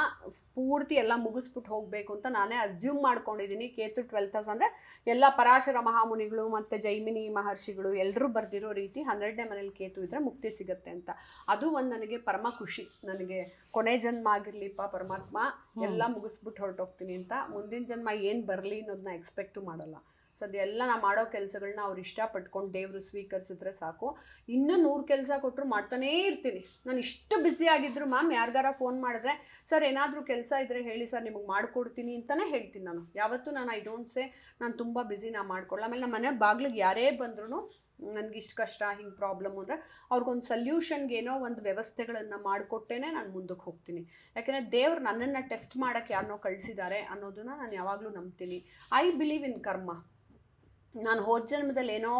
ಪೂರ್ತಿ ಎಲ್ಲ ಮುಗಿಸ್ಬಿಟ್ಟು ಹೋಗಬೇಕು ಅಂತ ನಾನೇ ಅಸ್ಯೂಮ್ ಮಾಡ್ಕೊಂಡಿದ್ದೀನಿ. ಕೇತು 12th ಹೌಸ್ ಅಂದರೆ ಎಲ್ಲ ಪರಾಶರ ಮಹಾಮುನಿಗಳು ಮತ್ತು ಜೈಮಿನಿ ಮಹರ್ಷಿಗಳು ಎಲ್ಲರೂ ಬರ್ದಿರೋ ರೀತಿ 12ನೇ ಮನೇಲಿ ಕೇತು ಇದ್ದರೆ ಮುಕ್ತಿ ಸಿಗುತ್ತೆ ಅಂತ. ಅದು ಒಂದು ನನಗೆ ಪರಮ ಖುಷಿ. ನನಗೆ ಕೊನೆ ಜನ್ಮ ಆಗಿರಲಿಪ್ಪ ಪರಮಾತ್ಮ, ಎಲ್ಲ ಮುಗಿಸ್ಬಿಟ್ಟು ಹೊರಟೋಗ್ತೀನಿ ಅಂತ. ಮುಂದಿನ ಜನ್ಮ ಏನು ಬರಲಿ ಅನ್ನೋದನ್ನ ಎಕ್ಸ್ಪೆಕ್ಟು ಮಾಡಲ್ಲ. ಸದ್ಯ ಎಲ್ಲ ನಾ ಮಾಡೋ ಕೆಲಸಗಳನ್ನ ಅವ್ರು ಇಷ್ಟಪಟ್ಕೊಂಡು ದೇವರು ಸ್ವೀಕರಿಸಿದ್ರೆ ಸಾಕು. ಇನ್ನೂ 100 ಕೆಲಸ ಕೊಟ್ಟರು ಮಾಡ್ತಾನೇ ಇರ್ತೀನಿ. ನಾನು ಇಷ್ಟು ಬ್ಯುಸಿ ಆಗಿದ್ರು ಮ್ಯಾಮ್, ಯಾರಿಗಾರ ಫೋನ್ ಮಾಡಿದ್ರೆ ಸರ್ ಏನಾದರೂ ಕೆಲಸ ಇದ್ದರೆ ಹೇಳಿ ಸರ್, ನಿಮಗೆ ಮಾಡಿಕೊಡ್ತೀನಿ ಅಂತಲೇ ಹೇಳ್ತೀನಿ. ನಾನು ಯಾವತ್ತೂ ಐ ಡೋಂಟ್ ಸೇ ನಾನು ತುಂಬ ಬ್ಯುಸಿ, ನಾ ಮಾಡ್ಕೊಳ್ಳ. ಆಮೇಲೆ ನಮ್ಮ ಮನೆ ಬಾಗಿಲಿಗೆ ಯಾರೇ ಬಂದ್ರೂ ನನಗಿಷ್ಟು ಕಷ್ಟ, ಹಿಂಗೆ ಪ್ರಾಬ್ಲಮ್ ಅಂದರೆ ಅವ್ರಿಗೊಂದು ಸಲ್ಯೂಷನ್ಗೆ ಏನೋ ಒಂದು ವ್ಯವಸ್ಥೆಗಳನ್ನು ಮಾಡಿಕೊಟ್ಟೇನೆ ನಾನು ಮುಂದಕ್ಕೆ ಹೋಗ್ತೀನಿ. ಯಾಕೆಂದರೆ ದೇವ್ರು ನನ್ನನ್ನು ಟೆಸ್ಟ್ ಮಾಡೋಕ್ಕೆ ಯಾರನ್ನೋ ಕಳಿಸಿದ್ದಾರೆ ಅನ್ನೋದನ್ನು ನಾನು ಯಾವಾಗಲೂ ನಂಬ್ತೀನಿ. ಐ ಬಿಲೀವ್ ಇನ್ ಕರ್ಮ. ನಾನು ಹೋದ ಜನ್ಮದಲ್ಲಿ ಏನೋ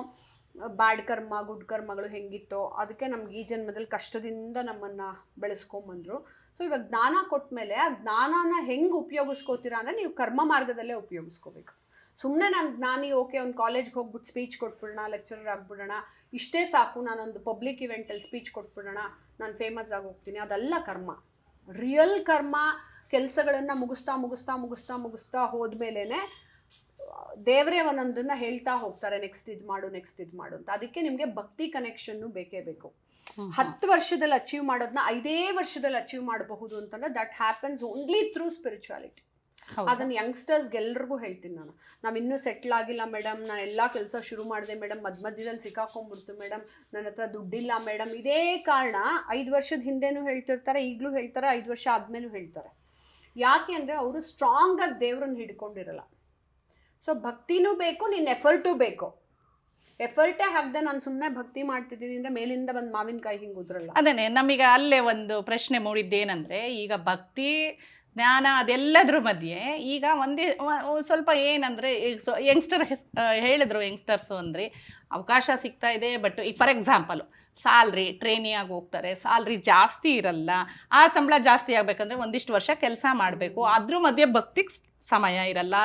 ಬ್ಯಾಡ್ ಕರ್ಮ ಗುಡ್ ಕರ್ಮಗಳು ಹೆಂಗಿತ್ತೋ ಅದಕ್ಕೆ ನಮ್ಗೆ ಈ ಜನ್ಮದಲ್ಲಿ ಕಷ್ಟದಿಂದ ನಮ್ಮನ್ನು ಬೆಳೆಸ್ಕೊಂಬಂದರು. ಸೊ ಇವಾಗ ಜ್ಞಾನ ಕೊಟ್ಮೇಲೆ ಆ ಜ್ಞಾನನ ಹೆಂಗೆ ಉಪಯೋಗಿಸ್ಕೋತೀರಾ ಅಂದರೆ ನೀವು ಕರ್ಮ ಮಾರ್ಗದಲ್ಲೇ ಉಪಯೋಗಿಸ್ಕೋಬೇಕು. ಸುಮ್ಮನೆ ನಾನು ಜ್ಞಾನಿ ಓಕೆ ಒಂದು ಕಾಲೇಜ್ಗೆ ಹೋಗ್ಬಿಟ್ಟು ಸ್ಪೀಚ್ ಕೊಟ್ಬಿಡೋಣ, ಲೆಕ್ಚರರ್ ಆಗಿಬಿಡೋಣ, ಇಷ್ಟೇ ಸಾಕು, ನಾನೊಂದು ಪಬ್ಲಿಕ್ ಇವೆಂಟಲ್ಲಿ ಸ್ಪೀಚ್ ಕೊಟ್ಬಿಡೋಣ, ನಾನು ಫೇಮಸ್ ಆಗಿ ಹೋಗ್ತೀನಿ, ಅದಲ್ಲ ಕರ್ಮ. ರಿಯಲ್ ಕರ್ಮ ಕೆಲಸಗಳನ್ನು ಮುಗಿಸ್ತಾ ಹೋದ್ಮೇಲೆ ದೇವರೇ ಒಂದೊಂದನ್ನು ಹೇಳ್ತಾ ಹೋಗ್ತಾರೆ, ನೆಕ್ಸ್ಟ್ ಇದು ಮಾಡು ಅಂತ. ಅದಕ್ಕೆ ನಿಮಗೆ ಭಕ್ತಿ ಕನೆಕ್ಷನ್ನು ಬೇಕೇ ಬೇಕು. 10 ವರ್ಷದಲ್ಲಿ ಅಚೀವ್ ಮಾಡೋದನ್ನ 5 ವರ್ಷದಲ್ಲಿ ಅಚೀವ್ ಮಾಡಬಹುದು ಅಂತಂದ್ರೆ that happens only through spirituality. ಅದನ್ನು ಯಂಗ್ಸ್ಟರ್ಸ್ಗೆ ಎಲ್ರಿಗೂ ಹೇಳ್ತೀನಿ ನಾವು ಇನ್ನೂ ಸೆಟ್ಲ್ ಆಗಿಲ್ಲ ಮೇಡಮ್, ನಾನು ಎಲ್ಲ ಕೆಲಸ ಶುರು ಮಾಡಿದೆ ಮೇಡಮ್, ಮಧ್ಯದಲ್ಲಿ ಸಿಕ್ಕಾಕೊಂಡ್ಬಿಡ್ತು ಮೇಡಮ್, ನನ್ನ ಹತ್ರ ದುಡ್ಡಿಲ್ಲ ಮೇಡಮ್. ಇದೇ ಕಾರಣ 5 ವರ್ಷದ ಹಿಂದೆನೂ ಹೇಳ್ತಿರ್ತಾರೆ, ಈಗಲೂ ಹೇಳ್ತಾರೆ, 5 ವರ್ಷ ಆದಮೇಲೂ ಹೇಳ್ತಾರೆ. ಯಾಕೆ ಅಂದರೆ ಅವರು ಸ್ಟ್ರಾಂಗಾಗಿ ದೇವ್ರನ್ನ ಹಿಡ್ಕೊಂಡಿರಲ್ಲ. ಸೊ ಭಕ್ತಿನೂ ಬೇಕು, ನಿನ್ನ ಎಫರ್ಟು ಬೇಕು. ಎಫರ್ಟೇ ಹಾಕ್ದೆ ನಾನು ಸುಮ್ಮನೆ ಭಕ್ತಿ ಮಾಡ್ತಿದ್ದೀನಿ ಅಂದರೆ ಮೇಲಿಂದ ಬಂದು ಮಾವಿನಕಾಯಿ ಹಿಂಗೆ ಉದ್ರಲ್ಲ. ಅದೇನೆ ನಮಗೆ ಅಲ್ಲೇ ಒಂದು ಪ್ರಶ್ನೆ ಮೂಡಿದ್ದೇನೆಂದರೆ, ಈಗ ಭಕ್ತಿ ಜ್ಞಾನ ಅದೆಲ್ಲದ್ರ ಮಧ್ಯೆ ಈಗ ಸ್ವಲ್ಪ ಏನಂದರೆ ಯಂಗ್ಸ್ಟರ್ ಹೇಳಿದ್ರು, ಯಂಗ್ಸ್ಟರ್ಸು ಅಂದರೆ ಅವಕಾಶ ಸಿಗ್ತಾ ಇದೆ, ಬಟ್ ಈಗ ಫಾರ್ ಎಕ್ಸಾಂಪಲು ಸ್ಯಾಲ್ರಿ ಟ್ರೈನಿಯಾಗಿ ಹೋಗ್ತಾರೆ, ಸ್ಯಾಲ್ರಿ ಜಾಸ್ತಿ ಇರಲ್ಲ, ಆ ಸಂಬಳ ಜಾಸ್ತಿ ಆಗಬೇಕಂದ್ರೆ ಒಂದಿಷ್ಟು ವರ್ಷ ಕೆಲಸ ಮಾಡಬೇಕು, ಅದ್ರ ಮಧ್ಯೆ ಭಕ್ತಿಗೆ ಸಮಯ ಇರಲ್ಲ,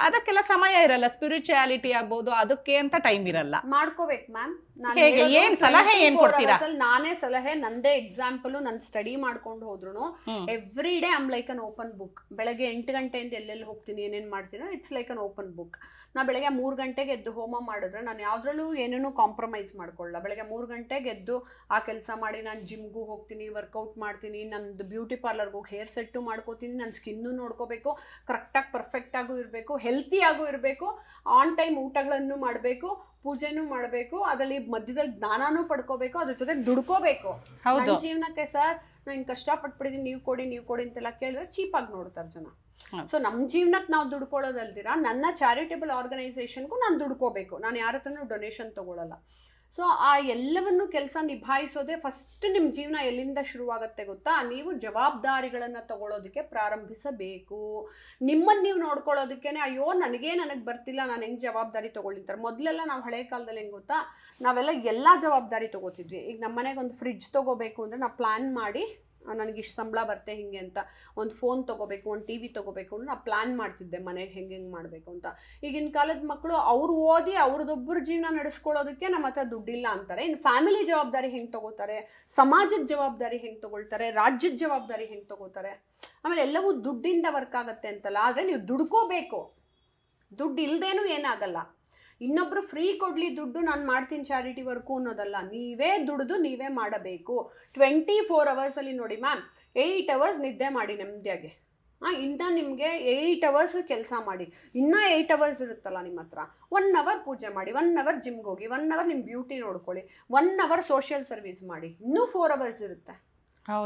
ಅದಕ್ಕೆಲ್ಲ ಸಮಯ ಇರಲ್ಲ. ಸ್ಪಿರಿಚುಯಾಲಿಟಿ ಆಗ್ಬೋದು, ಅದಕ್ಕೆ ಅಂತ ಟೈಮ್ ಇರಲ್ಲ. ಮಾಡ್ಕೋಬೇಕು ಮ್ಯಾಮ್. ಹೇಗೆ ಏನ್ ಸಲಹೆ ಏನ್ ಕೊಡ್ತೀರಾ? ನಾನೇ ಸಲಹೆ, ನಂದೇ ಎಕ್ಸಾಂಪಲ್, ನಾನು ಸ್ಟಡಿ ಮಾಡ್ಕೊಂಡು ಹೋದ್ರು every day I'm like an open book. ಬೆಳಗ್ಗೆ 8 ಗಂಟೆಯಿಂದ ಎಲ್ಲೆಲ್ಲಿ ಹೋಗ್ತೀನಿ, ಏನೇನು ಮಾಡ್ತೀನೋ it's like an open book. ನಾ ಬೆಳಗ್ಗೆ 3 ಗಂಟೆಗೆ ಎದ್ದು ಹೋಮ ಮಾಡಿದ್ರೆ ನಾನು ಯಾವುದ್ರಲ್ಲೂ ಏನೇನೂ ಕಾಂಪ್ರಮೈಸ್ ಮಾಡ್ಕೊಳ್ಳಲ್ಲ. ಬೆಳಗ್ಗೆ 3 ಗಂಟೆಗೆ ಎದ್ದು ಆ ಕೆಲಸ ಮಾಡಿ ನಾನು ಜಿಮ್ಗೂ ಹೋಗ್ತೀನಿ, ವರ್ಕೌಟ್ ಮಾಡ್ತೀನಿ, ನಂದು ಬ್ಯೂಟಿ ಪಾರ್ಲರ್ಗೆ ಹೋಗಿ ಹೇರ್ ಸೆಟ್ಟು ಮಾಡ್ಕೋತೀನಿ, ನನ್ನ ಸ್ಕಿನ್ನು ನೋಡ್ಕೋಬೇಕು, ಕರೆಕ್ಟಾಗಿ ಪರ್ಫೆಕ್ಟಾಗೂ ಇರಬೇಕು, ಹೆಲ್ತಿಯಾಗೂ ಇರಬೇಕು, ಆನ್ ಟೈಮ್ ಊಟಗಳನ್ನು ಮಾಡಬೇಕು, ಪೂಜೆನೂ ಮಾಡಬೇಕು, ಅದರಲ್ಲಿ ಮಧ್ಯದಲ್ಲಿ ಜ್ಞಾನನೂ ಪಡ್ಕೋಬೇಕು, ಅದ್ರ ಜೊತೆ ದುಡ್ಕೋಬೇಕು. ನನ್ನ ಜೀವನಕ್ಕೆ ಸರ್ ನಾನು ಕಷ್ಟಪಟ್ಬಿಟ್ಟಿದ್ದೀನಿ, ನೀವು ಕೊಡಿ ಅಂತೆಲ್ಲ ಕೇಳಿದ್ರೆ ಚೀಪಾಗಿ ನೋಡ್ತಾರೆ ಜನ. ಸೊ ನಮ್ಮ ಜೀವನಕ್ಕೆ ನಾವು ದುಡ್ಕೊಳ್ಳೋದಲ್ದಿರ ನನ್ನ ಚಾರಿಟೇಬಲ್ ಆರ್ಗನೈಸೇಷನ್ಗೂ ನಾನು ದುಡ್ಕೋಬೇಕು. ನಾನು ಯಾರ ಹತ್ರನೂ ಡೊನೇಷನ್ ತೊಗೊಳ್ಳಲ್ಲ. ಸೊ ಆ ಎಲ್ಲವನ್ನು ಕೆಲಸ ನಿಭಾಯಿಸೋದೇ ಫಸ್ಟ್. ನಿಮ್ಮ ಜೀವನ ಎಲ್ಲಿಂದ ಶುರುವಾಗುತ್ತೆ ಗೊತ್ತಾ? ನೀವು ಜವಾಬ್ದಾರಿಗಳನ್ನು ತಗೊಳ್ಳೋದಕ್ಕೆ ಪ್ರಾರಂಭಿಸಬೇಕು. ನಿಮ್ಮನ್ನು ನೀವು ನೋಡ್ಕೊಳ್ಳೋದಕ್ಕೆ ಅಯ್ಯೋ ನನಗೆ ಬರ್ತಿಲ್ಲ, ನಾನು ಹೆಂಗೆ ಜವಾಬ್ದಾರಿ ತೊಗೊಳ್ತಾರೆ. ಮೊದಲೆಲ್ಲ ನಾವು ಹಳೆ ಕಾಲದಲ್ಲಿ ಹೆಂಗೆ ಗೊತ್ತಾ, ನಾವೆಲ್ಲ ಎಲ್ಲ ಜವಾಬ್ದಾರಿ ತೊಗೋತಿದ್ವಿ. ಈಗ ನಮ್ಮ ಮನೆಗೆ ಒಂದು ಫ್ರಿಡ್ಜ್ ತೊಗೋಬೇಕು ಅಂದರೆ ನಾವು ಪ್ಲ್ಯಾನ್ ಮಾಡಿ, ನನಗೆ ಇಷ್ಟು ಸಂಬಳ ಬರುತ್ತೆ ಹಿಂಗೆ ಅಂತ, ಒಂದು ಫೋನ್ ತೊಗೋಬೇಕು, ಒಂದು TV ತೊಗೋಬೇಕು ಅಂದ್ರೆ ನಾನು ಪ್ಲ್ಯಾನ್ ಮಾಡ್ತಿದ್ದೆ ಮನೆಗೆ ಹೆಂಗೆ ಮಾಡಬೇಕು ಅಂತ. ಈಗಿನ ಕಾಲದ ಮಕ್ಕಳು ಅವ್ರು ಓದಿ ಅವ್ರದ್ದೊಬ್ಬರು ಜೀವನ ನಡೆಸ್ಕೊಳ್ಳೋದಕ್ಕೆ ನಮ್ಮ ಹತ್ರ ದುಡ್ಡಿಲ್ಲ ಅಂತಾರೆ. ಇನ್ನು ಫ್ಯಾಮಿಲಿ ಜವಾಬ್ದಾರಿ ಹೆಂಗೆ ತೊಗೋತಾರೆ, ಸಮಾಜದ ಜವಾಬ್ದಾರಿ ಹೆಂಗೆ ತೊಗೊಳ್ತಾರೆ, ರಾಜ್ಯದ ಜವಾಬ್ದಾರಿ ಹೆಂಗೆ ತೊಗೋತಾರೆ. ಆಮೇಲೆ ಎಲ್ಲವೂ ದುಡ್ಡಿಂದ ವರ್ಕ್ ಆಗುತ್ತೆ ಅಂತಲ್ಲ, ಆದರೆ ನೀವು ದುಡ್ಕೋಬೇಕು. ದುಡ್ಡು ಇಲ್ಲದೇನೂ ಏನಾಗಲ್ಲ. ಇನ್ನೊಬ್ರು ಫ್ರೀ ಕೊಡಲಿ ದುಡ್ಡು, ನಾನು ಮಾಡ್ತೀನಿ ಚಾರಿಟಿ ವರ್ಕು ಅನ್ನೋದಲ್ಲ. ನೀವೇ ದುಡಿದು ನೀವೇ ಮಾಡಬೇಕು. 24 ಅವರ್ಸಲ್ಲಿ ನೋಡಿ ಮ್ಯಾಮ್, 8 ಅವರ್ಸ್ ನಿದ್ದೆ ಮಾಡಿ ನೆಮ್ಮದಿಯಾಗಿ. ಇನ್ನು ನಿಮಗೆ 8 ಅವರ್ಸ್ ಕೆಲಸ ಮಾಡಿ, ಇನ್ನೂ 8 ಅವರ್ಸ್ ಇರುತ್ತಲ್ಲ ನಿಮ್ಮ ಹತ್ರ. 1 ಅವರ್ ಪೂಜೆ ಮಾಡಿ, 1 ಅವರ್ ಜಿಮ್ಗೆ ಹೋಗಿ, 1 ಅವರ್ ನಿಮ್ಮ ಬ್ಯೂಟಿ ನೋಡ್ಕೊಳ್ಳಿ, 1 ಅವರ್ ಸೋಷಿಯಲ್ ಸರ್ವಿಸ್ ಮಾಡಿ, ಇನ್ನೂ 4 ಅವರ್ಸ್ ಇರುತ್ತೆ.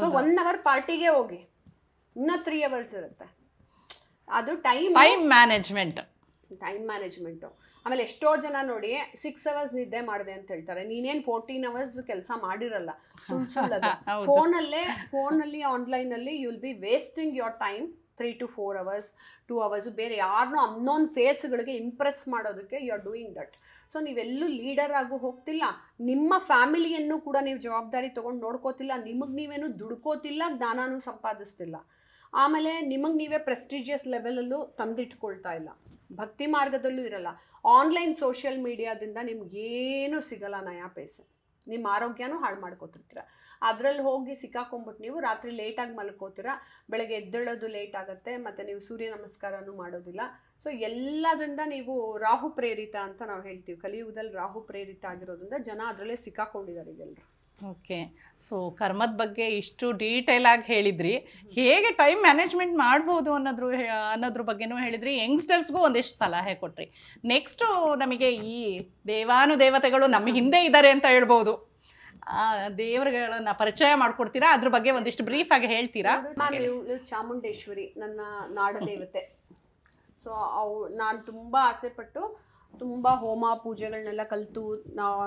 ಸೊ 1 ಅವರ್ ಪಾರ್ಟಿಗೆ ಹೋಗಿ, ಇನ್ನೂ 3 ಅವರ್ಸ್ ಇರುತ್ತೆ. ಅದು ಟೈಮ್ ಮ್ಯಾನೇಜ್ಮೆಂಟು. ಆಮೇಲೆ ಎಷ್ಟೋ ಜನ ನೋಡಿ 6 ಅವರ್ಸ್ ನಿದ್ದೆ ಮಾಡಿದೆ ಅಂತ ಹೇಳ್ತಾರೆ. ನೀನೇನು 14 ಅವರ್ಸ್ ಕೆಲಸ ಮಾಡಿರಲ್ಲ, ಸುಳ್ಳದು. ಫೋನಲ್ಲಿ ಆನ್ಲೈನಲ್ಲಿ you will be wasting your time 3 to 4 hours, 2 hours. ಬೇರೆ ಯಾರನ್ನೋ ಅನ್ನೋನ್ ಫೇಸ್ಗಳಿಗೆ ಇಂಪ್ರೆಸ್ ಮಾಡೋದಕ್ಕೆ you are doing that. So ನೀವೆಲ್ಲೂ ಲೀಡರ್ ಆಗು ಹೋಗ್ತಿಲ್ಲ, ನಿಮ್ಮ ಫ್ಯಾಮಿಲಿಯನ್ನು ಕೂಡ ನೀವು ಜವಾಬ್ದಾರಿ ತೊಗೊಂಡು ನೋಡ್ಕೋತಿಲ್ಲ, ನಿಮಗೆ ನೀವೇನು ದುಡ್ಕೋತಿಲ್ಲ, ಜ್ಞಾನನೂ ಸಂಪಾದಿಸ್ತಿಲ್ಲ. ಆಮೇಲೆ ನಿಮಗೆ ನೀವೇ ಪ್ರೆಸ್ಟೀಜಿಯಸ್ ಲೆವೆಲಲ್ಲೂ ತಂದಿಟ್ಕೊಳ್ತಾ ಇಲ್ಲ, ಭಕ್ತಿ ಮಾರ್ಗದಲ್ಲೂ ಇರಲ್ಲ. ಆನ್ಲೈನ್ ಸೋಷಿಯಲ್ ಮೀಡಿಯಾದಿಂದ ನಿಮ್ಗೇನು ಸಿಗಲ್ಲ ನಯಾ ಪೈಸೆ. ನಿಮ್ಮ ಆರೋಗ್ಯನೂ ಹಾಳು ಮಾಡ್ಕೋತಿರ್ತೀರ. ಅದರಲ್ಲಿ ಹೋಗಿ ಸಿಕ್ಕಾಕೊಂಬಿಟ್ಟು ನೀವು ರಾತ್ರಿ ಲೇಟಾಗಿ ಮಲ್ಕೋತೀರ, ಬೆಳಗ್ಗೆ ಎದ್ದೇಳೋದು ಲೇಟ್ ಆಗುತ್ತೆ, ಮತ್ತು ನೀವು ಸೂರ್ಯ ನಮಸ್ಕಾರನೂ ಮಾಡೋದಿಲ್ಲ. ಸೊ ಎಲ್ಲದರಿಂದ ನೀವು ರಾಹು ಪ್ರೇರಿತ ಅಂತ ನಾವು ಹೇಳ್ತೀವಿ. ಕಲಿಯುಗದಲ್ಲಿ ರಾಹು ಪ್ರೇರಿತ ಆಗಿರೋದ್ರಿಂದ ಜನ ಅದರಲ್ಲೇ ಸಿಕ್ಕಾಕೊಂಡಿದ್ದಾರೆ ಈಗೆಲ್ಲರೂ. ಓಕೆ, ಸೊ ಕರ್ಮದ ಬಗ್ಗೆ ಇಷ್ಟು ಡೀಟೇಲ್ ಆಗಿ ಹೇಳಿದ್ರಿ. ಹೇಗೆ ಟೈಮ್ ಮ್ಯಾನೇಜ್ಮೆಂಟ್ ಮಾಡ್ಬೋದು ಅನ್ನೋದ್ರ ಬಗ್ಗೆನೂ ಹೇಳಿದ್ರಿ. ಯಂಗ್ಸ್ಟರ್ಸ್ಗೂ ಒಂದಿಷ್ಟು ಸಲಹೆ ಕೊಟ್ರಿ. ನೆಕ್ಸ್ಟು ನಮಗೆ ಈ ದೇವಾನುದೇವತೆಗಳು ನಮ್ಮ ಹಿಂದೆ ಇದ್ದಾರೆ ಅಂತ ಹೇಳ್ಬೋದು. ದೇವರುಗಳನ್ನ ಪರಿಚಯ ಮಾಡ್ಕೊಡ್ತೀರಾ? ಅದ್ರ ಬಗ್ಗೆ ಒಂದಿಷ್ಟು ಬ್ರೀಫ್ ಆಗಿ ಹೇಳ್ತೀರಾ? ಚಾಮುಂಡೇಶ್ವರಿ ನನ್ನ ನಾಡ ದೇವತೆ. ಸೊ ನಾನು ತುಂಬ ಆಸೆಪಟ್ಟು ತುಂಬ ಹೋಮ ಪೂಜೆಗಳನ್ನೆಲ್ಲ ಕಲಿತು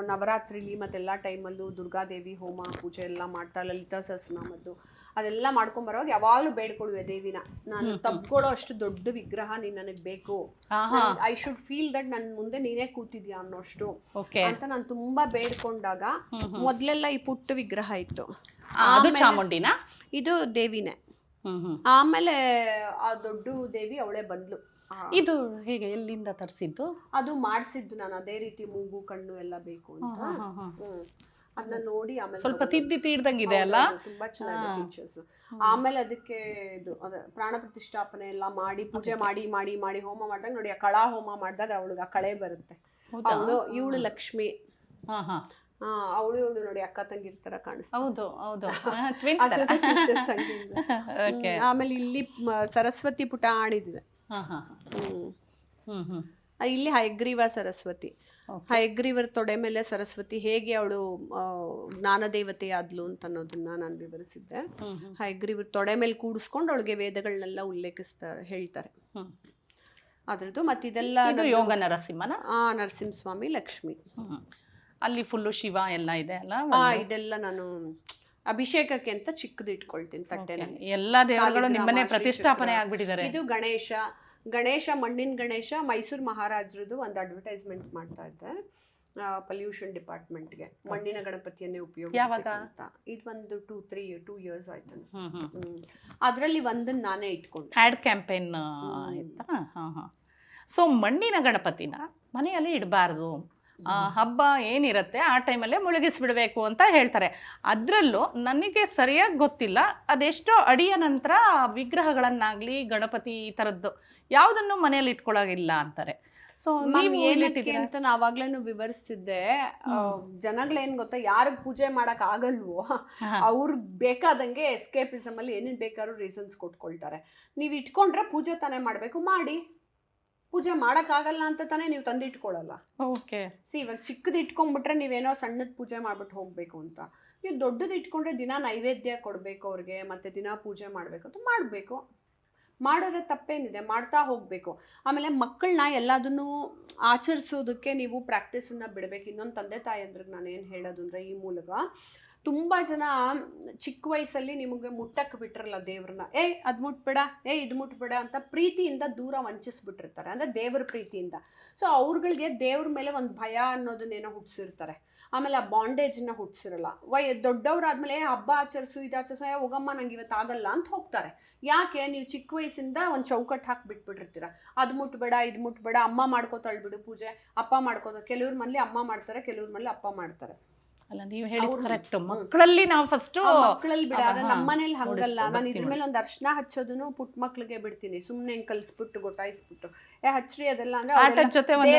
ನವರಾತ್ರಿಲಿ ಮತ್ತೆಲ್ಲ ಟೈಮಲ್ಲೂ ದುರ್ಗಾದೇವಿ ಹೋಮ ಪೂಜೆ ಎಲ್ಲ ಮಾಡ್ತಾ ಲಲಿತಾ ಸಹಸ್ರನಾಮದ್ದು ಅದೆಲ್ಲ ಮಾಡ್ಕೊಂಬರೋವಾಗ ಯಾವಾಗಲೂ ಬೇಡ್ಕೊಳ್ವೆ ದೇವಿನ, ನಾನು ತಬ್ಕೊಳ್ಳೋ ಅಷ್ಟು ದೊಡ್ಡ ವಿಗ್ರಹ ನೀನು ನನಗೆ ಬೇಕು, ಐ ಶುಡ್ ಫೀಲ್ ದಟ್ ನನ್ನ ಮುಂದೆ ನೀನೇ ಕೂತಿದ್ಯಾ ಅನ್ನೋಷ್ಟು ಅಂತ ನಾನು ತುಂಬಾ ಬೇಡ್ಕೊಂಡಾಗ ಮೊದಲೆಲ್ಲ ಈ ಪುಟ್ಟ ವಿಗ್ರಹ ಇತ್ತು. ಅದು ಚಾಮುಂಡಿನ, ಇದು ದೇವಿನೇ. ಆಮೇಲೆ ಆ ದೊಡ್ಡ ದೇವಿ ಅವಳೇ ಬಂದ್ಲು. ಇದು ಹೇಗೆ ಎಲ್ಲಿಂದ ತರಿಸಿದ್ದು? ಅದು ಮಾಡಿಸಿದ್ದು ನಾನು, ಅದೇ ರೀತಿ ಮೂಗು ಕಣ್ಣು ಎಲ್ಲ ಬೇಕು ಅಂತ. ಅದನ್ನ ನೋಡಿ ಆಮೇಲೆ ಸ್ವಲ್ಪ ತಿದ್ದಿ ತೀಡ್ದಂಗಿದೆ ಅಲ್ಲ, ತುಂಬಾ ಚೆನ್ನಾಗಿದೆ ಫೀಚರ್ಸ್. ಆಮೇಲೆ ಅದಕ್ಕೆ ಇದು ಪ್ರಾಣ ಪ್ರತಿಷ್ಠಾಪನೆ ಎಲ್ಲ ಮಾಡಿ ಪೂಜೆ ಮಾಡಿ ಮಾಡಿ ಮಾಡಿ ಹೋಮ ಮಾಡಿದಾಗ ನೋಡಿ, ಆ ಕಳಾ ಹೋಮ ಮಾಡಿದಾಗ ಅವಳಿಗೆ ಆ ಕಳೆ ಬರುತ್ತೆ. ಇವಳು ಲಕ್ಷ್ಮಿ, ಅವಳು ನೋಡಿ ಅಕ್ಕ ತಂಗಿರ್ ತರ ಕಾಣಿಸ್ತಾರೆ. ಹೌದು ಹೌದು. ಆಮೇಲೆ ಇಲ್ಲಿ ಸರಸ್ವತಿ ಪುಟ ಆಡಿದಿದೆ. ಇಲ್ಲಿ ಹಯಗ್ರೀವ ಸರಸ್ವತಿ, ಹಯಗ್ರೀವರ ತೊಡೆ ಮೇಲೆ ಸರಸ್ವತಿ ಹೇಗೆ ಅವಳು ಜ್ಞಾನದೇವತೆ ಆದ್ಲು ಅಂತ ಅನ್ನೋದನ್ನ ನಾನು ವಿವರಿಸಿದ್ದೆ. ಹಯಗ್ರೀವರ ತೊಡೆ ಮೇಲೆ ಕೂಡಿಸ್ಕೊಂಡು ಅವಳಿಗೆ ವೇದಗಳನ್ನೆಲ್ಲ ಉಲ್ಲೇಖಿಸ್ತಾರೆ, ಹೇಳ್ತಾರೆ ಅದ್ರದ್ದು. ಮತ್ತಿದೆಲ್ಲ ಯೋಗ ನರಸಿಂಹನ, ನರಸಿಂಹಸ್ವಾಮಿ, ಲಕ್ಷ್ಮಿ, ಅಲ್ಲಿ ಫುಲ್ಲು ಶಿವ ಎಲ್ಲ ಇದೆ ಅಲ್ಲ. ಇದೆಲ್ಲ ನಾನು ಅಭಿಷೇಕಕ್ಕೆ ಅಂತ ಚಿಕ್ಕದು ಇಟ್ಕೊಳ್ತೀನಿ ತಟ್ಟೆನಲ್ಲಿ. ಎಲ್ಲಾ ದೇವರುಗಳು ನಿಮ್ಮನೆ ಪ್ರತಿಷ್ಠಾಪನೆ ಆಗ್ಬಿಟ್ಟಿದ್ದಾರೆ. ಇದು ಗಣೇಶ ಮಣ್ಣಿನ ಗಣೇಶ ಮೈಸೂರು ಮಹಾರಾಜರದು ಒಂದು ಅಡ್ವರ್ಟೈಸ್ಮೆಂಟ್ ಮಾಡ್ತಾ ಇದ್ದೆ ಪೊಲ್ಯೂಷನ್ ಡಿಪಾರ್ಟ್ಮೆಂಟ್ಗೆ, ಮಣ್ಣಿನ ಗಣಪತಿಯನ್ನೇ ಉಪಯೋಗಿಸ್ಬೇಕು ಅಂತ. ಇದು ಒಂದು 2 years ಆಯ್ತು. ಅದರಲ್ಲಿ ಒಂದನ್ನು ನಾನೇ ಇಟ್ಕೊಂಡು ಆ್ಯಡ್ ಕ್ಯಾಂಪೇನ್ ಆಯ್ತಾ. ಸೊ ಮಣ್ಣಿನ ಗಣಪತಿನ ಮನೆಯಲ್ಲಿ ಇಡಬಾರ್ದು, ಹಬ್ಬ ಏನಿರುತ್ತೆ ಆ ಟೈಮಲ್ಲೇ ಮುಳುಗಿಸ್ಬಿಡ್ಬೇಕು ಅಂತ ಹೇಳ್ತಾರೆ. ಅದರಲ್ಲೂ ನನಗೆ ಸರಿಯಾಗಿ ಗೊತ್ತಿಲ್ಲ, ಅದೆಷ್ಟೋ ಅಡಿಯ ನಂತರ ವಿಗ್ರಹಗಳನ್ನಾಗಲಿ ಗಣಪತಿ ಈ ಥರದ್ದು ಯಾವುದನ್ನು ಮನೆಯಲ್ಲಿ ಇಟ್ಕೊಳ್ಳೋಗಿಲ್ಲ ಅಂತಾರೆ. ಸೊ ನೀವು ಏನಕ್ಕೆ ಅಂತ ನಾವಾಗ್ಲೇನು ವಿವರಿಸ್ತಿದ್ದೆ. ಜನಗಳೇನ್ ಗೊತ್ತಾ, ಯಾರಿಗೆ ಪೂಜೆ ಮಾಡಕ್ ಆಗಲ್ವೋ ಅವ್ರಿಗೆ ಬೇಕಾದಂಗೆ ಎಸ್ಕೇಪಿಸಮ್ ಅಲ್ಲಿ ಏನೇನ್ ಬೇಕಾದ್ರೂ ರೀಸನ್ಸ್ ಕೊಟ್ಕೊಳ್ತಾರೆ. ನೀವು ಇಟ್ಕೊಂಡ್ರೆ ಪೂಜೆ ತಾನೇ ಮಾಡ್ಬೇಕು, ಮಾಡಿ. ಪೂಜೆ ಮಾಡೋಕ್ಕಾಗಲ್ಲ ಅಂತ ತಾನೇ ನೀವು ತಂದಿಟ್ಕೊಳ್ಳಲ್ಲ. ಓಕೆ, ಇವಾಗ ಚಿಕ್ಕದು ಇಟ್ಕೊಂಡ್ಬಿಟ್ರೆ ನೀವೇನೋ ಸಣ್ಣದ ಪೂಜೆ ಮಾಡ್ಬಿಟ್ಟು ಹೋಗ್ಬೇಕು ಅಂತ. ನೀವು ದೊಡ್ಡದು ಇಟ್ಕೊಂಡ್ರೆ ದಿನ ನೈವೇದ್ಯ ಕೊಡಬೇಕು ಅವ್ರಿಗೆ, ಮತ್ತೆ ದಿನ ಪೂಜೆ ಮಾಡಬೇಕು ಅಂತ ಮಾಡಬೇಕು. ಮಾಡಿದ್ರೆ ತಪ್ಪೇನಿದೆ, ಮಾಡ್ತಾ ಹೋಗಬೇಕು. ಆಮೇಲೆ ಮಕ್ಕಳನ್ನ ಎಲ್ಲದನ್ನು ಆಚರಿಸೋದಕ್ಕೆ ನೀವು ಪ್ರಾಕ್ಟೀಸನ್ನು ಬಿಡಬೇಕು. ಇನ್ನೊಂದು ತಂದೆ ತಾಯಿಯಂದ್ರಿಗೆ ನಾನು ಏನು ಹೇಳೋದು ಅಂದರೆ, ಈ ಮೂಲಕ ತುಂಬ ಜನ ಚಿಕ್ಕ ವಯಸ್ಸಲ್ಲಿ ನಿಮಗೆ ಮುಟ್ಟಕ್ಕೆ ಬಿಟ್ಟಿರಲ್ಲ ದೇವ್ರನ್ನ. ಅದು ಮುಟ್ಬೇಡ, ಇದು ಮುಟ್ಬೇಡ ಅಂತ ಪ್ರೀತಿಯಿಂದ ದೂರ ವಂಚಿಸ್ಬಿಟ್ಟಿರ್ತಾರೆ, ಅಂದರೆ ದೇವ್ರ ಪ್ರೀತಿಯಿಂದ. ಸೊ ಅವ್ರುಗಳಿಗೆ ದೇವ್ರ ಮೇಲೆ ಒಂದು ಭಯ ಅನ್ನೋದನ್ನೇನೋ ಹುಟ್ಟಿಸಿರ್ತಾರೆ. ಆಮೇಲೆ ಆ ಬಾಂಡೇಜನ್ನ ಹುಟ್ಟಿಸಿರಲ್ಲ. ದೊಡ್ಡವ್ರಾದ್ಮೇಲೆ ಹಬ್ಬ ಆಚರಿಸು, ಇದಾಚರಿಸು, ಹೋಗಮ್ಮ ನಂಗೆ ಇವತ್ತು ಆಗಲ್ಲ ಅಂತ ಹೋಗ್ತಾರೆ. ಯಾಕೆ? ನೀವು ಚಿಕ್ಕ ವಯಸ್ಸಿಂದ ಒಂದು ಚೌಕಟ್ಟು ಹಾಕಿ ಬಿಟ್ಬಿಟ್ಟಿರ್ತೀರ. ಅದು ಮುಟ್ಬೇಡ, ಇದು ಮುಟ್ಬೇಡ, ಅಮ್ಮ ಮಾಡ್ಕೋತಾಳ್ಬಿಡು ಪೂಜೆ, ಅಪ್ಪ ಮಾಡ್ಕೋತ. ಕೆಲವ್ರ ಮನೇಲಿ ಅಮ್ಮ ಮಾಡ್ತಾರೆ, ಕೆಲವ್ರ ಮನೇಲಿ ಅಪ್ಪ ಮಾಡ್ತಾರೆ. ಅಲ್ಲ, ನೀವು ಹೇಳಿದ್ದು ಕರೆಕ್ಟ್. ಮಕ್ಕಳಲ್ಲಿ ನಾವು ಫಸ್ಟ್ ಮಕ್ಕಳಲ್ಲಿ ಬಿಡ. ನಮ್ಮ ಮನೇಲಿ ಹಂಗಲ್ಲ. ನಾನು ಇದ್ರ ಮೇಲೆ ಒಂದು ಅರ್ಶನ ಹಚ್ಚೋದನ್ನು ಪುಟ್ಟ ಮಕ್ಳಿಗೆ ಬಿಡ್ತೀನಿ, ಸುಮ್ಮನೆ ಕಲ್ಸ್ಬಿಟ್ಟು ಗೊತ್ತಾಯಿಸ್ಬಿಟ್ಟು ಹಚ್ಚ್ರಿ ಅದೆಲ್ಲ ಅಂದ್ರೆ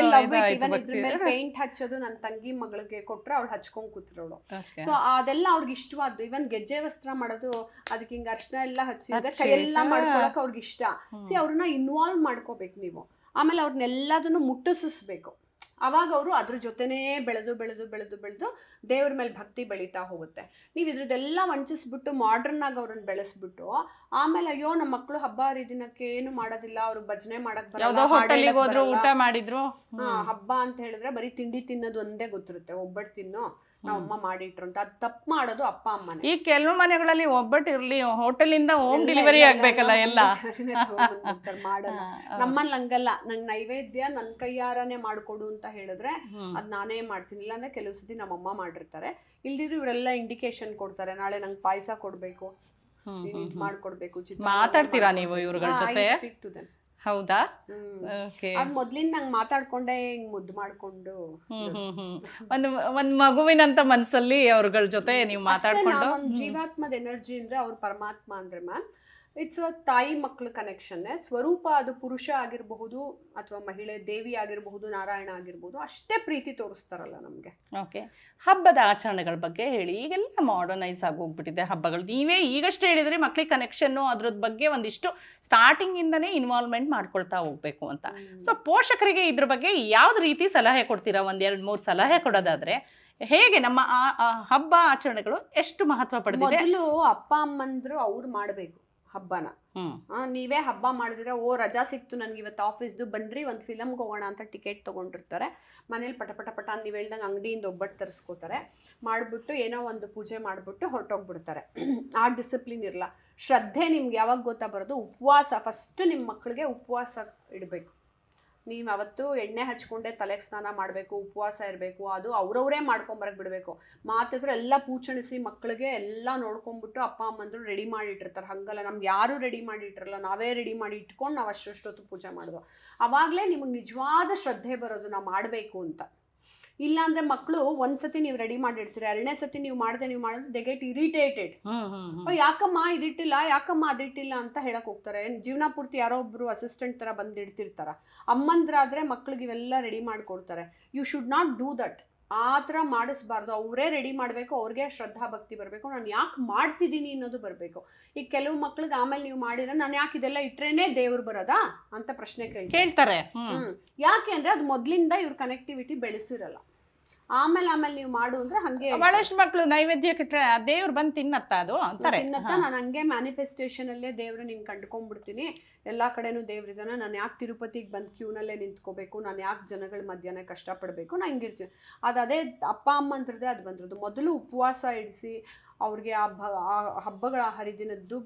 ಇದ್ರ ಮೇಲೆ ಪೇಂಟ್ ಹಚ್ಚೋದು ನನ್ನ ತಂಗಿ ಮಗಳಿಗೆ ಕೊಟ್ರೆ ಅವಳು ಹಚ್ಕೊಂಡ್ ಕೂತಿರೋಳು. ಸೊ ಅದೆಲ್ಲ ಅವ್ರಿಗೆ ಇಷ್ಟವಾದ್ದು. ಇವನ್ ಗೆಜ್ಜೆ ವಸ್ತ್ರ ಮಾಡೋದು, ಅದಕ್ಕೆ ಹಿಂಗ ಅರ್ಶನ ಎಲ್ಲ ಹಚ್ಚಿದ್ರೆ ಕೈಯೆಲ್ಲ ಮಾಡ್ಕೊಳಕ್ ಅವ್ರಿಗೆ ಇಷ್ಟ. ಅವ್ರನ್ನ ಇನ್ವಾಲ್ವ್ ಮಾಡ್ಕೋಬೇಕು ನೀವು. ಆಮೇಲೆ ಅವ್ರನ್ನೆಲ್ಲದನ್ನು ಮುಟ್ಟಿಸ್ಬೇಕು. ಅವಾಗ ಅವರು ಅದ್ರ ಜೊತೆನೇ ಬೆಳೆದು ಬೆಳೆದು ಬೆಳೆದು ಬೆಳೆದು ದೇವ್ರ ಮೇಲೆ ಭಕ್ತಿ ಬೆಳೀತಾ ಹೋಗುತ್ತೆ. ನೀವು ಇದ್ರದ್ದೆಲ್ಲ ವಂಚಿಸ್ಬಿಟ್ಟು ಮಾಡ್ರನ್ ಆಗಿ ಅವ್ರನ್ನ ಬೆಳೆಸ್ಬಿಟ್ಟು ಆಮೇಲೆ ಅಯ್ಯೋ ನಮ್ಮ ಮಕ್ಕಳು ಹಬ್ಬ ಹರಿದಿನಕ್ಕೆ ಏನು ಮಾಡೋದಿಲ್ಲ, ಅವ್ರಿಗೆ ಭಜನೆ ಮಾಡಕ್ ಬರಲ್ಲ, ಊಟ ಮಾಡಿದ್ರು. ಹಬ್ಬ ಅಂತ ಹೇಳಿದ್ರೆ ಬರೀ ತಿಂಡಿ ತಿನ್ನೋದು ಒಂದೇ ಗೊತ್ತಿರುತ್ತೆ, ಒಬ್ಬಟ್ಟು ತಿನ್ನೋ ನಾವಮ್ಮ ಮಾಡಿಟ್ರು ಅಂತ. ಅದು ತಪ್ಪು ಮಾಡೋದು ಅಪ್ಪ ಅಮ್ಮನೇ. ಈ ಕೆಲವು ಮನೆಗಳಲ್ಲಿ ಒಬ್ಬಟ್ಟು ಇರ್ಲಿ, ಹೋಟೆಲಿಂದ ಹೋಮ್ ಡೆಲಿವರಿ ಆಗ್ಬೇಕಲ್ಲ ಎಲ್ಲ ಮಾಡಲ್ಲ. ನಮ್ಮಲ್ಲಿ ಹಂಗಲ್ಲ, ನಂಗೆ ನೈವೇದ್ಯ ನನ್ನ ಕೈಯಾರನೆ ಮಾಡ್ಕೊಡು ಅಂತ ಹೇಳಿದ್ರೆ ಅದ್ ನಾನೇ ಮಾಡ್ತೀನಿ. ಇಲ್ಲಾಂದ್ರೆ ಕೆಲವು ಸತಿ ನಮ್ಮಮ್ಮ ಮಾಡಿರ್ತಾರೆ. ಇಲ್ದಿದ್ರು ಇವರೆಲ್ಲ ಇಂಡಿಕೇಶನ್ ಕೊಡ್ತಾರೆ, ನಾಳೆ ನಂಗೆ ಪಾಯಸ ಕೊಡ್ಬೇಕು, ಮಾಡ್ಕೊಡ್ಬೇಕು. ಮಾತಾಡ್ತೀರಾ ನೀವು ಇವ್ರಗಳ ಜೊತೆ? ಹೌದಾ? ಅದ್ ಮೊದ್ಲಿಂದ ನಂಗೆ ಮಾತಾಡ್ಕೊಂಡೆ ಹಿಂಗ್ ಮುದ್ದು ಮಾಡ್ಕೊಂಡು ಒಂದ್ ಮಗುವಿನಂತ ಮನ್ಸಲ್ಲಿ ಅವ್ರಗಳ ಜೊತೆ ನೀವು ಮಾತಾಡ್ಕೊಂಡು. ಜೀವಾತ್ಮದ ಎನರ್ಜಿ ಅಂದ್ರೆ ಅವ್ರ ಪರಮಾತ್ಮ ಅಂದ್ರೆ ಮ್ಯಾಮ್ ಇಟ್ಸ್ ತಾಯಿ ಮಕ್ಕಳ ಕನೆಕ್ಷನ್. ಸ್ವರೂಪ ಅದು ಪುರುಷ ಆಗಿರಬಹುದು ಅಥವಾ ಮಹಿಳೆ, ದೇವಿ ಆಗಿರಬಹುದು, ನಾರಾಯಣ ಆಗಿರ್ಬಹುದು, ಅಷ್ಟೇ ಪ್ರೀತಿ ತೋರಿಸ್ತಾರಲ್ಲ ನಮ್ಗೆ. ಓಕೆ, ಹಬ್ಬದ ಆಚರಣೆಗಳ ಬಗ್ಗೆ ಹೇಳಿ. ಈಗೆಲ್ಲ ಮಾಡರ್ನೈಸ್ ಆಗಿ ಹೋಗ್ಬಿಟ್ಟಿದೆ ಹಬ್ಬಗಳು. ನೀವೇ ಈಗಷ್ಟೇ ಹೇಳಿದ್ರೆ ಮಕ್ಳಿಗೆ ಕನೆಕ್ಷನ್ನು ಅದ್ರದ್ ಬಗ್ಗೆ ಒಂದಿಷ್ಟು ಸ್ಟಾರ್ಟಿಂಗ್ ಇಂದನೇ ಇನ್ವಾಲ್ವ್ಮೆಂಟ್ ಮಾಡ್ಕೊಳ್ತಾ ಹೋಗ್ಬೇಕು ಅಂತ. ಸೊ ಪೋಷಕರಿಗೆ ಇದ್ರ ಬಗ್ಗೆ ಯಾವ್ದು ರೀತಿ ಸಲಹೆ ಕೊಡ್ತೀರಾ? 1-2-3 ಸಲಹೆ ಕೊಡೋದಾದ್ರೆ ಹೇಗೆ ನಮ್ಮ ಹಬ್ಬ ಆಚರಣೆಗಳು ಎಷ್ಟು ಮಹತ್ವ ಪಡೆದಿದೆ? ಮೊದಲು ಅಪ್ಪ ಅಮ್ಮಂದ್ರು ಅವ್ರು ಮಾಡ್ಬೇಕು ಹಬ್ಬನ. ನೀವೇ ಹಬ್ಬ ಮಾಡಿದ್ರೆ ಓ ರಜಾ ಸಿಕ್ತು ನನಗೆ ಇವತ್ತು ಆಫೀಸ್ದು, ಬನ್ರಿ ಒಂದು ಫಿಲಮ್ಗೆ ಹೋಗೋಣ ಅಂತ ಟಿಕೆಟ್ ತೊಗೊಂಡಿರ್ತಾರೆ. ಮನೇಲಿ ಪಟ ಪಟ ಪಟ ನೀವು ಹೇಳ್ದಂಗೆ ಅಂಗಡಿಯಿಂದ ಒಬ್ಬಟ್ಟು ತರಿಸ್ಕೋತಾರೆ, ಮಾಡಿಬಿಟ್ಟು ಏನೋ ಒಂದು ಪೂಜೆ ಮಾಡಿಬಿಟ್ಟು ಹೊರಟೋಗ್ಬಿಡ್ತಾರೆ. ಆ ಡಿಸಿಪ್ಲಿನ್ ಇರಲ್ಲ. ಶ್ರದ್ಧೆ ನಿಮ್ಗೆ ಯಾವಾಗ ಗೊತ್ತಾ ಬರೋದು? ಉಪವಾಸ. ಫಸ್ಟ್ ನಿಮ್ಮ ಮಕ್ಕಳಿಗೆ ಉಪವಾಸ ಇಡಬೇಕು. ನೀವು ಅವತ್ತು ಎಣ್ಣೆ ಹಚ್ಕೊಂಡೆ ತಲೆಗೆ ಸ್ನಾನ ಮಾಡಬೇಕು, ಉಪವಾಸ ಇರಬೇಕು. ಅದು ಅವ್ರವರೇ ಮಾಡ್ಕೊಂಬರಕ್ಕೆ ಬಿಡಬೇಕು. ಮಾತಿದ್ರೆ ಎಲ್ಲ ಪೂಚಣಿಸಿ ಮಕ್ಕಳಿಗೆ ಎಲ್ಲ ನೋಡ್ಕೊಂಡ್ಬಿಟ್ಟು ಅಪ್ಪ ಅಮ್ಮಂದ್ರು ರೆಡಿ ಮಾಡಿಟ್ಟಿರ್ತಾರೆ. ಹಂಗಲ್ಲ, ನಮ್ಗೆ ಯಾರೂ ರೆಡಿ ಮಾಡಿಟ್ಟಿರಲ್ಲ, ನಾವೇ ರೆಡಿ ಮಾಡಿ ಇಟ್ಕೊಂಡು ನಾವು ಅಷ್ಟೊತ್ತು ಪೂಜೆ ಮಾಡೋದು. ಆವಾಗಲೇ ನಿಮಗೆ ನಿಜವಾದ ಶ್ರದ್ಧೆ ಬರೋದು, ನಾವು ಮಾಡಬೇಕು ಅಂತ. ಇಲ್ಲಾಂದ್ರೆ ಮಕ್ಕಳು ಒಂದ್ಸತಿ ನೀವು ರೆಡಿ ಮಾಡಿರ್ತೀರಿ, ಎರಡನೇ ಸತಿ ನೀವು ಮಾಡಿದ್ರೆ ದೇ ಗೆಟ್ ಇರಿಟೇಟೆಡ್. ಯಾಕಮ್ಮ ಇದಿಟ್ಟಿಲ್ಲ, ಯಾಕಮ್ಮ ಅದಿಟ್ಟಿಲ್ಲ ಅಂತ ಹೇಳಕ್ ಹೋಗ್ತಾರೆ. ಜೀವನ ಪೂರ್ತಿ ಯಾರೋ ಒಬ್ರು ಅಸಿಸ್ಟೆಂಟ್ ತರ ಬಂದು ಇಡ್ತಿರ್ತಾರ. ಅಮ್ಮಂದ್ರಾದ್ರೆ ಮಕ್ಳಿಗೆ ಇವೆಲ್ಲ ರೆಡಿ ಮಾಡ್ಕೊಡ್ತಾರೆ. You should not do that. ಆ ಥರ ಮಾಡಿಸ್ಬಾರ್ದು. ಅವರೇ ರೆಡಿ ಮಾಡಬೇಕು, ಅವ್ರಿಗೆ ಶ್ರದ್ಧಾ ಭಕ್ತಿ ಬರಬೇಕು, ನಾನು ಯಾಕೆ ಮಾಡ್ತಿದ್ದೀನಿ ಅನ್ನೋದು ಬರಬೇಕು. ಈಗ ಕೆಲವು ಮಕ್ಳಿಗೆ ಆಮೇಲೆ ನೀವು ಮಾಡಿದ್ರೆ ನಾನು ಯಾಕೆ ಇದೆಲ್ಲ ಇಟ್ರೇನೆ ದೇವ್ರು ಬರೋದಾ ಅಂತ ಪ್ರಶ್ನೆ ಕೇಳ್ತಾರೆ. ಯಾಕೆ ಅಂದ್ರೆ ಅದು ಮೊದಲಿಂದ ಇವ್ರ ಕನೆಕ್ಟಿವಿಟಿ ಬೆಳೆಸಿರಲ್ಲ. ಆಮೇಲೆ ನೀವು ಮಾಡು ಅಂದ್ರೆ ಹಂಗೆ ಬಹಳಷ್ಟು ಮಕ್ಕಳು ನೈವೇದ್ಯಕ್ಕೆ ದೇವ್ರು ಬಂದು ತಿನ್ನತ್ತ ಅದು ಅಂತಾರೆ. ನಾನು ಹಂಗೆ ಮ್ಯಾನಿಫೆಸ್ಟೇಷನ್ ಅಲ್ಲೇ ದೇವ್ರು ನಿಂಗೆ ಕಂಡ್ಕೊಂಡ್ಬಿಡ್ತೀನಿ, ಎಲ್ಲಾ ಕಡೆನೂ ದೇವ್ರಿದಾನ, ನಾನು ಯಾಕೆ ತಿರುಪತಿಗೆ ಬಂದು ಕ್ಯೂನಲ್ಲೇ ನಿಂತ್ಕೋಬೇಕು, ನಾನು ಯಾಕೆ ಜನಗಳ ಮಧ್ಯಾಹ್ನ ಕಷ್ಟಪಡಬೇಕು, ನಾನು ಹಿಂಗಿರ್ತೀನಿ. ಅದೇ ಅಪ್ಪ ಅಮ್ಮ ಅಂತಿರದೆ ಅದು ಬಂದಿರೋದು. ಮೊದಲು ಉಪವಾಸ ಇಡಿಸಿ ಅವ್ರಿಗೆ ಆ ಹಬ್ಬಗಳ ಹರಿದಿನದ್ದು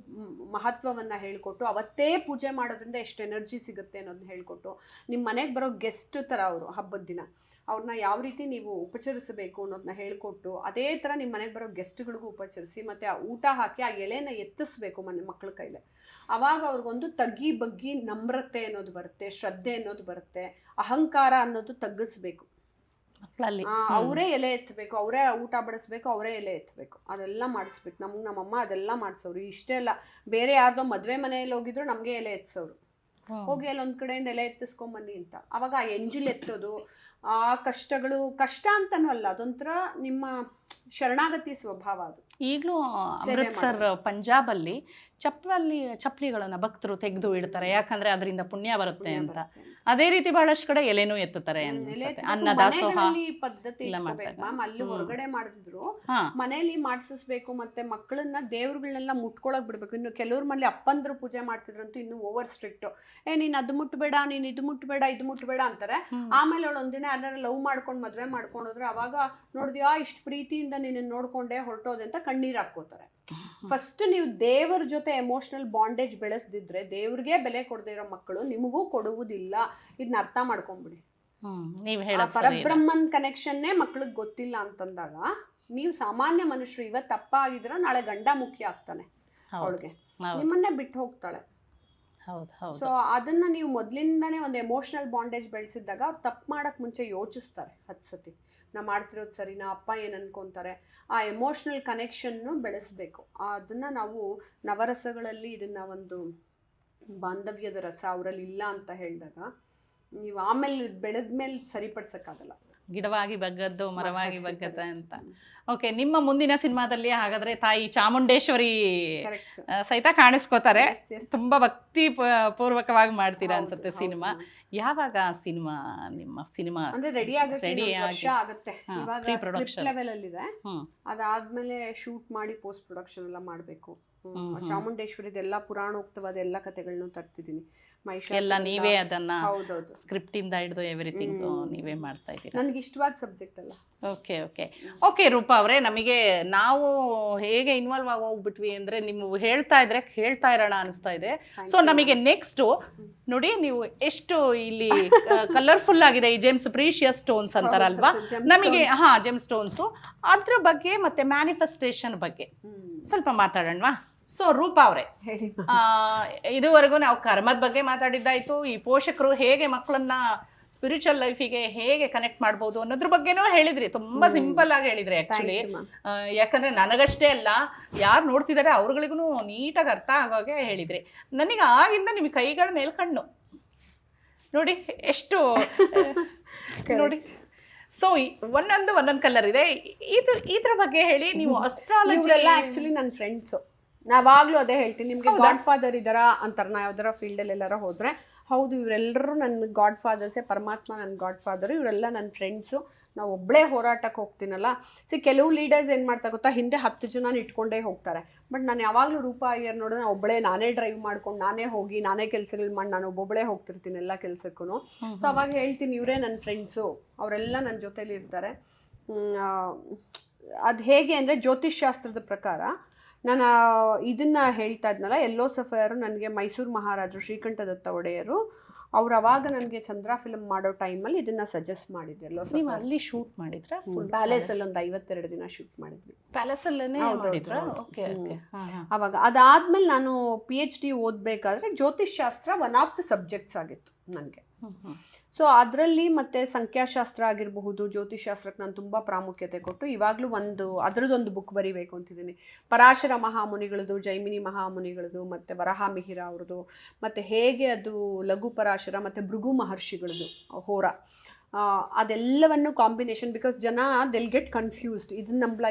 ಮಹತ್ವವನ್ನು ಹೇಳ್ಕೊಟ್ಟು ಅವತ್ತೇ ಪೂಜೆ ಮಾಡೋದ್ರಿಂದ ಎಷ್ಟು ಎನರ್ಜಿ ಸಿಗುತ್ತೆ ಅನ್ನೋದನ್ನ ಹೇಳ್ಕೊಟ್ಟು, ನಿಮ್ಮ ಮನೆಗೆ ಬರೋ ಗೆಸ್ಟ್ ಥರ ಅವರು ಹಬ್ಬದ ದಿನ ಅವ್ರನ್ನ ಯಾವ ರೀತಿ ನೀವು ಉಪಚರಿಸಬೇಕು ಅನ್ನೋದನ್ನ ಹೇಳ್ಕೊಟ್ಟು, ಅದೇ ಥರ ನಿಮ್ಮ ಮನೆಗೆ ಬರೋ ಗೆಸ್ಟ್ಗಳಿಗೂ ಉಪಚರಿಸಿ ಮತ್ತು ಆ ಊಟ ಹಾಕಿ ಆ ಎಲೆನ ಎತ್ತಿಸ್ಬೇಕು ಮಕ್ಕಳ ಕೈಲೇ. ಆವಾಗ ಅವ್ರಿಗೊಂದು ತಗ್ಗಿ ಬಗ್ಗಿ ನಮ್ರತೆ ಅನ್ನೋದು ಬರುತ್ತೆ, ಶ್ರದ್ಧೆ ಅನ್ನೋದು ಬರುತ್ತೆ, ಅಹಂಕಾರ ಅನ್ನೋದು ತಗ್ಗಿಸ್ಬೇಕು. ಅವರೇ ಎಲೆ ಎತ್ತಬೇಕು, ಅವರೇ ಊಟ ಬಡಿಸ್ಬೇಕು, ಅವರೇ ಎಲೆ ಎತ್ತಬೇಕು, ಅದೆಲ್ಲ ಮಾಡಿಸ್ಬೇಕು. ನಮ್ಮಮ್ಮ ಅದೆಲ್ಲ ಮಾಡಿಸೋರು. ಇಷ್ಟೇ ಅಲ್ಲ, ಬೇರೆ ಯಾರ್ದೋ ಮದುವೆ ಮನೆಯಲ್ಲಿ ಹೋಗಿದ್ರು ನಮಗೆ ಎಲೆ ಎತ್ತಿಸೋರು. ಹೋಗಿ ಅಲ್ಲಿ ಒಂದು ಕಡೆಯಿಂದ ಎಲೆ ಎತ್ತಿಸ್ಕೊಂಬನ್ನಿ ಅಂತ. ಅವಾಗ ಆ ಎಂಜಿಲ್ ಎತ್ತೋದು, ಆ ಕಷ್ಟಗಳು ಕಷ್ಟ ಅಂತನೂ ಅಲ್ಲ, ಅದೊಂಥರ ನಿಮ್ಮ ಶರಣಾಗತಿ ಸ್ವಭಾವ. ಅದು ಈಗಲೂ ಅಮೃತ್ಸರ್ ಪಂಜಾಬಲ್ಲಿ ಚಪ್ಪಲಿಗಳನ್ನ ಭಕ್ತರು ತೆಗೆದು ಇಡ್ತಾರೆ, ಯಾಕಂದ್ರೆ ಅದರಿಂದ ಪುಣ್ಯ ಬರುತ್ತೆ ಅಂತ. ಅದೇ ರೀತಿ ಬಹಳಷ್ಟು ಕಡೆ ಎಲೆನೂ ಎತ್ತುತ್ತಾರೆ. ಅನ್ನದಾಸೋಹ ಪದ್ಧತಿ ಮ್ಯಾಮ್ ಅಲ್ಲಿ ಹೊರಗಡೆ ಮಾಡಿದ್ರು, ಮನೇಲಿ ಮಾಡಿಸ್ಬೇಕು. ಮತ್ತೆ ಮಕ್ಕಳನ್ನ ದೇವ್ರುಗಳನ್ನೆಲ್ಲ ಮುಟ್ಕೊಳಕ್ ಬಿಡ್ಬೇಕು. ಇನ್ನು ಕೆಲವ್ರ ಮನೇಲಿ ಅಪ್ಪಂದ್ರು ಪೂಜೆ ಮಾಡ್ತಿದ್ರಂತೂ ಇನ್ನು ಓವರ್ ಸ್ಟ್ರಿಕ್ಟ್. ನೀನ್ ಅದು ಮುಟ್ಬೇಡ, ನೀನ್ ಇದು ಮುಟ್ಬೇಡ, ಇದು ಮುಟ್ಬೇಡ ಅಂತಾರೆ. ಆಮೇಲೆ ಅವಳು ಒಂದಿನ ಯಾರು ಲವ್ ಮಾಡ್ಕೊಂಡು ಮದ್ವೆ ಮಾಡ್ಕೊಂಡೋದ್ರೆ ಅವಾಗ ನೋಡಿದ್ಯಾ ಇಷ್ಟು ಪ್ರೀತಿಯಿಂದ ನಿನ್ನ ನೋಡ್ಕೊಂಡೆ ಹೊರಟೋದೆ ಅಂತ ಕಣ್ಣೀರ್ ಹಾಕೋತಾರೆ. ಫಸ್ಟ್ ನೀವು ದೇವರ ಜೊತೆ ಎಮೋಷನಲ್ ಬಾಂಡೇಜ್ ಬೆಳೆಸ್ದಿದ್ರೆ ದೇವ್ರಿಗೆ ಬೆಲೆ ಕೊಡದೇ ಇರೋ ಮಕ್ಕಳು ನಿಮಗೂ ಕೊಡುವುದಿಲ್ಲ. ಇದನ್ನ ಅರ್ಥ ಮಾಡ್ಕೊಂಡ್ಬಿಡಿ. ಪರಬ್ರಹ್ಮನ್ ಕನೆಕ್ಷನ್ನೇ ಮಕ್ಳಿಗೆ ಗೊತ್ತಿಲ್ಲ ಅಂತಂದಾಗ ನೀವು ಸಾಮಾನ್ಯ ಮನುಷ್ಯರು ಇವತ್ತು ಅಪ್ಪ ಆಗಿದ್ರೆ ನಾಳೆ ಗಂಡ ಮುಖ್ಯ ಆಗ್ತಾನೆ ಅವಳಿಗೆ, ನಿಮ್ಮನ್ನೇ ಬಿಟ್ಟು ಹೋಗ್ತಾಳೆ. ಸೊ ಅದನ್ನ ನೀವು ಮೊದ್ಲಿಂದಾನೇ ಒಂದು ಎಮೋಷನಲ್ ಬಾಂಡೇಜ್ ಬೆಳೆಸಿದಾಗ ಅವ್ರು ತಪ್ಪು ಮಾಡಕ್ ಮುಂಚೆ ಯೋಚಿಸ್ತಾರೆ 10 ಸತಿ, ನಾ ಮಾಡ್ತಿರೋದು ಸರಿನಾ, ಅಪ್ಪ ಏನು ಅನ್ಕೊಂತಾರೆ. ಆ ಎಮೋಷ್ನಲ್ ಕನೆಕ್ಷನ್ನು ಬೆಳೆಸಬೇಕು. ಅದನ್ನು ನಾವು ನವರಸಗಳಲ್ಲಿ ಇದನ್ನು ಒಂದು ಬಾಂಧವ್ಯದ ರಸ ಅವರಲ್ಲಿ ಇಲ್ಲ ಅಂತ ಹೇಳಿದಾಗ ನೀವು ಆಮೇಲೆ ಬೆಳೆದ್ಮೇಲೆ ಸರಿಪಡಿಸೋಕ್ಕಾಗಲ್ಲ. ಗಿಡವಾಗಿ ಬಗ್ಗದ್ದು ಮರವಾಗಿ ಬಗ್ಗತ್ತ ಅಂತ. ಓಕೆ, ನಿಮ್ಮ ಮುಂದಿನ ಸಿನಿಮಾದಲ್ಲಿ ಹಾಗಾದ್ರೆ ತಾಯಿ ಚಾಮುಂಡೇಶ್ವರಿ ಸಹಿತ ಕಾಣಿಸ್ಕೋತಾರೆ. ತುಂಬಾ ಭಕ್ತಿ ಪೂರ್ವಕವಾಗಿ ಮಾಡ್ತೀರಾ ಅನ್ಸುತ್ತೆ ಸಿನಿಮಾ. ಯಾವಾಗ ಸಿನಿಮಾ ನಿಮ್ಮ ಸಿನಿಮಾ ಅಂದ್ರೆ ರೆಡಿ ಆಗುತ್ತೆ? ಇವಾಗ ಸ್ಕ್ರಿಪ್ಟ್ ಲೆವೆಲ್ ಅಲ್ಲಿ ಇದೆ. ಅದಾದ್ಮೇಲೆ ಶೂಟ್ ಮಾಡಿ ಪೋಸ್ಟ್ ಪ್ರೊಡಕ್ಷನ್ ಎಲ್ಲ ಮಾಡಬೇಕು. ಚಾಮುಂಡೇಶ್ವರಿದೆಲ್ಲ ಪುರಾಣೋಕ್ತವಾದ ಎಲ್ಲ ಕಥೆಗಳನ್ನು ತರ್ತಿದ್ದೀನಿ. ಎಲ್ಲ ನೀವೇ ಅದನ್ನ ಸ್ಕ್ರಿಪ್ಟ್ ಇಂದ ಹಿಡಿದು ಎವ್ರಿಥಿಂಗ್ ನೀವೇ ಮಾಡ್ತಾ ಇದ್ದೀರಾ. ನನಗೆ ಇಷ್ಟವಾದ ಸಬ್ಜೆಕ್ಟ್ ಅಲ್ಲ. ಓಕೆ ರೂಪಾ ಅವರೇ, ನಮಗೆ ನಾವು ಹೇಗೆ ಇನ್ವಾಲ್ವ್ ಆಗೋಗ್ಬಿಟ್ವಿ ಅಂದ್ರೆ ನೀವು ಹೇಳ್ತಾ ಇರೋಣ ಅನಿಸ್ತಾ ಇದೆ. ಸೊ ನಮಗೆ ನೆಕ್ಸ್ಟ್ ನೋಡಿ, ನೀವು ಎಷ್ಟು ಇಲ್ಲಿ ಕಲರ್ಫುಲ್ ಆಗಿದೆ ಈ ಜೆಮ್ಸ್, ಪ್ರೀಶಿಯಸ್ ಸ್ಟೋನ್ಸ್ ಅಂತಾರಲ್ವಾ, ನಮಗೆ ಜೆಮ್ ಸ್ಟೋನ್ಸು, ಅದ್ರ ಬಗ್ಗೆ ಮತ್ತೆ ಮ್ಯಾನಿಫೆಸ್ಟೇಷನ್ ಬಗ್ಗೆ ಸ್ವಲ್ಪ ಮಾತಾಡೋಣವಾ? ಸೊ ರೂಪಾ ಅವರೇ, ಇದುವರೆಗೂ ನಾವು ಕರ್ಮದ ಬಗ್ಗೆ ಮಾತಾಡಿದ್ದಾಯ್ತು, ಈ ಪೋಷಕರು ಹೇಗೆ ಮಕ್ಕಳನ್ನ ಸ್ಪಿರಿಚುವಲ್ ಲೈಫಿಗೆ ಹೇಗೆ ಕನೆಕ್ಟ್ ಮಾಡ್ಬೋದು ಅನ್ನೋದ್ರ ಬಗ್ಗೆನೂ ಹೇಳಿದ್ರಿ. ತುಂಬಾ ಸಿಂಪಲ್ ಆಗಿ ಹೇಳಿದ್ರಿ ಆಕ್ಚುಲಿ. ಯಾಕಂದ್ರೆ ನನಗಷ್ಟೇ ಅಲ್ಲ, ಯಾರು ನೋಡ್ತಿದ್ದಾರೆ ಅವ್ರಗಳಿಗೂ ನೀಟಾಗಿ ಅರ್ಥ ಆಗೋಗೆ ಹೇಳಿದ್ರಿ. ನನಗೆ ಆಗಿಂದ ನಿಮಗೆ ಕೈಗಳ ಮೇಲೆ ಕಣ್ಣು ನೋಡಿ ಎಷ್ಟು ನೋಡಿ. ಸೊ ಒಂದೊಂದು ಕಲರ್ ಇದೆ. ಇದ್ರ ಬಗ್ಗೆ ಹೇಳಿ. ನೀವು ಅಸ್ಟ್ರಾಲಜಿ ಆಕ್ಚುಲಿ ನನ್ನ ಫ್ರೆಂಡ್ಸು, ನಾವಾಗ್ಲೂ ಅದೇ ಹೇಳ್ತೀನಿ, ನಿಮ್ಗೆ ಗಾಡ್ ಫಾದರ್ ಇದಾರಾ ಅಂತಾರೆ, ನಾ ಯಾವ್ದಾರ ಫೀಲ್ಡಲ್ಲಿ ಎಲ್ಲಾರ ಹೋದ್ರೆ. ಹೌದು, ಇವರೆಲ್ಲರೂ ನನ್ನ ಗಾಡ್ ಫಾದರ್ಸೇ, ಪರಮಾತ್ಮ ನನ್ನ ಗಾಡ್ ಫಾದರು, ಇವರೆಲ್ಲ ನನ್ನ ಫ್ರೆಂಡ್ಸು. ನಾವು ಒಬ್ಬಳೇ ಹೋರಾಟಕ್ಕೆ ಹೋಗ್ತೀನಲ್ಲ. ಕೆಲವು ಲೀಡರ್ಸ್ ಏನು ಮಾಡ್ತಾ ಗೊತ್ತಾ, ಹಿಂದೆ 10 ಜನ ಇಟ್ಕೊಂಡೇ ಹೋಗ್ತಾರೆ. ಬಟ್ ನಾನು ಯಾವಾಗಲೂ ರೂಪಾ ಅಯ್ಯರ್ ನೋಡಿದ್ರೆ ಒಬ್ಬಳೇ, ನಾನೇ ಡ್ರೈವ್ ಮಾಡ್ಕೊಂಡು, ನಾನೇ ಹೋಗಿ, ನಾನೇ ಕೆಲಸಗಳು ಮಾಡಿ, ನಾನು ಒಬ್ಬೊಬ್ಬಳೇ ಹೋಗ್ತಿರ್ತೀನಿ ಎಲ್ಲ ಕೆಲಸಕ್ಕೂ. ಸೊ ಅವಾಗ ಹೇಳ್ತೀನಿ, ಇವರೇ ನನ್ನ ಫ್ರೆಂಡ್ಸು, ಅವರೆಲ್ಲ ನನ್ನ ಜೊತೇಲಿ ಇರ್ತಾರೆ. ಅದು ಹೇಗೆ ಅಂದರೆ, ಜ್ಯೋತಿಷ್ ಶಾಸ್ತ್ರದ ಪ್ರಕಾರ ನಾನು ಇದನ್ನು ಹೇಳ್ತಾ ಇದ್ನಲ್ಲ, ಎಲ್ಲೋ ಸಫರು ನನಗೆ ಮೈಸೂರು ಮಹಾರಾಜರು ಶ್ರೀಕಂಠದತ್ತ ಒಡೆಯರು ಅವ್ರು ಅವಾಗ ನನಗೆ ಚಂದ್ರ ಫಿಲ್ಮ್ ಮಾಡೋ ಟೈಮಲ್ಲಿ ಇದನ್ನು ಸಜೆಸ್ಟ್ ಮಾಡಿದ್ರು. ಎಲ್ಲೋ ನೀವು ಅಲ್ಲಿ ಶೂಟ್ ಮಾಡಿದ್ರಾ? ಪ್ಯಾಲೇಸಲ್ಲಿ ಒಂದು 52 ದಿನ ಶೂಟ್ ಮಾಡಿದ್ವಿ. ಪ್ಯಾಲೇಸಲ್ಲೇ ಮಾಡಿದ್ರಾ? Okay okay. ಅವಾಗ ಅದಾದ್ಮೇಲೆ ನಾನು PhD ಓದಬೇಕಾದ್ರೆ ಜ್ಯೋತಿಷ್ ಶಾಸ್ತ್ರ ಒನ್ ಆಫ್ ದ ಸಬ್ಜೆಕ್ಟ್ಸ್ ಆಗಿತ್ತು ನನಗೆ. ಸೊ ಅದರಲ್ಲಿ ಮತ್ತೆ ಸಂಖ್ಯಾಶಾಸ್ತ್ರ ಆಗಿರಬಹುದು, ಜ್ಯೋತಿಷ್ ಶಾಸ್ತ್ರಕ್ಕೆ ನಾನು ತುಂಬ ಪ್ರಾಮುಖ್ಯತೆ ಕೊಟ್ಟು ಇವಾಗಲೂ ಅದರದ್ದೊಂದು ಬುಕ್ ಬರೀಬೇಕು ಅಂತಿದ್ದೀನಿ. ಪರಾಶರ ಮಹಾಮುನಿಗಳದು, ಜೈಮಿನಿ ಮಹಾಮುನಿಗಳದು, ಮತ್ತು ವರಹ ಮಿಹಿರ ಅವ್ರದ್ದು, ಮತ್ತು ಹೇಗೆ ಅದು ಲಘು ಪರಾಶರ ಮತ್ತು ಭೃಗು ಮಹರ್ಷಿಗಳದು ಹೋರ, ಅದೆಲ್ಲವನ್ನು ಕಾಂಬಿನೇಷನ್. ಬಿಕಾಸ್ ಜನ ದೆಲ್ ಗೆಟ್ ಕನ್ಫ್ಯೂಸ್ಡ್, ಇದನ್ನ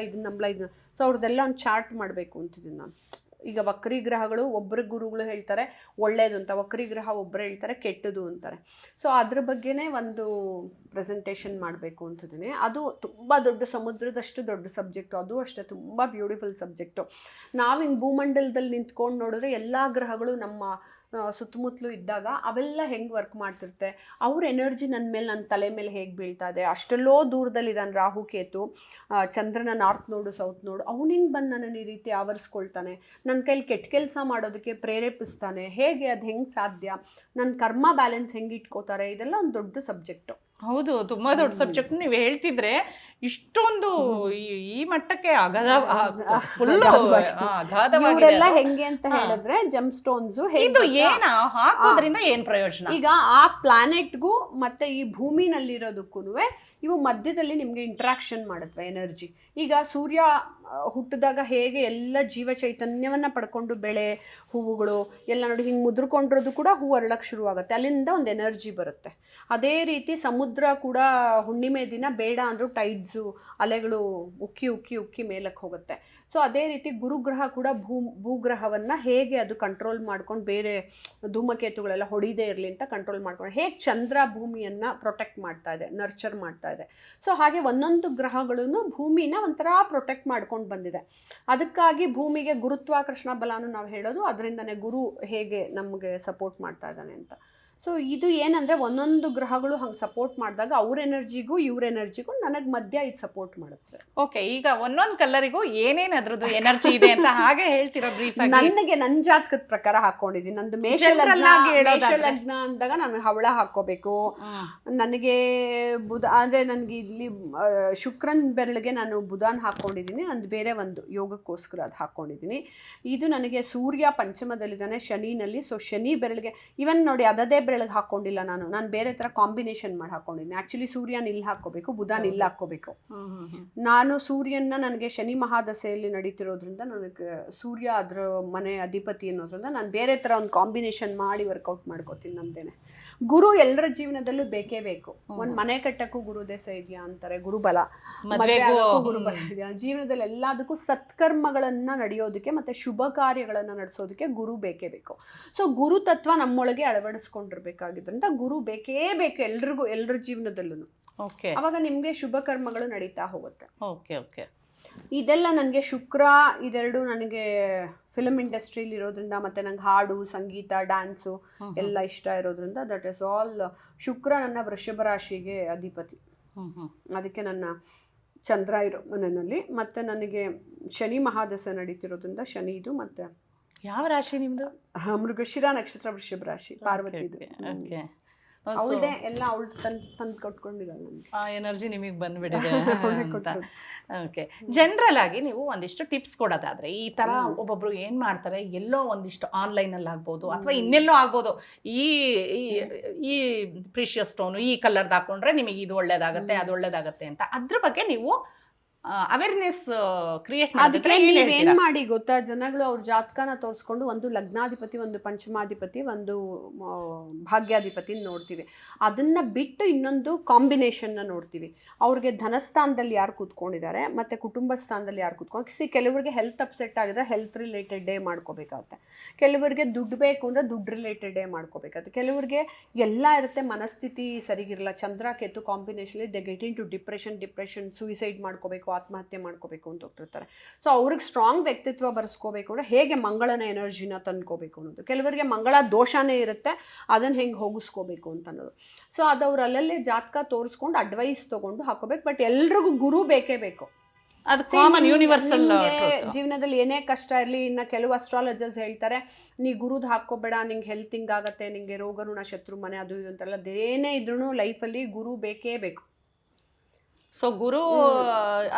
ನಂಬಲ. ಸೊ ಅವ್ರದ್ದೆಲ್ಲ ಒಂದು ಚಾರ್ಟ್ ಮಾಡಬೇಕು ಅಂತಿದ್ದೀನಿ ನಾನು. ಈಗ ವಕ್ರಿಗ್ರಹಗಳು, ಒಬ್ಬರ ಗುರುಗಳು ಹೇಳ್ತಾರೆ ಒಳ್ಳೇದು ಅಂತ, ವಕ್ರಿಗ್ರಹ ಒಬ್ಬರು ಹೇಳ್ತಾರೆ ಕೆಟ್ಟದು ಅಂತಾರೆ. ಸೊ ಅದ್ರ ಬಗ್ಗೆನೇ ಒಂದು ಪ್ರೆಸೆಂಟೇಷನ್ ಮಾಡಬೇಕು ಅಂತಿದ್ದೀನಿ. ಅದು ತುಂಬ ದೊಡ್ಡ ಸಮುದ್ರದಷ್ಟು ದೊಡ್ಡ ಸಬ್ಜೆಕ್ಟು, ಅದು ಅಷ್ಟೇ ತುಂಬ ಬ್ಯೂಟಿಫುಲ್ ಸಬ್ಜೆಕ್ಟು. ನಾವು ಹಿಂಗೆ ಭೂಮಂಡಲದಲ್ಲಿ ನಿಂತ್ಕೊಂಡು ನೋಡಿದ್ರೆ ಎಲ್ಲ ಗ್ರಹಗಳು ನಮ್ಮ ಸುತ್ತಮುತ್ತಲೂ ಇದ್ದಾಗ ಅವೆಲ್ಲ ಹೆಂಗೆ ವರ್ಕ್ ಮಾಡ್ತಿರುತ್ತೆ, ಅವ್ರ ಎನರ್ಜಿ ನನ್ನ ತಲೆ ಮೇಲೆ ಹೇಗೆ ಬೀಳ್ತಾ ಇದೆ. ಅಷ್ಟೆಲ್ಲೋ ದೂರದಲ್ಲಿದ್ದಾನೆ ರಾಹು ಕೇತು, ಚಂದ್ರನ ನಾರ್ತ್ ನೋಡು ಸೌತ್ ನೋಡು, ಅವ್ನು ಹಿಂಗೆ ಬಂದು ನನ್ನನ್ನು ಈ ರೀತಿ ಆವರಿಸ್ಕೊಳ್ತಾನೆ, ನನ್ನ ಕೈಲಿ ಕೆಟ್ಟ ಕೆಲಸ ಮಾಡೋದಕ್ಕೆ ಪ್ರೇರೇಪಿಸ್ತಾನೆ, ಹೇಗೆ ಅದು ಹೆಂಗೆ ಸಾಧ್ಯ, ನನ್ನ ಕರ್ಮ ಬ್ಯಾಲೆನ್ಸ್ ಹೆಂಗೆ ಇಟ್ಕೋತಾರೆ, ಇದೆಲ್ಲ ಒಂದು ದೊಡ್ಡ ಸಬ್ಜೆಕ್ಟು. ಹೌದು, ತುಂಬಾ ದೊಡ್ಡ ಸಬ್ಜೆಕ್ಟ್. ನೀವು ಹೇಳ್ತಿದ್ರೆ ಇಷ್ಟೊಂದು ಈ ಮಟ್ಟಕ್ಕೆ ಇವರೆಲ್ಲ ಹೆಂಗೆ ಅಂತ ಹೇಳಿದ್ರೆ, ಜಮ್ ಸ್ಟೋನ್ಸ್ ಹಾಕೋದ್ರಿಂದ ಏನ್ ಪ್ರಯೋಜನ? ಈಗ ಆ ಪ್ಲಾನೆಟ್ಗೂ ಮತ್ತೆ ಈ ಭೂಮಿನಲ್ಲಿರೋದಕ್ಕೂ ಇವು ಮಧ್ಯದಲ್ಲಿ ನಿಮ್ಗೆ ಇಂಟ್ರಾಕ್ಷನ್ ಮಾಡುತ್ತವೆ ಎನರ್ಜಿ. ಈಗ ಸೂರ್ಯ ಹುಟ್ಟಿದಾಗ ಹೇಗೆ ಎಲ್ಲ ಜೀವ ಚೈತನ್ಯವನ್ನ ಪಡ್ಕೊಂಡು ಬೆಳೆ ಹೂವುಗಳು ಎಲ್ಲ ನೋಡಿ ಹಿಂಗೆ ಮುದ್ರಕೊಂಡಿರೋದು ಕೂಡ ಹೂವು ಅರಳಕ್ಕೆ ಶುರುವಾಗುತ್ತೆ, ಅಲ್ಲಿಂದ ಒಂದು ಎನರ್ಜಿ ಬರುತ್ತೆ. ಅದೇ ರೀತಿ ಸಮುದ್ರ ಕೂಡ ಹುಣ್ಣಿಮೆ ದಿನ ಬೇಡ ಅಂದರೂ ಟೈಡ್ಸು ಅಲೆಗಳು ಉಕ್ಕಿ ಉಕ್ಕಿ ಉಕ್ಕಿ ಮೇಲಕ್ಕೆ ಹೋಗುತ್ತೆ. ಸೊ ಅದೇ ರೀತಿ ಗುರುಗ್ರಹ ಕೂಡ ಭೂಗ್ರಹವನ್ನು ಹೇಗೆ ಅದು ಕಂಟ್ರೋಲ್ ಮಾಡ್ಕೊಂಡು ಬೇರೆ ಧೂಮಕೇತುಗಳೆಲ್ಲ ಹೊಡಿದೇ ಇರಲಿ ಅಂತ ಕಂಟ್ರೋಲ್ ಮಾಡ್ಕೊಂಡು, ಹೇಗೆ ಚಂದ್ರ ಭೂಮಿಯನ್ನು ಪ್ರೊಟೆಕ್ಟ್ ಮಾಡ್ತಾ ಇದೆ, ನರ್ಚರ್ ಮಾಡ್ತಾ ಇದೆ. ಸೊ ಹಾಗೆ ಒಂದೊಂದು ಗ್ರಹಗಳನ್ನು ಭೂಮಿನ ಒಂಥರ ಪ್ರೊಟೆಕ್ಟ್ ಮಾಡ್ಕೊಂಡು ಬಂದಿದೆ. ಅದಕ್ಕಾಗಿ ಭೂಮಿಗೆ ಗುರುತ್ವಾಕರ್ಷಣ ಬಲನೂ ನಾವು ಹೇಳೋದು ಅದರಿಂದನೇ, ಗುರು ಹೇಗೆ ನಮಗೆ ಸಪೋರ್ಟ್ ಮಾಡ್ತಾ ಇದ್ದಾನೆ ಅಂತ. ಸೊ ಇದು ಏನಂದರೆ, ಒಂದೊಂದು ಗ್ರಹಗಳು ಹಂಗೆ ಸಪೋರ್ಟ್ ಮಾಡಿದಾಗ ಅವ್ರ ಎನರ್ಜಿಗೂ ಇವ್ರ ಎನರ್ಜಿಗೂ ನನಗೆ ಮಧ್ಯ ಇದು ಸಪೋರ್ಟ್ ಮಾಡುತ್ತೆ. ಓಕೆ, ಈಗ ಒಂದೊಂದು ಕಲರಿಗೂ ಏನೇನು ಅದ್ರದ್ದು ಎನರ್ಜಿ ಇದೆ ಅಂತ ಹಾಗೆ ಹೇಳ್ತೀರಾ ಬ್ರೀಫ್ ಆಗಿ? ನನಗೆ ನನ್ನ ಜಾತಕದ ಪ್ರಕಾರ ಹಾಕೊಂಡಿದ್ದೀನಿ. ನಂದು ಮೇಷ ಲಗ್ನ ಅಂದಾಗ ನಾನು ಹವಳ ಹಾಕೋಬೇಕು. ನನಗೆ ಬುಧ ಅಂದರೆ ನನಗೆ ಇಲ್ಲಿ ಶುಕ್ರನ್ ಬೆರಳಿಗೆ ನಾನು ಬುಧಾನ್ ಹಾಕ್ಕೊಂಡಿದ್ದೀನಿ, ನಂದು ಬೇರೆ ಒಂದು ಯೋಗಕ್ಕೋಸ್ಕರ ಅದು ಹಾಕ್ಕೊಂಡಿದ್ದೀನಿ. ಇದು ನನಗೆ ಸೂರ್ಯ ಪಂಚಮದಲ್ಲಿದ್ದಾನೆ ಶನಿನಲ್ಲಿ. ಸೊ ಶನಿ ಬೆರಳಿಗೆ ಇವನ್ ನೋಡಿ ಅದೇ ಬೆರಳಿಗೆ ಹಾಕ್ಕೊಂಡಿಲ್ಲ, ನಾನು ಬೇರೆ ಥರ ಕಾಂಬಿನೇಷನ್ ಮಾಡಿ ಹಾಕ್ಕೊಂಡಿದ್ದೀನಿ. ಆ್ಯಕ್ಚುಲಿ ಸೂರ್ಯನ ಇಲ್ಲಿ ಹಾಕ್ಕೋಬೇಕು, ಬುಧಾನ್ ಇಲ್ಲಿ ಹಾಕ್ಕೋಬೇಕು. ನಾನು ಸೂರ್ಯನ ನನಗೆ ಶನಿ ಮಹಾದಶೆಯಲ್ಲಿ ನಡೀತಿರೋದ್ರಿಂದ ನನಗೆ ಸೂರ್ಯ ಅದರ ಮನೆ ಅಧಿಪತಿ ಅನ್ನೋದ್ರಿಂದ ನಾನು ಬೇರೆ ಥರ ಒಂದು ಕಾಂಬಿನೇಷನ್ ಮಾಡಿ ವರ್ಕೌಟ್ ಮಾಡ್ಕೋತೀನಿ ನಮ್ದೇನೆ. ಗುರು ಎಲ್ಲರ ಜೀವನದಲ್ಲೂ ಬೇಕೇ ಬೇಕು. ಒಂದು ಮನೆ ಕಟ್ಟಕ್ಕೂ ಗುರು ದೆಸೆ ಇದೆಯಾ ಅಂತಾರೆ, ಗುರುಬಲ, ಗುರುಬಲ ಇದೆಯಾ ಜೀವನದಲ್ಲಿ, ಎಲ್ಲದಕ್ಕೂ ಸತ್ಕರ್ಮಗಳನ್ನ ನಡೆಯೋದಕ್ಕೆ ಮತ್ತೆ ಶುಭ ಕಾರ್ಯಗಳನ್ನ ನಡೆಸೋದಕ್ಕೆ ಗುರು ಬೇಕೇ ಬೇಕು. ಸೊ ಗುರು ತತ್ವ ನಮ್ಮೊಳಗೆ ಅಳವಡಿಸ್ಕೊಂಡಿರ್ಬೇಕಾಗಿದ್ರಿಂದ ಗುರು ಬೇಕೇ ಬೇಕು ಎಲ್ರಿಗೂ, ಎಲ್ಲರ ಜೀವನದಲ್ಲೂ. ಓಕೆ, ಅವಾಗ ನಿಮ್ಗೆ ಶುಭ ಕರ್ಮಗಳು ನಡೀತಾ ಹೋಗುತ್ತೆ. Okay okay. ಇದೆಲ್ಲ ನನಗೆ ಶುಕ್ರ ಇದೆರಡು ನನಗೆ ಫಿಲ್ಮ್ ಇಂಡಸ್ಟ್ರಿಯಲ್ಲಿ ಇರೋದ್ರಿಂದ, ಮತ್ತು ನಂಗೆ ಹಾಡು, ಸಂಗೀತ, ಡ್ಯಾನ್ಸು ಎಲ್ಲ ಇಷ್ಟ ಇರೋದ್ರಿಂದ, ದಟ್ ಇಸ್ ಆಲ್. ಶುಕ್ರ ನನ್ನ ವೃಷಭ ರಾಶಿಗೆ ಅಧಿಪತಿ, ಅದಕ್ಕೆ ನನ್ನ ಚಂದ್ರ ಇರೋ ಮನೆಯಲ್ಲಿ. ಮತ್ತು ನನಗೆ ಶನಿ ಮಹಾದಶೆ ನಡೀತಿರೋದ್ರಿಂದ ಶನಿ ಇದು. ಮತ್ತು ಯಾವ ರಾಶಿ ನಿಮ್ಮದು? ಮೃಗಶಿರ ನಕ್ಷತ್ರ, ವೃಷಭ ರಾಶಿ, ಪಾರ್ವತಿದು. ಅವಳದೇ ಎಲ್ಲ ಅವಳು ತಂದು ಕೊಟ್ಕೊಂಡಿದ್ದಾಳೆ ನನಗೆ. ಆ ಎನರ್ಜಿ ನಿಮಗೆ ಬಂದ್ಬಿಟ್ಟಿದೆ ಅಂತ. ಓಕೆ, ಜನರಲ್ ಆಗಿ ನೀವು ಒಂದಿಷ್ಟು ಟಿಪ್ಸ್ ಕೊಡೋದಾದ್ರೆ, ಈ ತರ ಒಬ್ಬೊಬ್ರು ಏನ್ ಮಾಡ್ತಾರೆ, ಎಲ್ಲೋ ಒಂದಿಷ್ಟು ಆನ್ಲೈನಲ್ಲಿ ಆಗ್ಬೋದು ಅಥವಾ ಇನ್ನೆಲ್ಲೋ ಆಗ್ಬೋದು, ಈ ಈ ಪ್ರೀಶಿಯಸ್ ಸ್ಟೋನು ಈ ಕಲರ್ದು ಹಾಕೊಂಡ್ರೆ ನಿಮಗೆ ಇದು ಒಳ್ಳೇದಾಗತ್ತೆ ಅದು ಒಳ್ಳೇದಾಗತ್ತೆ ಅಂತ, ಅದ್ರ ಬಗ್ಗೆ ನೀವು ಅವೇರ್ನೆಸ್ ಕ್ರಿಯೇಟ್ ಅದಕ್ಕೆ ಮಾಡೋದಕ್ಕೆ ನೀವೇನ್ ಮಾಡಿ ಗೊತ್ತಾ, ಜನಗಳು ಅವ್ರ ಜಾತಕನ ತೋರಿಸ್ಕೊಂಡು ಒಂದು ಲಗ್ನಾಧಿಪತಿ, ಒಂದು ಪಂಚಮಾಧಿಪತಿ, ಒಂದು ಭಾಗ್ಯಾಧಿಪತಿ ನೋಡ್ತೀವಿ. ಅದನ್ನ ಬಿಟ್ಟು ಇನ್ನೊಂದು ಕಾಂಬಿನೇಷನ್ನ ನೋಡ್ತೀವಿ. ಅವ್ರಿಗೆ ಧನಸ್ಥಾನದಲ್ಲಿ ಯಾರು ಕೂತ್ಕೊಂಡಿದ್ದಾರೆ ಮತ್ತೆ ಕುಟುಂಬ ಸ್ಥಾನದಲ್ಲಿ ಯಾರು ಕೂತ್ಕೊಂಡು. ಕೆಲವರಿಗೆ ಹೆಲ್ತ್ ಅಪ್ಸೆಟ್ ಆಗಿದ್ರೆ ಹೆಲ್ತ್ ರಿಲೇಟೆಡ್ ಡೇ ಮಾಡ್ಕೋಬೇಕಾಗುತ್ತೆ. ಕೆಲವರಿಗೆ ದುಡ್ಡು ಬೇಕು ಅಂದ್ರೆ ದುಡ್ಡು ರಿಲೇಟೆಡ್ ಡೇ ಮಾಡ್ಕೋಬೇಕಾಗುತ್ತೆ. ಕೆಲವರಿಗೆ ಎಲ್ಲ ಇರುತ್ತೆ, ಮನಸ್ಥಿತಿ ಸರಿಗಿರಲ್ಲ, Chandra Ketu combination they get into depression, suicide ಮಾಡ್ಕೋಬೇಕು, ಆತ್ಮಹತ್ಯೆ ಮಾಡ್ಕೋಬೇಕು ಅಂತ ಹೋಗ್ತಿರ್ತಾರೆ. ಸೊ ಅವ್ರಿಗೆ ಸ್ಟ್ರಾಂಗ್ ವ್ಯಕ್ತಿತ್ವ ಬರೆಸ್ಕೋಬೇಕು ಅಂದರೆ ಹೇಗೆ ಮಂಗಳನ ಎನರ್ಜಿನ ತಂದ್ಕೋಬೇಕು ಅನ್ನೋದು. ಕೆಲವರಿಗೆ ಮಂಗಳ ದೋಷನೇ ಇರುತ್ತೆ, ಅದನ್ನು ಹೆಂಗೆ ಹೋಗಿಸ್ಕೋಬೇಕು ಅಂತ ಅನ್ನೋದು. ಸೊ ಅದು ಅವ್ರು ಅಲ್ಲಲ್ಲೇ ಜಾತಕ ತೋರಿಸ್ಕೊಂಡು ಅಡ್ವೈಸ್ ತೊಗೊಂಡು ಹಾಕೋಬೇಕು. ಬಟ್ ಎಲ್ರಿಗೂ ಗುರು ಬೇಕೇ ಬೇಕು. ಅದು ಕಾಮನ್ ಯೂನಿವರ್ಸಲ್. ಜೀವನದಲ್ಲಿ ಏನೇ ಕಷ್ಟ ಇರಲಿ, ಇನ್ನು ಕೆಲವು ಅಸ್ಟ್ರಾಲಜರ್ಸ್ ಹೇಳ್ತಾರೆ ನೀ ಗುರುದ್ ಹಾಕೋಬೇಡ, ನಿಂಗೆ ಹೆಲ್ತ್ ಹಿಂಗಾಗತ್ತೆ, ನಿಂಗೆ ರೋಗ ಋಣ ಶತ್ರು ಮನೆ ಅದು ಇದು ಅಂತೆಲ್ಲ. ಅದೇನೇ ಇದ್ರೂ ಲೈಫಲ್ಲಿ ಗುರು ಬೇಕೇ ಬೇಕು. ಸೊ ಗುರು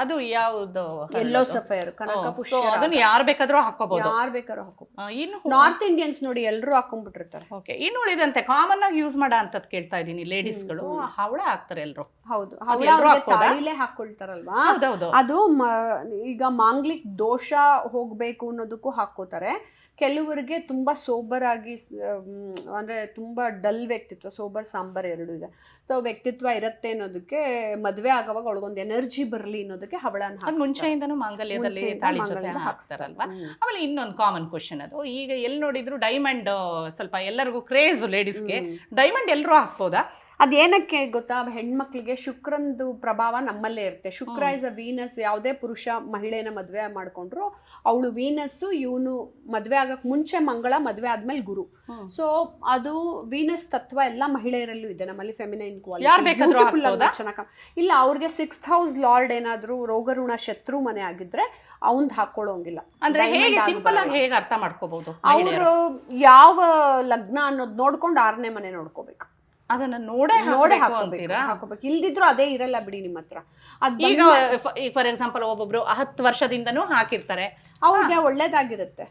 ಅದು ಯಾವುದು? ಎಲ್ಲೋ ಸಫೈರ್, ಕನಕ ಪುಷ್ಪ, ಅದನ್ನ ಯಾರು ಬೇಕಾದ್ರೂ ಹಾಕೋಬಹುದು. ಯಾರು ಬೇಕಾದ್ರೂ ಹಾಕೋ. ಇನ್ನು ನಾರ್ತ್ ಇಂಡಿಯನ್ಸ್ ನೋಡಿ ಎಲ್ಲರೂ ಹಾಕೊಂಡ್ಬಿಟ್ಟಿರ್ತಾರೆ. ಓಕೆ, ಇನ್ನು ಉಳಿದಂತೆ ಕಾಮನ್ ಆಗಿ ಯೂಸ್ ಮಾಡೋ ಅಂತದ್ ಕೇಳ್ತಾ ಇದೀನಿ. ಲೇಡೀಸ್ಗಳು ಹವಳ ಹಾಕ್ತಾರೆ ಎಲ್ರು. ಹೌದು, ತಾಳಿಲೇ ಹಾಕೊಳ್ತಾರಲ್ವಾ, ಅದು ಈಗ ಮಾಂಗ್ಲಿಕ್ ದೋಷ ಹೋಗ್ಬೇಕು ಅನ್ನೋದಕ್ಕೂ ಹಾಕೋತಾರೆ. ಕೆಲವರಿಗೆ ತುಂಬ ಸೋಬರ್ ಆಗಿ ಅಂದರೆ ತುಂಬ ಡಲ್ ವ್ಯಕ್ತಿತ್ವ, ಸೋಬರ್ ಸಾಂಬಾರ್ ಎರಡು ಇದೆ. ಸೊ ವ್ಯಕ್ತಿತ್ವ ಇರುತ್ತೆ ಅನ್ನೋದಕ್ಕೆ, ಮದುವೆ ಆಗೋವಾಗ ಒಳಗೊಂದು ಎನರ್ಜಿ ಬರಲಿ ಅನ್ನೋದಕ್ಕೆ ಹವಳನ ಹಾಕಿ ಮುಂಚೆಯಿಂದನೂ ಮಾಂಗಲ್ಯದಲ್ಲಿ ತಾಳಿ ಜೊತೆ ಹಾಕ್ತಾರಲ್ವಾ. ಆಮೇಲೆ ಇನ್ನೊಂದು ಕಾಮನ್ ಕ್ವಶನ್, ಅದು ಈಗ ಎಲ್ಲಿ ನೋಡಿದ್ರು ಡೈಮಂಡ್ ಸ್ವಲ್ಪ ಎಲ್ಲರಿಗೂ ಕ್ರೇಜ್. ಲೇಡೀಸ್ಗೆ ಡೈಮಂಡ್ ಎಲ್ಲರೂ ಹಾಕ್ಬೋದಾ? ಅದೇನಕ್ಕೆ ಗೊತ್ತಾ, ಹೆಣ್ಮಕ್ಳಿಗೆ ಶುಕ್ರಂದು ಪ್ರಭಾವ ನಮ್ಮಲ್ಲೇ ಇರುತ್ತೆ. ಶುಕ್ರ ಇಸ್ ಅ ವೀನಸ್. ಯಾವುದೇ ಪುರುಷ ಮಹಿಳೆನ ಮದುವೆ ಮಾಡ್ಕೊಂಡ್ರು ಅವಳು ವೀನಸ್ಸು, ಇವನು ಮದುವೆ ಆಗಕ್ಕೆ ಮುಂಚೆ ಮಂಗಳ, ಮದುವೆ ಆದ್ಮೇಲೆ ಗುರು. ಸೊ ಅದು ವೀನಸ್ ತತ್ವ ಎಲ್ಲ ಮಹಿಳೆಯರಲ್ಲೂ ಇದೆ. ನಮ್ಮಲ್ಲಿ ಫೆಮಿನೈನ್ ಕ್ವಾಲಿಟಿ ಚೆನ್ನಾಗಿ ಇಲ್ಲ. ಅವ್ರಿಗೆ 6th ಹೌಸ್ ಲಾರ್ಡ್ ಏನಾದ್ರು ರೋಗ ಋಣ ಶತ್ರು ಮನೆ ಆಗಿದ್ರೆ ಅವನ್ ಹಾಕೊಳ್ಳೋಂಗಿಲ್ಲ. ಸಿಂಪಲ್ ಆಗಿ ಹೇಗೆ ಅರ್ಥ ಮಾಡ್ಕೋಬಹುದು? ಅವರು ಯಾವ ಲಗ್ನ ಅನ್ನೋದು ನೋಡ್ಕೊಂಡು 6ನೇ ಮನೆ ನೋಡ್ಕೋಬೇಕು. ಅದನ್ನ ನೋಡೇ ಹಾಕೋಬೇಕು. ಇಲ್ದಿದ್ರು ಅದೇ ಇರಲ್ಲ ಬಿಡಿ ನಿಮ್ಮ ಹತ್ರ. ಈಗ ಫಾರ್ ಎಕ್ಸಾಂಪಲ್ ಒಬ್ಬೊಬ್ರು 10 ವರ್ಷದಿಂದನೂ ಹಾಕಿರ್ತಾರೆ, ಅವ್ರಿಗೆ ಒಳ್ಳೇದಾಗಿರುತ್ತೆ.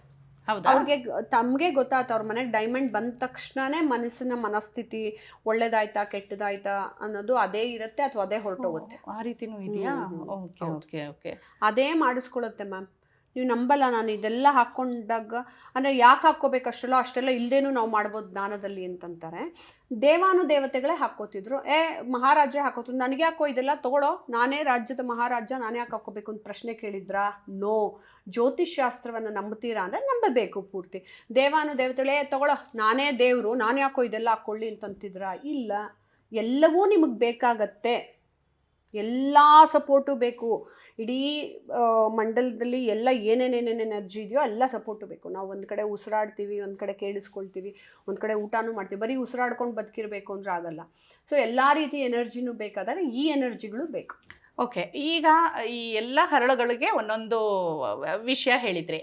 ಹೌದಾ? ಅವ್ರಿಗೆ ತಮ್ಗೆ ಗೊತ್ತಾಯ್ತು ಅವ್ರ ಮನೆಗೆ ಡೈಮಂಡ್ ಬಂದ ತಕ್ಷಣನೇ ಮನಸ್ಸಿನ ಮನಸ್ಥಿತಿ ಒಳ್ಳೇದಾಯ್ತಾ ಕೆಟ್ಟದಾಯ್ತಾ ಅನ್ನೋದು ಅದೇ ಇರುತ್ತೆ, ಅಥವಾ ಅದೇ ಹೊರಟೋಗುತ್ತೆ. ಆ ರೀತಿನೂ ಇದೆಯಾ? Okay okay okay. ಅದೇ ಮಾಡಿಸ್ಕೊಳುತ್ತೆ ಮ್ಯಾಮ್. ನೀವು ನಂಬಲ್ಲ, ನಾನು ಇದೆಲ್ಲ ಹಾಕ್ಕೊಂಡಾಗ ಅಂದರೆ ಯಾಕೆ ಹಾಕ್ಕೋಬೇಕು ಅಷ್ಟೆಲ್ಲ ಇಲ್ಲದೇನು ನಾವು ಮಾಡ್ಬೋದು ಜ್ಞಾನದಲ್ಲಿ ಅಂತಂತಾರೆ. ದೇವಾನುದೇವತೆಗಳೇ ಹಾಕ್ಕೋತಿದ್ರು. ಮಹಾರಾಜ ಹಾಕೋತಿದ್ರು. ನನಗೆ ಯಾಕೋ ಇದೆಲ್ಲ ತಗೊಳ್ಳೋ, ನಾನೇ ರಾಜ್ಯದ ಮಹಾರಾಜ, ನಾನೇ ಯಾಕೆ ಹಾಕ್ಕೋಬೇಕು ಅಂತ ಪ್ರಶ್ನೆ ಕೇಳಿದ್ರಾ? ನೋ. ಜ್ಯೋತಿಷ್ ಶಾಸ್ತ್ರವನ್ನು ನಂಬ್ತೀರಾ ಅಂದರೆ ನಂಬಬೇಕು ಪೂರ್ತಿ. ದೇವಾನುದೇವತೆಗಳೇ ತಗೊಳ್ಳೋ, ನಾನೇ ದೇವರು, ನಾನು ಯಾಕೋ ಇದೆಲ್ಲ ಹಾಕ್ಕೊಳ್ಳಿ ಅಂತಂತಿದ್ರಾ? ಇಲ್ಲ, ಎಲ್ಲವೂ ನಿಮಗೆ ಬೇಕಾಗತ್ತೆ. ಎಲ್ಲ ಸಪೋರ್ಟು ಬೇಕು. ಇಡೀ ಮಂಡಲದಲ್ಲಿ ಎಲ್ಲ ಏನೇನೇನೇನು ಎನರ್ಜಿ ಇದೆಯೋ ಎಲ್ಲ ಸಪೋರ್ಟು ಬೇಕು. ನಾವು ಒಂದು ಕಡೆ ಉಸಿರಾಡ್ತೀವಿ, ಒಂದು ಕಡೆ ಕೇಳಿಸ್ಕೊಳ್ತೀವಿ, ಒಂದು ಕಡೆ ಊಟನೂ ಮಾಡ್ತೀವಿ. ಬರೀ ಉಸಿರಾಡ್ಕೊಂಡು ಬದುಕಿರಬೇಕು ಅಂದರೆ ಆಗಲ್ಲ. ಸೊ ಎಲ್ಲ ರೀತಿ ಎನರ್ಜಿನೂ ಬೇಕಾದರೆ ಈ ಎನರ್ಜಿಗಳು ಬೇಕು. ಓಕೆ, ಈಗ ಈ ಎಲ್ಲ ಹರಳುಗಳಿಗೆ ಒಂದೊಂದು ವಿಷಯ ಹೇಳಿದ್ರಿ.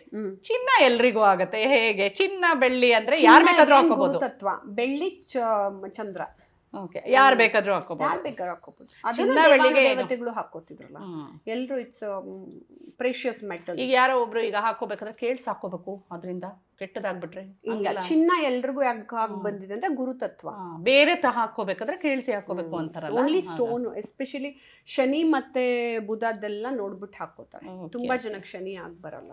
ಚಿನ್ನ ಎಲ್ರಿಗೂ ಆಗತ್ತೆ ಹೇಗೆ? ಚಿನ್ನ ಬೆಳ್ಳಿ ಅಂದ್ರೆ ಯಾರು ಬೇಕಾದ್ರೂ ಹಾಕೋಬಹುದು. ತತ್ವ ಬೆಳ್ಳಿ ಚಂದ್ರ. ಓಕೆ, ಯಾರು ಬೇಕಾದ್ರೂ ಹಾಕೋಬಹುದು. ಚಿನ್ನ ಬೆಳ್ಳಿಗೆ ದೇವತೆಗಳು ಹಾಕೋತಿದ್ರಲ್ಲ ಎಲ್ರು. It's precious metal. ಈಗ ಯಾರೋ ಒಬ್ರು ಈಗ ಹಾಕೋಬೇಕಾದ್ರೆ ಕೇಳ್ಸಿ ಹಾಕೋಬೇಕು, ಅದರಿಂದ ಕೆಟ್ಟದಾಗ್ಬಿಟ್ರೆ ಇಲ್ಲ. ಚಿನ್ನ ಎಲ್ರಿಗೂ ಯಾಕೆ ಬಂದಿದೆ ಅಂದ್ರೆ ಗುರುತತ್ವ. ಬೇರೆ ಹಾಕೋಬೇಕಾದ್ರೆ ಕೇಳಿಸಿ ಹಾಕೋಬೇಕು ಅಂತಾರಲ್ಲ. ಓನ್ಲಿ ಸ್ಟೋನ್, ಎಸ್ಪೆಷಲಿ ಶನಿ ಮತ್ತೆ ಬುಧದೆಲ್ಲ ನೋಡ್ಬಿಟ್ಟು ಹಾಕೋತಾರೆ. ತುಂಬಾ ಜನಕ್ಕೆ ಶನಿ ಆಗಿ ಬರಲ್ಲ.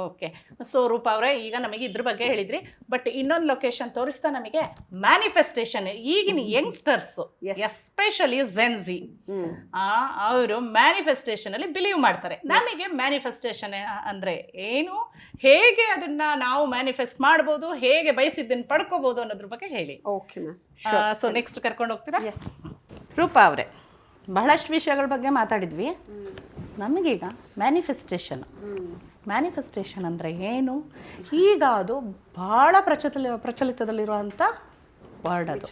ಓಕೆ, ಸೊ ರೂಪಾ ಅವರೇ, ಈಗ ನಮಗೆ ಇದ್ರ ಬಗ್ಗೆ ಹೇಳಿದ್ರಿ. ಬಟ್ ಇನ್ನೊಂದು ಲೊಕೇಶನ್ ತೋರಿಸ್ತಾ ನಮಗೆ ಮ್ಯಾನಿಫೆಸ್ಟೇಷನ್. ಈಗಿನ ಯಂಗ್ಸ್ಟರ್ಸ್ ಎಸ್ಪೆಷಲಿ ಜೆನ್ಜಿ, ಅವರು ಮ್ಯಾನಿಫೆಸ್ಟೇಷನ್ ಅಲ್ಲಿ ಬಿಲೀವ್ ಮಾಡ್ತಾರೆ. ನಮಗೆ ಮ್ಯಾನಿಫೆಸ್ಟೇಷನ್ ಅಂದ್ರೆ ಏನು, ಹೇಗೆ ಅದನ್ನ ನಾವು ಮ್ಯಾನಿಫೆಸ್ಟ್ ಮಾಡ್ಬೋದು, ಹೇಗೆ ಬಯಸಿದ್ದನ್ನು ಪಡ್ಕೋಬಹುದು ಅನ್ನೋದ್ರ ಬಗ್ಗೆ ಹೇಳಿ. ಸೊ ನೆಕ್ಸ್ಟ್ ಕರ್ಕೊಂಡು ಹೋಗ್ತೀರಾ? ರೂಪಾ ಅವರೇ, ಬಹಳಷ್ಟು ವಿಷಯಗಳ ಬಗ್ಗೆ ಮಾತಾಡಿದ್ವಿ. ನಮಗೀಗ ಮ್ಯಾನಿಫೆಸ್ಟೇಷನ್ ಅಂದರೆ ಏನು? ಈಗ ಅದು ಬಹಳ ಪ್ರಚಲಿತದಲ್ಲಿರುವಂಥ ವರ್ಡ್. ಅದು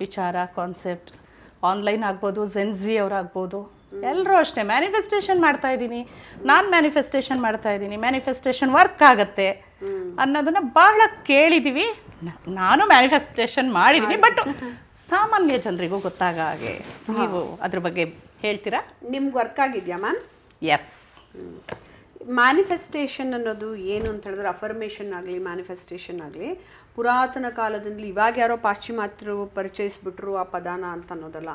ವಿಚಾರ, ಕಾನ್ಸೆಪ್ಟ್. ಆನ್ಲೈನ್ ಆಗ್ಬೋದು, ಜೆನ್ಜಿ ಅವರಾಗ್ಬೋದು, ಎಲ್ಲರೂ ಅಷ್ಟೇ ಮ್ಯಾನಿಫೆಸ್ಟೇಷನ್ ಮಾಡ್ತಾ ಇದ್ದೀನಿ, ನಾನು ಮ್ಯಾನಿಫೆಸ್ಟೇಷನ್ ಮಾಡ್ತಾ ಇದ್ದೀನಿ, ಮ್ಯಾನಿಫೆಸ್ಟೇಷನ್ ವರ್ಕ್ ಆಗತ್ತೆ ಅನ್ನೋದನ್ನ ಬಹಳ ಕೇಳಿದ್ದೀವಿ. ನಾನು ಮ್ಯಾನಿಫೆಸ್ಟೇಷನ್ ಮಾಡಿದ್ದೀನಿ, ಬಟ್ ಸಾಮಾನ್ಯ ಜನರಿಗೂ ಗೊತ್ತಾಗ ಹಾಗೆ ನೀವು ಅದ್ರ ಬಗ್ಗೆ ಹೇಳ್ತೀರಾ? ನಿಮ್ಗೆ ವರ್ಕ್ ಆಗಿದೆಯಾ ಮ್ಯಾಮ್? ಎಸ್. ಮ್ಯಾನಿಫೆಸ್ಟೇಷನ್ ಅನ್ನೋದು ಏನು ಅಂತ ಹೇಳಿದ್ರೆ, ಅಫರ್ಮೇಷನ್ ಆಗಲಿ ಮ್ಯಾನಿಫೆಸ್ಟೇಷನ್ ಆಗಲಿ, ಪುರಾತನ ಕಾಲದಲ್ಲಿ ಇವಾಗ ಯಾರೋ ಪಾಶ್ಚಿಮಾತ್ಯರು ಪರಿಚಯಿಸ್ಬಿಟ್ರು ಆ ಪದಾನ ಅಂತ ಅನ್ನೋದಲ್ಲ.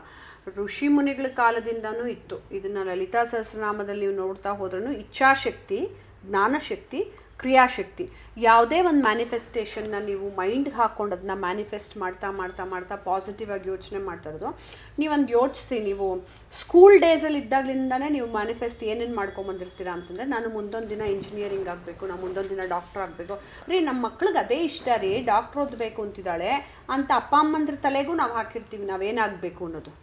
ಋಷಿ ಮುನಿಗಳ ಕಾಲದಿಂದನೂ ಇತ್ತು. ಇದನ್ನು ಲಲಿತಾ ಸಹಸ್ರನಾಮದಲ್ಲಿ ನೀವು ನೋಡ್ತಾ ಹೋದ್ರೂ ಇಚ್ಛಾಶಕ್ತಿ, ಜ್ಞಾನಶಕ್ತಿ, ಕ್ರಿಯಾಶಕ್ತಿ. ಯಾವುದೇ ಒಂದು ಮ್ಯಾನಿಫೆಸ್ಟೇಷನ್ನ ನೀವು ಮೈಂಡ್ಗೆ ಹಾಕ್ಕೊಂಡು ಅದನ್ನ ಮ್ಯಾನಿಫೆಸ್ಟ್ ಮಾಡ್ತಾ ಮಾಡ್ತಾ ಮಾಡ್ತಾ ಪಾಸಿಟಿವ್ ಆಗಿ ಯೋಚನೆ ಮಾಡ್ತಾ ಇರೋದು. ನೀವೊಂದು ಯೋಚಿಸಿ, ನೀವು ಸ್ಕೂಲ್ ಡೇಸಲ್ಲಿ ಇದ್ದಾಗಲಿಂದನೇ ನೀವು ಮ್ಯಾನಿಫೆಸ್ಟ್ ಏನೇನು ಮಾಡ್ಕೊಂಬಂದಿರ್ತೀರಾ ಅಂತಂದರೆ, ನಾನು ಮುಂದೊಂದು ದಿನ ಇಂಜಿನಿಯರಿಂಗ್ ಆಗಬೇಕು, ನಾನು ಮುಂದೊಂದು ದಿನ ಡಾಕ್ಟರ್ ಆಗಬೇಕು ರೀ, ನಮ್ಮ ಮಕ್ಳಿಗೆ ಅದೇ ಇಷ್ಟ ರೀ, ಡಾಕ್ಟರ್ ಓದಬೇಕು ಅಂತಿದ್ದಾಳೆ ಅಂತ ಅಪ್ಪ ಅಮ್ಮಂದ್ರ ತಲೆಗೂ ನಾವು ಹಾಕಿರ್ತೀವಿ ನಾವೇನಾಗಬೇಕು ಅನ್ನೋದು.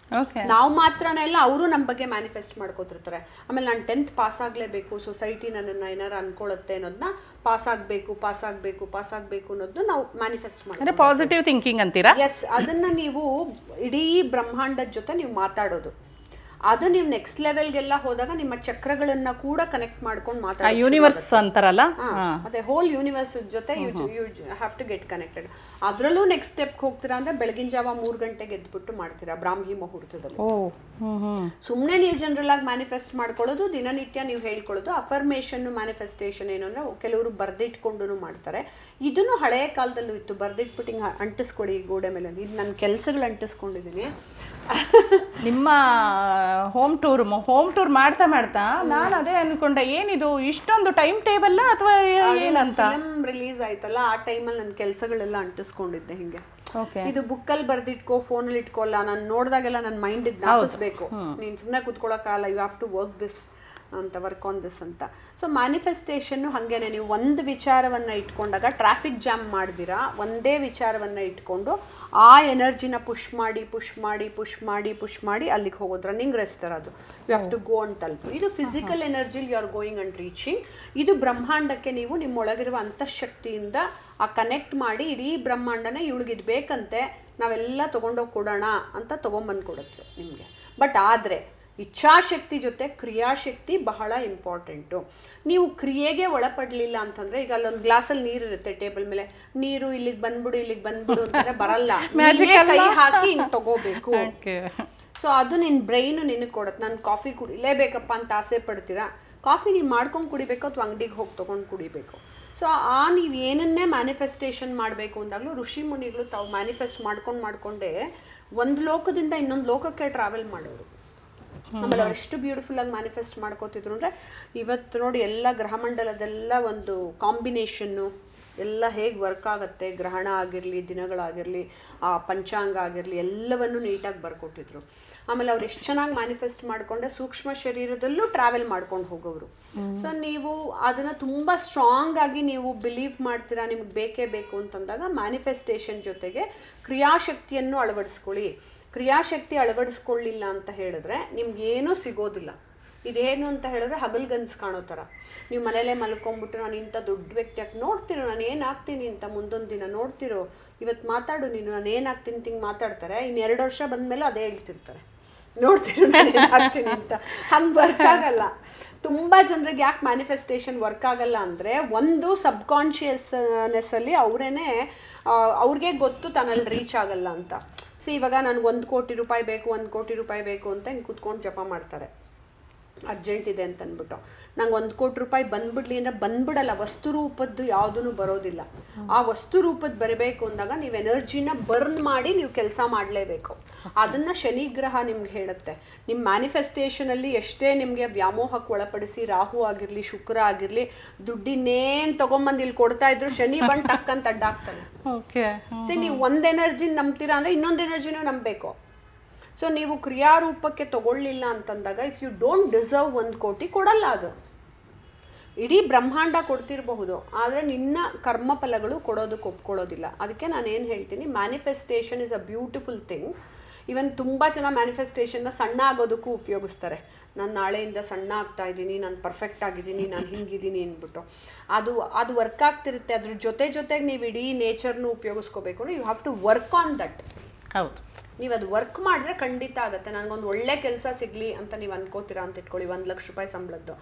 ನಾವು ಮಾತ್ರನೇ ಇಲ್ಲ, ಅವರು ನಮ್ಮ ಬಗ್ಗೆ ಮ್ಯಾನಿಫೆಸ್ಟ್ ಮಾಡ್ಕೋತಿರ್ತಾರೆ. ಆಮೇಲೆ ನಾನು 10th ಪಾಸ್ ಆಗಲೇಬೇಕು, ಸೊಸೈಟಿ ನನ್ನನ್ನು ಏನಾರು ಅನ್ಕೊಳ್ಳುತ್ತೆ ಅನ್ನೋದನ್ನ ಪಾಸ್ ಆಗಬೇಕು ಅನ್ನೋದನ್ನ ನಾವು ಮ್ಯಾನಿಫೆಸ್ಟ್ ಮಾಡ್ತೀವಿ. ಪಾಸಿಟಿವ್ ಥಿಂಕಿಂಗ್ ಅಂತೀರಾ? ಎಸ್. ಅದನ್ನ ನೀವು ಇಡೀ ಬ್ರಹ್ಮಾಂಡದ ಜೊತೆ ನೀವು ಮಾತಾಡೋದು. ಅದು ನೀವು ನೆಕ್ಸ್ಟ್ ಲೆವೆಲ್ಗೆಲ್ಲ ಹೋದಾಗ ನಿಮ್ಮ ಚಕ್ರಗಳನ್ನ ಕೂಡ ಕನೆಕ್ಟ್ ಮಾಡ್ಕೊಂಡು ಮಾತಾಡೋದು. ಯೂನಿವರ್ಸ್ ಅಂತಾರಲ್ಲ, ಅದೇ ಹೋಲ್ ಯೂನಿವರ್ಸ್ ಜೊತೆ you have to get connected. ಅದರಲ್ಲೂ ನೆಕ್ಸ್ಟ್ ಸ್ಟೆಪ್ ಹೋಗ್ತೀರಾ ಅಂದ್ರೆ ಬೆಳಗಿನ ಜಾವ 3 ಗಂಟೆಗೆ ಎದ್ಬಿಟ್ಟು ಮಾಡ್ತೀರಾ ಬ್ರಾಹ್ಮಿ ಮುಹೂರ್ತದಲ್ಲಿ. ಸುಮ್ಮನೆ ನೀವು ಜನರಲ್ ಆಗಿ ಮ್ಯಾನಿಫೆಸ್ಟ್ ಮಾಡ್ಕೊಳ್ಳೋದು, ದಿನನಿತ್ಯ ನೀವು ಹೇಳ್ಕೊಳ್ಳೋದು. ಅಫರ್ಮೇಷನ್ ಮ್ಯಾನಿಫೆಸ್ಟೇಷನ್ ಏನು ಅಂದ್ರೆ, ಕೆಲವರು ಬರ್ದಿಟ್ಕೊಂಡು ಮಾಡ್ತಾರೆ. ಇದನ್ನು ಹಳೆಯ ಕಾಲದಲ್ಲೂ ಇತ್ತು. ಬರ್ದಿಟ್ಬಿಟ್ಟು ಹಿಂಗೆ ಅಂಟಿಸ್ಕೊಡಿ ಗೋಡೆ ಮೇಲೆ. ಇದು ನನ್ನ ಕೆಲಸಗಳು ಅಂಟಿಸ್ಕೊಂಡಿದ್ದೀನಿ. ನಿಮ್ಮ ಹೋಮ್ ಟೂರ್ ಮಾಡ್ತಾ ನಾನು ಅದೇ ಅನ್ಕೊಂಡೆ, ಏನಿದು ಇಷ್ಟೊಂದು ಟೈಮ್ ಟೇಬಲ್ ಅಥವಾ ಏನಂತ. ಫಿಲಂ ರಿಲೀಸ್ ಆಯ್ತಲ್ಲ, ಆ ಟೈಮಲ್ಲಿ ನನ್ನ ಕೆಲಸಗಳೆಲ್ಲ ಅಂಟಿಸ್ಕೊಂಡಿದ್ದೆ ಹಿಂಗೆ. ಇದು ಬುಕ್ಕಲ್ಲಿ ಬರ್ದಿಟ್ಕೋ, ಫೋನಲ್ಲಿ ಇಟ್ಕೋಲ್ಲ. ನಾನು ನೋಡಿದಾಗೆಲ್ಲ ನನ್ನ ಮೈಂಡ್ ಜ್ಞಾಪಿಸ್ಬೇಕು. ನೀನು ಸುಮ್ಮನೆ ಕೂತ್ಕೊಳ್ಳೋಕ್ಕಾಗಲ್ಲ, you have to work this ಅಂತ, ವರ್ಕ್ ಆನ್ ದಿಸ್ ಅಂತ. ಸೊ ಮ್ಯಾನಿಫೆಸ್ಟೇಷನ್ನು ಹಾಗೇನೆ. ನೀವು ಒಂದು ವಿಚಾರವನ್ನು ಇಟ್ಕೊಂಡಾಗ ಟ್ರಾಫಿಕ್ ಜಾಮ್ ಮಾಡ್ದಿರಾ, ಒಂದೇ ವಿಚಾರವನ್ನು ಇಟ್ಕೊಂಡು ಆ ಎನರ್ಜಿನ ಪುಷ್ ಮಾಡಿ ಅಲ್ಲಿಗೆ ಹೋಗೋದು. ರನ್ನಿಂಗ್ ರೇಸ್ ಥರ ಅದು. You have to go and ತಲುಪು. ಇದು ಫಿಸಿಕಲ್ ಎನರ್ಜಿಲಿ you are going and reaching. ಇದು ಬ್ರಹ್ಮಾಂಡಕ್ಕೆ ನೀವು ನಿಮ್ಮೊಳಗಿರುವ ಅಂತಃಶಕ್ತಿಯಿಂದ ಆ ಕನೆಕ್ಟ್ ಮಾಡಿ, ಇಡೀ ಬ್ರಹ್ಮಾಂಡನ ಇವಳಿಗಿದು ಬೇಕಂತೆ, ನಾವೆಲ್ಲ ತೊಗೊಂಡೋಗಿ ಕೊಡೋಣ ಅಂತ ತೊಗೊಂಬಂದು ಕೊಡುತ್ತೆ ನಿಮಗೆ. ಬಟ್ ಆದರೆ ಇಚ್ಛಾಶಕ್ತಿ ಜೊತೆ ಕ್ರಿಯಾಶಕ್ತಿ ಬಹಳ ಇಂಪಾರ್ಟೆಂಟು. ನೀವು ಕ್ರಿಯೆಗೆ ಒಳಪಡಲಿಲ್ಲ ಅಂತಂದ್ರೆ, ಈಗ ಅಲ್ಲೊಂದು ಗ್ಲಾಸಲ್ಲಿ ನೀರು ಇರುತ್ತೆ ಟೇಬಲ್ ಮೇಲೆ, ನೀರು ಇಲ್ಲಿಗೆ ಬಂದ್ಬಿಡು ಅಂತಂದ್ರೆ ಬರಲ್ಲ. ಕೈ ಹಾಕಿ ಹಿಂಗೆ ತಗೋಬೇಕು. ಸೊ ಅದು ನಿನ್ನ ಬ್ರೈನು ನಿನಗೆ ಕೊಡುತ್ತೆ. ನಾನು ಕಾಫಿ ಕುಡಿಲೇಬೇಕಪ್ಪ ಅಂತ ಆಸೆ ಪಡ್ತೀರಾ, ಕಾಫಿ ನೀವು ಮಾಡ್ಕೊಂಡು ಕುಡಿಬೇಕು ಅಥವಾ ಅಂಗಡಿಗೆ ಹೋಗಿ ತೊಗೊಂಡು ಕುಡಿಬೇಕು. ಸೊ ನೀವು ಏನನ್ನೇ ಮ್ಯಾನಿಫೆಸ್ಟೇಷನ್ ಮಾಡಬೇಕು ಅಂದಾಗಲೂ ಋಷಿ ಮುನಿಗಳು ತಾವು ಮ್ಯಾನಿಫೆಸ್ಟ್ ಮಾಡ್ಕೊಂಡೇ ಒಂದು ಲೋಕದಿಂದ ಇನ್ನೊಂದು ಲೋಕಕ್ಕೆ ಟ್ರಾವೆಲ್ ಮಾಡೋರು. ಆಮೇಲೆ ಅವ್ರು ಎಷ್ಟು ಬ್ಯೂಟಿಫುಲ್ ಆಗಿ ಮ್ಯಾನಿಫೆಸ್ಟ್ ಮಾಡ್ಕೋತಿದ್ರು ಅಂದರೆ, ಇವತ್ತು ನೋಡಿ ಎಲ್ಲ ಗ್ರಹಮಂಡಲದೆಲ್ಲ ಒಂದು ಕಾಂಬಿನೇಷನ್ನು ಎಲ್ಲ ಹೇಗೆ ವರ್ಕ್ ಆಗುತ್ತೆ, ಗ್ರಹಣ ಆಗಿರಲಿ, ದಿನಗಳಾಗಿರಲಿ, ಆ ಪಂಚಾಂಗ ಆಗಿರಲಿ, ಎಲ್ಲವನ್ನೂ ನೀಟಾಗಿ ಬರ್ಕೊಟ್ಟಿದ್ರು. ಆಮೇಲೆ ಅವ್ರು ಎಷ್ಟು ಚೆನ್ನಾಗಿ ಮ್ಯಾನಿಫೆಸ್ಟ್ ಮಾಡಿಕೊಂಡೆ ಸೂಕ್ಷ್ಮ ಶರೀರದಲ್ಲೂ ಟ್ರಾವೆಲ್ ಮಾಡ್ಕೊಂಡು ಹೋಗೋರು. ಸೊ ನೀವು ಅದನ್ನು ತುಂಬ ಸ್ಟ್ರಾಂಗ್ ಆಗಿ ನೀವು ಬಿಲೀವ್ ಮಾಡ್ತೀರಾ, ನಿಮ್ಗೆ ಬೇಕೇ ಬೇಕು ಅಂತಂದಾಗ ಮ್ಯಾನಿಫೆಸ್ಟೇಷನ್ ಜೊತೆಗೆ ಕ್ರಿಯಾಶಕ್ತಿಯನ್ನು ಅಳವಡಿಸ್ಕೊಳ್ಳಿ. ಕ್ರಿಯಾಶಕ್ತಿ ಅಳವಡಿಸ್ಕೊಳ್ಳಿಲ್ಲ ಅಂತ ಹೇಳಿದ್ರೆ ನಿಮ್ಗೇನೂ ಸಿಗೋದಿಲ್ಲ. ಇದೇನು ಅಂತ ಹೇಳಿದ್ರೆ ಹಗಲ್ಗನ್ಸು ಕಾಣೋ ಥರ. ನೀವು ಮನೇಲೇ ಮಲ್ಕೊಂಡ್ಬಿಟ್ಟು ನಾನು ಇಂಥ ದೊಡ್ಡ ವ್ಯಕ್ತಿ ಆಗಿ ನೋಡ್ತಿರೋ, ನಾನು ಏನಾಗ್ತೀನಿ ಅಂತ ಮುಂದೊಂದು ದಿನ ನೋಡ್ತಿರೋ, ಇವತ್ತು ಮಾತಾಡು ನೀನು ನಾನು ಏನಾಗ್ತೀನಿ ತಿಂಗೆ ಮಾತಾಡ್ತಾರೆ, ಇನ್ನು 2 ವರ್ಷ ಬಂದಮೇಲೆ ಅದೇ ಹೇಳ್ತಿರ್ತಾರೆ, ನೋಡ್ತಿರೋ ನಾನು ಏನಾಗ್ತೀನಿ ಅಂತ. ಹಂಗೆ ವರ್ಕ್ ಆಗಲ್ಲ. ತುಂಬ ಜನರಿಗೆ ಯಾಕೆ ಮ್ಯಾನಿಫೆಸ್ಟೇಷನ್ ವರ್ಕ್ ಆಗಲ್ಲ ಅಂದರೆ, ಒಂದು ಸಬ್ಕಾನ್ಷಿಯಸ್ನೆಸ್ಸಲ್ಲಿ ಅವ್ರಿಗೆ ಗೊತ್ತು ತಾನಲ್ಲಿ ರೀಚ್ ಆಗಲ್ಲ ಅಂತ. ಇವಾಗ ನನಗೆ 1 ಕೋಟಿ ರೂಪಾಯಿ ಬೇಕು, 1 ಕೋಟಿ ರೂಪಾಯಿ ಬೇಕು ಅಂತ ಹಿಂಗೆ ಕೂತ್ಕೊಂಡು ಜಪ ಮಾಡ್ತಾರೆ, ಅರ್ಜೆಂಟ್ ಇದೆ ಅಂತ ಅಂದ್ಬಿಟ್ಟು. ನಂಗೆ 1 ಕೋಟಿ ರೂಪಾಯಿ ಬಂದ್ಬಿಡ್ಲಿ ಅಂದರೆ ಬಂದ್ಬಿಡಲ್ಲ. ವಸ್ತು ರೂಪದ್ದು ಯಾವುದೂ ಬರೋದಿಲ್ಲ. ಆ ವಸ್ತು ರೂಪದ್ದು ಬರಬೇಕು ಅಂದಾಗ ನೀವು ಎನರ್ಜಿನ ಬರ್ನ್ ಮಾಡಿ ನೀವು ಕೆಲಸ ಮಾಡಲೇಬೇಕು. ಅದನ್ನು ಶನಿಗ್ರಹ ನಿಮ್ಗೆ ಹೇಳುತ್ತೆ. ನಿಮ್ಮ ಮ್ಯಾನಿಫೆಸ್ಟೇಷನಲ್ಲಿ ಎಷ್ಟೇ ನಿಮಗೆ ವ್ಯಾಮೋಹಕ್ಕೆ ಒಳಪಡಿಸಿ, ರಾಹು ಆಗಿರಲಿ, ಶುಕ್ರ ಆಗಿರಲಿ, ದುಡ್ಡಿನ್ನೇನು ತೊಗೊಂಬಂದು ಇಲ್ಲಿ ಕೊಡ್ತಾ ಇದ್ರು, ಶನಿ ಬಂದು ಟಕ್ಕಂತ ಅಡ್ಡಾಗ್ತಾನೆ. ನೀವು ಒಂದು ಎನರ್ಜಿನ ನಂಬ್ತೀರಾ ಅಂದರೆ ಇನ್ನೊಂದು ಎನರ್ಜಿನೂ ನಂಬಬೇಕು. ಸೊ ನೀವು ಕ್ರಿಯಾರೂಪಕ್ಕೆ ತಗೊಳ್ಳಿಲ್ಲ ಅಂತಂದಾಗ, ಇಫ್ ಯು ಡೋಂಟ್ ಡಿಸರ್ವ್ 1 ಕೋಟಿ ಕೊಡಲ್ಲ. ಅದು ಇಡೀ ಬ್ರಹ್ಮಾಂಡ ಕೊಡ್ತಿರಬಹುದು, ಆದರೆ ನಿನ್ನ ಕರ್ಮಫಲಗಳು ಕೊಡೋದಕ್ಕೆ ಒಪ್ಕೊಳ್ಳೋದಿಲ್ಲ. ಅದಕ್ಕೆ ನಾನು ಏನು ಹೇಳ್ತೀನಿ, manifestation is a beautiful thing. Even ತುಂಬ ಜನ ಮ್ಯಾನಿಫೆಸ್ಟೇಷನ್ನ ಸಣ್ಣ ಆಗೋದಕ್ಕೂ ಉಪಯೋಗಿಸ್ತಾರೆ. ನಾನು ನಾಳೆಯಿಂದ ಸಣ್ಣ ಆಗ್ತಾ ಇದ್ದೀನಿ, ನಾನು ಪರ್ಫೆಕ್ಟ್ ಆಗಿದ್ದೀನಿ, ನಾನು ಹಿಂಗಿದ್ದೀನಿ ಅಂದ್ಬಿಟ್ಟು. ಅದು ವರ್ಕ್ ಆಗ್ತಿರುತ್ತೆ. ಅದ್ರ ಜೊತೆಗೆ ನೀವು ಇಡೀ ನೇಚರ್ನು ಉಪಯೋಗಿಸ್ಕೋಬೇಕು. You have to work on that. ಹೌದು, ನೀವು ಅದು ವರ್ಕ್ ಮಾಡಿದ್ರೆ ಖಂಡಿತ ಆಗುತ್ತೆ. ನನಗೊಂದು ಒಳ್ಳೆ ಕೆಲಸ ಸಿಗಲಿ ಅಂತ ನೀವು ಅನ್ಕೋತೀರಾ ಅಂತ ಇಟ್ಕೊಳ್ಳಿ, 1 ಲಕ್ಷ ರೂಪಾಯಿ ಸಂಬಳದ್ದು.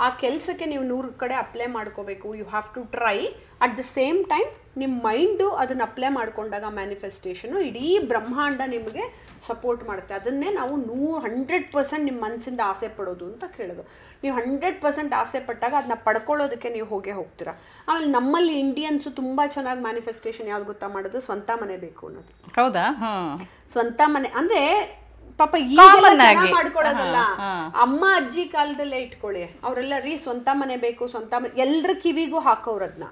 ಆ ಕೆಲಸಕ್ಕೆ ನೀವು 100 ಕಡೆ ಅಪ್ಲೈ ಮಾಡ್ಕೋಬೇಕು. You have to try. At the same time ನಿಮ್ಮ ಮೈಂಡು ಅದನ್ನ ಅಪ್ಲೈ ಮಾಡ್ಕೊಂಡಾಗ ಮ್ಯಾನಿಫೆಸ್ಟೇಷನು ಇಡೀ ಬ್ರಹ್ಮಾಂಡ ನಿಮಗೆ ಸಪೋರ್ಟ್ ಮಾಡುತ್ತೆ. ಅದನ್ನೇ ನಾವು 100% ನಿಮ್ಮ ಮನಸ್ಸಿಂದ ಆಸೆ ಪಡೋದು ಅಂತ ಕೇಳೋದು. ನೀವು 100% ಆಸೆ ಪಟ್ಟಾಗ ಅದನ್ನ ಪಡ್ಕೊಳ್ಳೋದಕ್ಕೆ ನೀವು ಹೋಗ್ತೀರಾ. ಆಮೇಲೆ ನಮ್ಮಲ್ಲಿ ಇಂಡಿಯನ್ಸು ತುಂಬ ಚೆನ್ನಾಗಿ ಮ್ಯಾನಿಫೆಸ್ಟೇಷನ್ ಯಾವ್ದು ಗೊತ್ತಾ ಮಾಡೋದು, ಸ್ವಂತ ಮನೆ ಬೇಕು ಅನ್ನೋದು. ಹೌದಾ? ಸ್ವಂತ ಮನೆ ಅಂದ್ರೆ ಪಾಪ ಈಗೆಲ್ಲ ಮಾಡ್ಕೊಳ್ಳೋದಲ್ಲ, ಅಮ್ಮ ಅಜ್ಜಿ ಕಾಲದಲ್ಲೇ ಇಟ್ಕೊಳ್ಳಿ. ಅವರೆಲ್ಲ ಸ್ವಂತ ಮನೆ ಬೇಕು, ಸ್ವಂತ ಮನೆ ಎಲ್ರ ಕಿವಿಗೂ ಹಾಕೋರದ್ನ.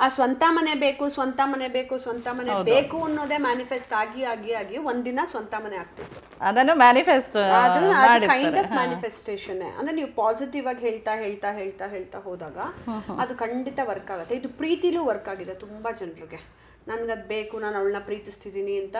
ಆ ಸ್ವಂತ ಮನೆ ಬೇಕು, ಸ್ವಂತ ಮನೆ ಬೇಕು, ಸ್ವಂತ ಮನೆ ಬೇಕು ಅನ್ನೋದೇ ಮ್ಯಾನಿಫೆಸ್ಟ್ ಆಗಿ ಆಗಿ ಆಗಿ ಒಂದಿನ ಸ್ವಂತ ಮನೆ ಆಗ್ತಿತ್ತು. ಅದನ್ನು ಮ್ಯಾನಿಫೆಸ್ಟ್ ಕೈಂಡ್ ಆಫ್ ಮ್ಯಾನಿಫೆಸ್ಟೇಷನ್. ಅಂದ್ರೆ ನೀವು ಪಾಸಿಟಿವ್ ಆಗಿ ಹೇಳ್ತಾ ಹೇಳ್ತಾ ಹೇಳ್ತಾ ಹೇಳ್ತಾ ಹೋದಾಗ ಅದು ಖಂಡಿತ ವರ್ಕ್ ಆಗುತ್ತೆ. ಇದು ಪ್ರೀತಿಲೂ ವರ್ಕ್ ಆಗಿದೆ ತುಂಬಾ ಜನರಿಗೆ. ನನ್ಗದ್ ಬೇಕು, ನಾನು ಅವಳನ್ನ ಪ್ರೀತಿಸ್ತಿದ್ದೀನಿ ಅಂತ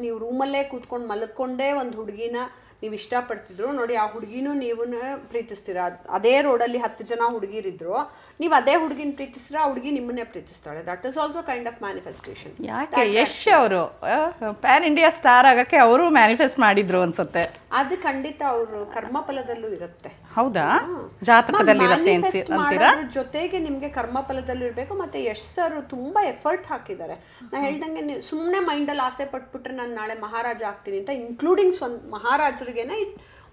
ನೀವು ರೂಮಲ್ಲೇ ಕೂತ್ಕೊಂಡು ಮಲ್ಕೊಂಡೇ ಒಂದು ಹುಡುಗಿನ ನೀವು ಇಷ್ಟಪಡ್ತಿದ್ರು ನೋಡಿ, ಆ ಹುಡುಗಿನೂ ನೀವು ಪ್ರೀತಿಸ್ತೀರ. ಅದೇ ರೋಡಲ್ಲಿ 10 ಜನ ಹುಡುಗಿರಿದ್ರು, ನೀವು ಅದೇ ಹುಡುಗಿನ ಪ್ರೀತಿಸ್ತೀರ, ಆ ಹುಡುಗಿ ನಿಮ್ಮನ್ನೇ ಪ್ರೀತಿಸ್ತಾಳೆ. That is also kind of manifestation. ಯಾಕೆ ಯಶ್ ಅವರು ಪ್ಯಾನ್ ಇಂಡಿಯಾ ಸ್ಟಾರ್ ಆಗಕ್ಕೆ ಅವರು ಮ್ಯಾನಿಫೆಸ್ಟ್ ಮಾಡಿದ್ರು ಅನ್ಸುತ್ತೆ. ಅದು ಖಂಡಿತ ಅವರು ಕರ್ಮಫಲದಲ್ಲೂ ಇರುತ್ತೆ. ಹೌದಾ? ಜಾತಕದಲ್ಲಿ ಇರುತ್ತೆ ಅಂತೀರಾ? ಜೊತೆಗೆ ನಿಮ್ಗೆ ಕರ್ಮಫಲದಲ್ಲೂ ಇರಬೇಕು. ಮತ್ತೆ ಯಶ್ ಸರ್ ತುಂಬಾ ಎಫರ್ಟ್ ಹಾಕಿದ್ದಾರೆ. ನಾ ಹೇಳ್ದಂಗೆ ನೀವು ಸುಮ್ಮನೆ ಮೈಂಡಲ್ಲಿ ಆಸೆ ಪಟ್ಬಿಟ್ರೆ ನಾನು ನಾಳೆ ಮಹಾರಾಜ ಆಗ್ತೀನಿ ಅಂತ, ಇನ್ಕ್ಲೂಡಿಂಗ್ ಮಹಾರಾಜರಿಗೇನೆ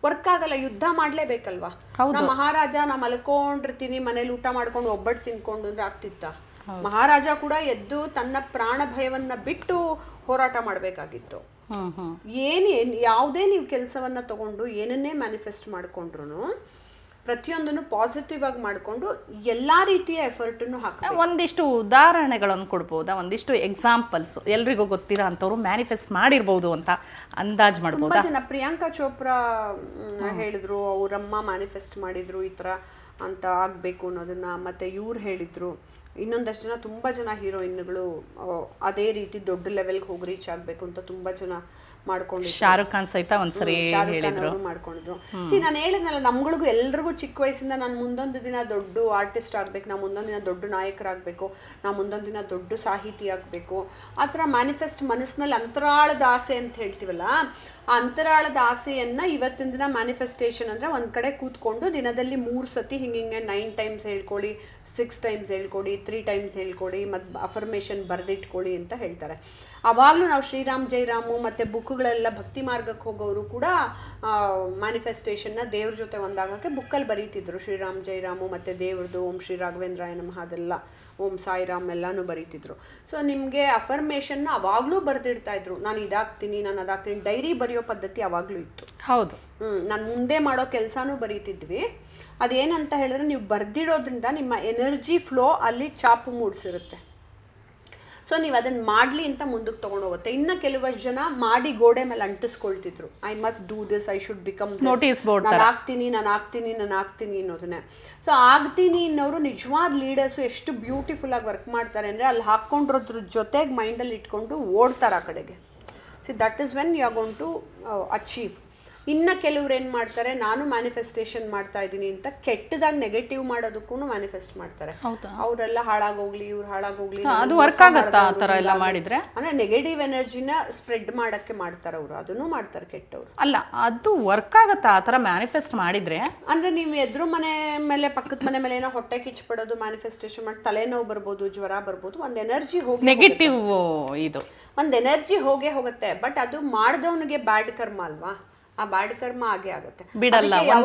ವರ್ಕ್ ಆಗಲ್ಲ. ಯುದ್ಧ ಮಾಡ್ಲೇಬೇಕಲ್ವಾ. ನಾ ಮಹಾರಾಜ, ನಾ ಮಲ್ಕೊಂಡಿರ್ತೀನಿ ಮನೇಲಿ ಊಟ ಮಾಡ್ಕೊಂಡು ಒಬ್ಬಟ್ಟು ತಿನ್ಕೊಂಡು ಅಂದ್ರೆ ಆಗ್ತಿತ್ತ? ಮಹಾರಾಜ ಕೂಡ ಎದ್ದು ತನ್ನ ಪ್ರಾಣ ಭಯವನ್ನ ಬಿಟ್ಟು ಹೋರಾಟ ಮಾಡ್ಬೇಕಾಗಿತ್ತು. ಯಾವುದೇ ನೀವು ಕೆಲಸವನ್ನ ತಗೊಂಡು ಏನನ್ನೇ ಮ್ಯಾನಿಫೆಸ್ಟ್ ಮಾಡ್ಕೊಂಡ್ರು ಪ್ರತಿಯೊಂದನ್ನು ಪಾಸಿಟಿವ್ ಆಗಿ ಮಾಡ್ಕೊಂಡು ಎಲ್ಲಾ ರೀತಿಯ ಎಫರ್ಟ್ ಹಾಕಿ. ಒಂದಿಷ್ಟು ಉದಾಹರಣೆಗಳನ್ನು ಕೊಡ್ಬೋದಾ? ಒಂದಿಷ್ಟು ಎಕ್ಸಾಂಪಲ್ಸ್ ಎಲ್ರಿಗೂ ಗೊತ್ತಿರೋ ಅಂತವ್ರು ಮ್ಯಾನಿಫೆಸ್ಟ್ ಮಾಡಿರ್ಬೋದು ಅಂತ ಅಂದಾಜ್ ಮಾಡ್ಬೋದಾ? ಪ್ರಿಯಾಂಕಾ ಚೋಪ್ರಾ ಹೇಳಿದ್ರು, ಅವರಮ್ಮ ಮ್ಯಾನಿಫೆಸ್ಟ್ ಮಾಡಿದ್ರು ಈ ತರ ಅಂತ ಆಗ್ಬೇಕು ಅನ್ನೋದನ್ನ. ಮತ್ತೆ ಇವ್ರು ಹೇಳಿದ್ರು, ಇನ್ನೊಂದಷ್ಟು ಜನ ತುಂಬಾ ಜನ ಹೀರೋಯಿನ್ಗಳು ಅದೇ ರೀತಿ ದೊಡ್ಡ ಲೆವೆಲ್ಗೆ ಹೋಗಿ ರೀಚ್ ಆಗ್ಬೇಕು ಅಂತ ತುಂಬಾ ಜನ ಮಾಡ್ಕೊಂಡಿದ್ರು. ಶಾರುಖ್ ಖಾನ್ ಸಹಿತ ಒಂದ್ಸರಿ ಮಾಡ್ಕೊಂಡಿದ್ರು. ನಾನು ಹೇಳಿದ್ನಲ್ಲ, ನಮ್ಗಳಿಗೂ ಎಲ್ರಿಗೂ ಚಿಕ್ಕ ವಯಸ್ಸಿಂದ ನಾನು ಮುಂದೊಂದು ದಿನ ದೊಡ್ಡ ಆರ್ಟಿಸ್ಟ್ ಆಗ್ಬೇಕು, ನಾ ಮುಂದೊಂದು ದಿನ ದೊಡ್ಡ ನಾಯಕರಾಗಬೇಕು, ನಾ ಮುಂದೊಂದು ದಿನ ದೊಡ್ಡ ಸಾಹಿತಿ ಆಗ್ಬೇಕು, ಆ ಥರ ಮ್ಯಾನಿಫೆಸ್ಟ್ ಮನಸ್ಸಿನಲ್ಲಿ ಅಂತರಾಳದ ಆಸೆ ಅಂತ ಹೇಳ್ತೀವಲ್ಲ, ಆ ಅಂತರಾಳದ ಆಸೆಯನ್ನ ಇವತ್ತಿನ ದಿನ ಮ್ಯಾನಿಫೆಸ್ಟೇಷನ್ ಅಂದ್ರೆ ಒಂದ್ ಕಡೆ ಕೂತ್ಕೊಂಡು ದಿನದಲ್ಲಿ 3 ಸತಿ ಹಿಂಗೆ 9 ಟೈಮ್ಸ್ ಹೇಳ್ಕೊಳ್ಳಿ, 6 ಟೈಮ್ಸ್ ಹೇಳ್ಕೊಡಿ, 3 ಟೈಮ್ಸ್ ಹೇಳ್ಕೊಡಿ, ಮತ್ತು ಅಫರ್ಮೇಷನ್ ಬರೆದಿಟ್ಕೊಳ್ಳಿ ಅಂತ ಹೇಳ್ತಾರೆ. ಅವಾಗಲೂ ನಾವು ಶ್ರೀರಾಮ್ ಜೈರಾಮು ಮತ್ತು ಬುಕ್ಗಳೆಲ್ಲ ಭಕ್ತಿ ಮಾರ್ಗಕ್ಕೆ ಹೋಗೋರು ಕೂಡ ಮ್ಯಾನಿಫೆಸ್ಟೇಷನ್ನ ದೇವ್ರ ಜೊತೆ ಒಂದಾಗಕ್ಕೆ ಬುಕ್ಕಲ್ಲಿ ಬರೀತಿದ್ರು. ಶ್ರೀರಾಮ್ ಜೈರಾಮು ಮತ್ತು ದೇವ್ರದ್ದು ಓಂ ಶ್ರೀ ರಾಘವೇಂದ್ರಾಯ ನಮಃ ಅದೆಲ್ಲ, ಓಂ ಸಾಯಿರಾಮ್ ಎಲ್ಲಾನು ಬರೀತಿದ್ರು. ಸೊ ನಿಮಗೆ ಅಫರ್ಮೇಷನ್ನ ಅವಾಗಲೂ ಬರೆದಿಡ್ತಾ ಇದ್ರು. ನಾನು ಇದಾಗ್ತೀನಿ, ನಾನು ಅದಾಗ್ತೀನಿ. ಡೈರಿ ಬರೆಯೋ ಪದ್ಧತಿ ಅವಾಗಲೂ ಇತ್ತು. ಹೌದು. ನಾನು ಮುಂದೆ ಮಾಡೋ ಕೆಲಸನೂ ಬರೀತಿದ್ವಿ. ಅದೇನಂತ ಹೇಳಿದ್ರೆ, ನೀವು ಬರ್ದಿಡೋದ್ರಿಂದ ನಿಮ್ಮ ಎನರ್ಜಿ ಫ್ಲೋ ಅಲ್ಲಿ ಚಾಪು ಮೂಡಿಸಿರುತ್ತೆ. ಸೊ ನೀವು ಅದನ್ನ ಮಾಡ್ಲಿ ಅಂತ ಮುಂದಕ್ಕೆ ತಗೊಂಡು ಹೋಗುತ್ತೆ. ಇನ್ನ ಕೆಲವಷ್ಟು ಜನ ಮಾಡಿ ಗೋಡೆ ಮೇಲೆ ಅಂಟಿಸ್ಕೊಳ್ತಿದ್ರು, I must do this, I should become notice board, ನಾನು ಆಗ್ತೀನಿ ಅನ್ನೋದನ್ನೇ. ಸೊ ಆಗ್ತೀನಿ ಅನ್ನೋರು ನಿಜವಾದ ಲೀಡರ್ಸು ಎಷ್ಟು ಬ್ಯೂಟಿಫುಲ್ ಆಗಿ ವರ್ಕ್ ಮಾಡ್ತಾರೆ ಅಂದ್ರೆ, ಅಲ್ಲಿ ಹಾಕೊಂಡಿರೋದ್ರ ಜೊತೆಗೆ ಮೈಂಡಲ್ಲಿ ಇಟ್ಕೊಂಡು ಓಡ್ತಾರೆ ಆ ಕಡೆಗೆ. See that is when you are going to achieve. ಇನ್ನು ಕೆಲವ್ರು ಏನು ಮಾಡ್ತಾರೆ, ನಾನು ಮ್ಯಾನಿಫೆಸ್ಟೇಷನ್ ಮಾಡ್ತಾ ಇದ್ದೀನಿ ಅಂತ ಕೆಟ್ಟದಾಗಿ ನೆಗೆಟಿವ್ ಮಾಡೋದಕ್ಕೂ ಮ್ಯಾನಿಫೆಸ್ಟ್ ಮಾಡ್ತಾರೆ. ಅವರೆಲ್ಲ ಹಾಳಾಗೋಗ್ಲಿ, ಇವ್ರು ಹಾಳಾಗೋಗ್ಲಿ, ಅದು ವರ್ಕ್ ಆಗುತ್ತಾ ಆ ಥರ ಎಲ್ಲ ಮಾಡಿದ್ರೆ? ಅಂದ್ರೆ ನೆಗೆಟಿವ್ ಎನರ್ಜಿನ ಸ್ಪ್ರೆಡ್ ಮಾಡಕ್ಕೆ ಮಾಡ್ತಾರೆ ಅವರು, ಅದನ್ನು ಮಾಡ್ತಾರೆ ಕೆಟ್ಟವ್ರು. ಅಲ್ಲ, ಅದು ವರ್ಕ್ ಆಗುತ್ತಾ ಆ ಥರ ಮ್ಯಾನಿಫೆಸ್ಟ್ ಮಾಡಿದ್ರೆ? ಅಂದ್ರೆ ನೀವು ಎದುರು ಮನೆ ಮೇಲೆ ಪಕ್ಕದ ಮನೆ ಮೇಲೆ ಏನೋ ಹೊಟ್ಟೆ ಕಿಚ್ಪಡೋದು ಮ್ಯಾನಿಫೆಸ್ಟೇಷನ್ ಮಾಡಿ ತಲೆನೋವು ಬರ್ಬೋದು, ಜ್ವರ ಬರ್ಬೋದು, ಒಂದು ಎನರ್ಜಿ ಹೋಗಿ ನೆಗೆಟಿವ್, ಇದು ಒಂದು ಎನರ್ಜಿ ಹೋಗೇ ಹೋಗುತ್ತೆ. ಬಟ್ ಅದು ಮಾಡಿದವನಿಗೆ ಬ್ಯಾಡ್ ಕರ್ಮ ಅಲ್ವಾ, ಆ ಬ್ಯಾಡ್ ಕರ್ಮ ಆಗೇ ಆಗುತ್ತೆ.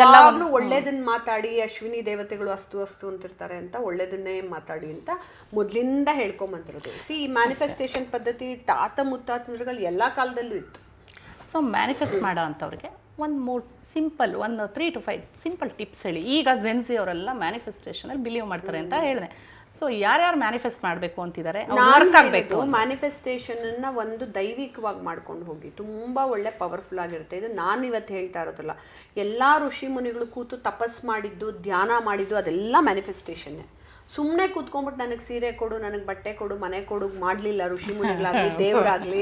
ಯಾವಾಗ್ಲೂ ಒಳ್ಳೇದನ್ನ ಮಾತಾಡಿ, ಅಶ್ವಿನಿ ದೇವತೆಗಳು ಅಸ್ತು ಅಂತಿರ್ತಾರೆ ಅಂತ ಒಳ್ಳೇದನ್ನೇ ಮಾತಾಡಿ ಅಂತ ಮೊದ್ಲಿಂದ ಹೇಳ್ಕೊಂಬಂತಿರೋದು. ಸಿ ಈ ಮ್ಯಾನಿಫೆಸ್ಟೇಷನ್ ಪದ್ಧತಿ ತಾತ ಮುತ್ತಾತಂದ್ರಗಳು ಎಲ್ಲಾ ಕಾಲದಲ್ಲೂ ಇತ್ತು. ಸೊ ಮ್ಯಾನಿಫೆಸ್ಟ್ ಮಾಡೋ ಅಂಥವ್ರಿಗೆ ಒಂದು 3 to 5 ಸಿಂಪಲ್ ಟಿಪ್ಸ್ ಹೇಳಿ. ಈಗ ಜೆನ್ಸಿ ಅವರೆಲ್ಲ ಮ್ಯಾನಿಫೆಸ್ಟೇಷನಲ್ಲಿ ಬಿಲೀವ್ ಮಾಡ್ತಾರೆ ಅಂತ ಹೇಳಿದೆ. ಸೊ ಯಾರ್ಯಾರು ಮ್ಯಾನಿಫೆಸ್ಟ್ ಮಾಡಬೇಕು ಅಂತಿದ್ದಾರೆ, ಮ್ಯಾನಿಫೆಸ್ಟೇಷನ್ ಅನ್ನ ಒಂದು ದೈವಿಕವಾಗಿ ಮಾಡ್ಕೊಂಡು ಹೋಗಿ, ತುಂಬಾ ಒಳ್ಳೆ ಪವರ್ಫುಲ್ ಆಗಿರುತ್ತೆ. ಇದು ನಾನು ಇವತ್ತು ಹೇಳ್ತಾ ಇರೋದಿಲ್ಲ, ಎಲ್ಲಾ ಋಷಿ ಮುನಿಗಳು ಕೂತು ತಪಸ್ ಮಾಡಿದ್ದು, ಧ್ಯಾನ ಮಾಡಿದ್ದು, ಅದೆಲ್ಲ ಮ್ಯಾನಿಫೆಸ್ಟೇಷನ್. ಸುಮ್ಮನೆ ಕೂತ್ಕೊಂಡ್ಬಿಟ್ಟು ನನಗೆ ಸೀರೆ ಕೊಡು, ನನಗೆ ಬಟ್ಟೆ ಕೊಡು, ಮನೆ ಕೊಡು ಮಾಡಲಿಲ್ಲ ಋಷಿ ಮುನಿಗಳಾಗ್ಲಿ, ದೇವರಾಗ್ಲಿ.